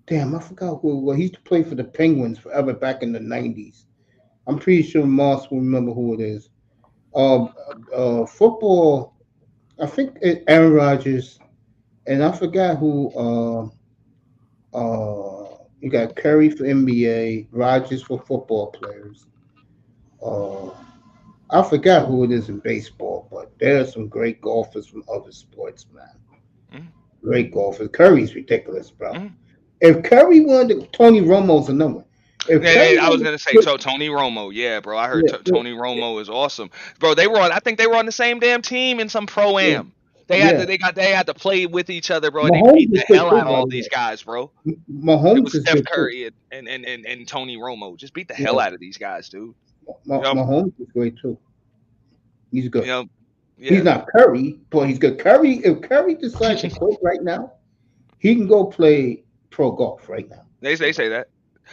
damn, I forgot who. Well, he used to play for the Penguins forever back in the '90s. I'm pretty sure Moss will remember who it is. Football, I think Aaron Rodgers, and I forgot who. You got Curry for NBA, Rodgers for football players. I forgot who it is in baseball, but there are some great golfers from other sports, man. Great golfers. Curry's ridiculous, bro. If Curry won, Tony Romo's another one. I was gonna say Tony Romo. Yeah, bro. I heard Tony Romo is awesome, bro. I think they were on the same damn team in some pro am. They had to play with each other, bro. And they beat the hell out of all these guys, bro. Mahomes It was is Steph good Curry and Tony Romo. Just beat the hell out of these guys, dude. Mahomes is great too. He's good. Yeah. He's not Curry, but he's good. If Curry decides to quit right now, he can go play pro golf right now. They say that.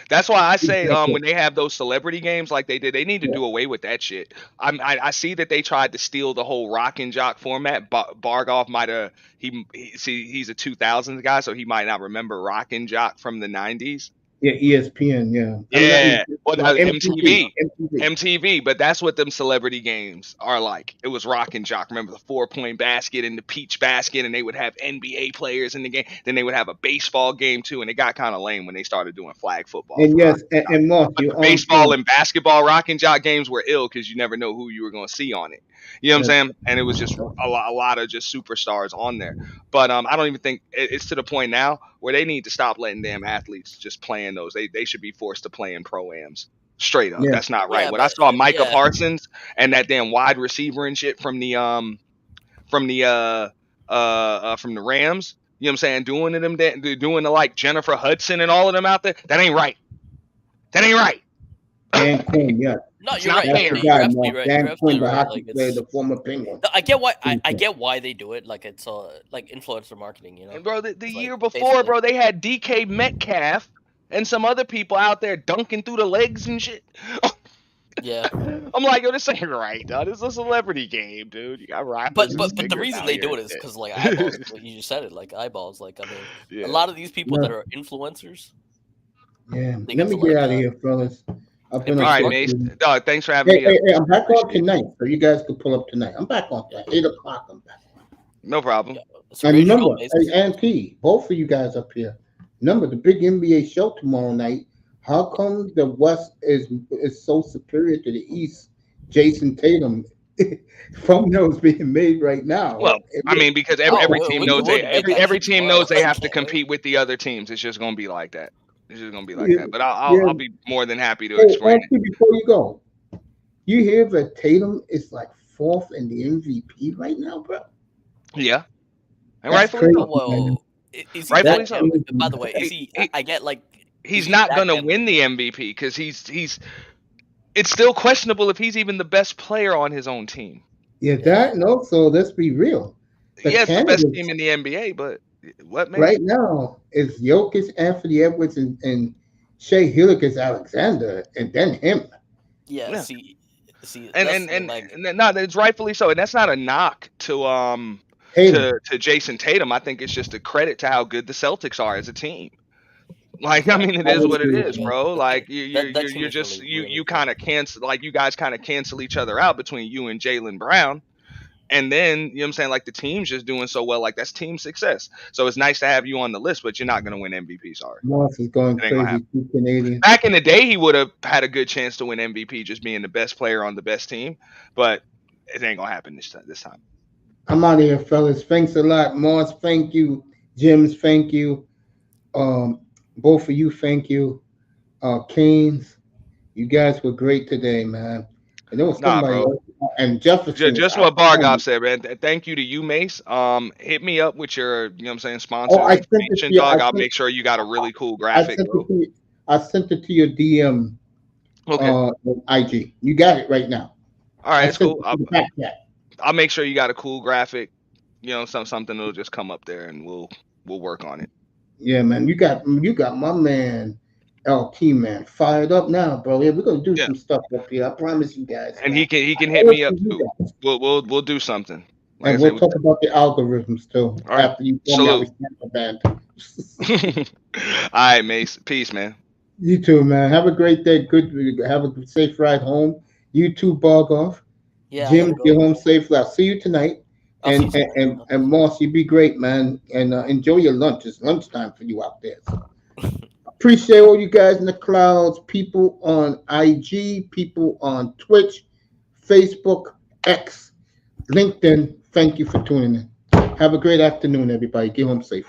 That's why I say when they have those celebrity games like they did, they need to do away with that shit. I see that they tried to steal the whole rock and jock format. Bargoff might have he's a 2000s guy, so he might not remember rock and jock from the 90s. Yeah, ESPN, yeah. Well, MTV, but that's what them celebrity games are like. It was rock and jock. Remember the 4-point basket and the peach basket, and they would have NBA players in the game. Then they would have a baseball game too, and it got kind of lame when they started doing flag football. And yes, and Mark, baseball and basketball rock and jock games were ill because you never know who you were going to see on it. You know what I'm saying? And it was just a lot of just superstars on there. But I don't even think it's to the point now where they need to stop letting damn athletes just play in those. They should be forced to play in pro-ams. Straight up. That's not right. When I saw Micah Parsons and that damn wide receiver and shit from the Rams, you know what I'm saying, doing the like Jennifer Hudson and all of them out there, that ain't right. Dan Quinn, yeah. No, you're right. You're absolutely right. Dan Quinn, the hockey player, the former Penguin. I get why. I get why they do it. Like it's like influencer marketing, you know. And bro, the year before, bro, they had DK Metcalf and some other people out there dunking through the legs and shit. Yeah. I'm like, yo, this ain't right, dog. This is a celebrity game, dude. You got rappers. But and the singers reason out they here do and it is shit. because like eyeballs. You just said it, like eyeballs. Like I mean, Yeah. a lot of these people Yeah. that are influencers. Yeah. They Let get me to, get like, out of here, fellas. I've been All All on right, right, Mace. six. Dog, thanks for having Hey, me up. I'm back on Appreciate it. tonight, so you guys can pull up tonight. I'm back on tonight. 8 o'clock. I'm back. No problem. it's a And great show, remember, Mace. hey, and P, both of you guys up here. Remember the big NBA show tomorrow night. How come the West is so superior to the East? Jason Tatum thumbnails being made right now. Well, I mean, because every Oh, team we knows will debate that every shit team tomorrow. knows they I have to can't wait. compete with the other teams. It's just gonna be like that. It's just gonna be like Yeah, that. But yeah. I'll be more than happy to Oh, explain it. P, before you go, you hear that Tatum is like 4th in the MVP right now, bro? Yeah, and That's rightfully crazy, so. man. Whoa, is he Rightfully that? so. By the way, is He, he? he I get like he's is he not that gonna damn win the MVP because he's. It's still questionable if he's even the best player on his own team. Yeah, Yeah. that and also let's be real. The Yeah, it's the best team candidates in the NBA, but what, Mace? right now is Jokic, Anthony Edwards, and Shea Hilgers Alexander, and then him. Yeah. Yeah. See, And that's and the thing, and, like and no, it's rightfully so, and that's not a knock to Tatum. to Jason Tatum. I think it's just a credit to how good the Celtics are as a team. Like, I yeah, mean, it I is would what it agree with is, that. bro. Like, that team you're is just really really you good. kind of cancel, like, you guys kind of cancel each other out between you and Jalen Brown, and then you know what I'm saying, like the team's just doing so well, like that's team success. So it's nice to have you on the list, but you're not gonna win MVP. Sorry, Moss is going it ain't gonna crazy. happen. 2 Canadians. Back in the day, he would have had a good chance to win MVP just being the best player on the best team, but it ain't gonna happen this time. I'm out of here, fellas. Thanks a lot. Moss, thank you. Jims, thank you. Both of you, thank you. Canes, you guys were great today, man. And there was Nah, somebody bro. else. And Jefferson was Just what outstanding. Bargov said, man. Thank you to you, Mace. Hit me up with your, you know what I'm saying, Oh, sponsors I sent it information, to you. dog. I'll make sure you got a really cool I graphic, sent bro. it to you. I sent it to your DM Okay. on IG. You got it right now. All right, I it's sent cool. it to the back chat. I'll make sure you got a cool graphic, you know, something that'll just come up there and we'll work on it. Yeah, man. You got my man LP, man, fired up now, bro. Yeah, we're gonna do Yeah. some stuff up here. I promise you guys. And Man. he can I hit owe me it up to you too. guys. We'll do something. Like And I we'll said, talk about the algorithms too all right. after you tell me I Salute. respect the band. All right, Mace. Peace, man. You too, man. Have a great day. Good. Have a safe ride home. You too, Bargoff. Yeah, I Jim, gotta get go. home safely. I'll see you tonight. I'll see And you and, tomorrow. and Moss, you be great, man. And enjoy your lunch. It's lunchtime for you out there. So. Appreciate all you guys in the clouds, people on IG, people on Twitch, Facebook, X, LinkedIn. Thank you for tuning in. Have a great afternoon, everybody. Get home safe.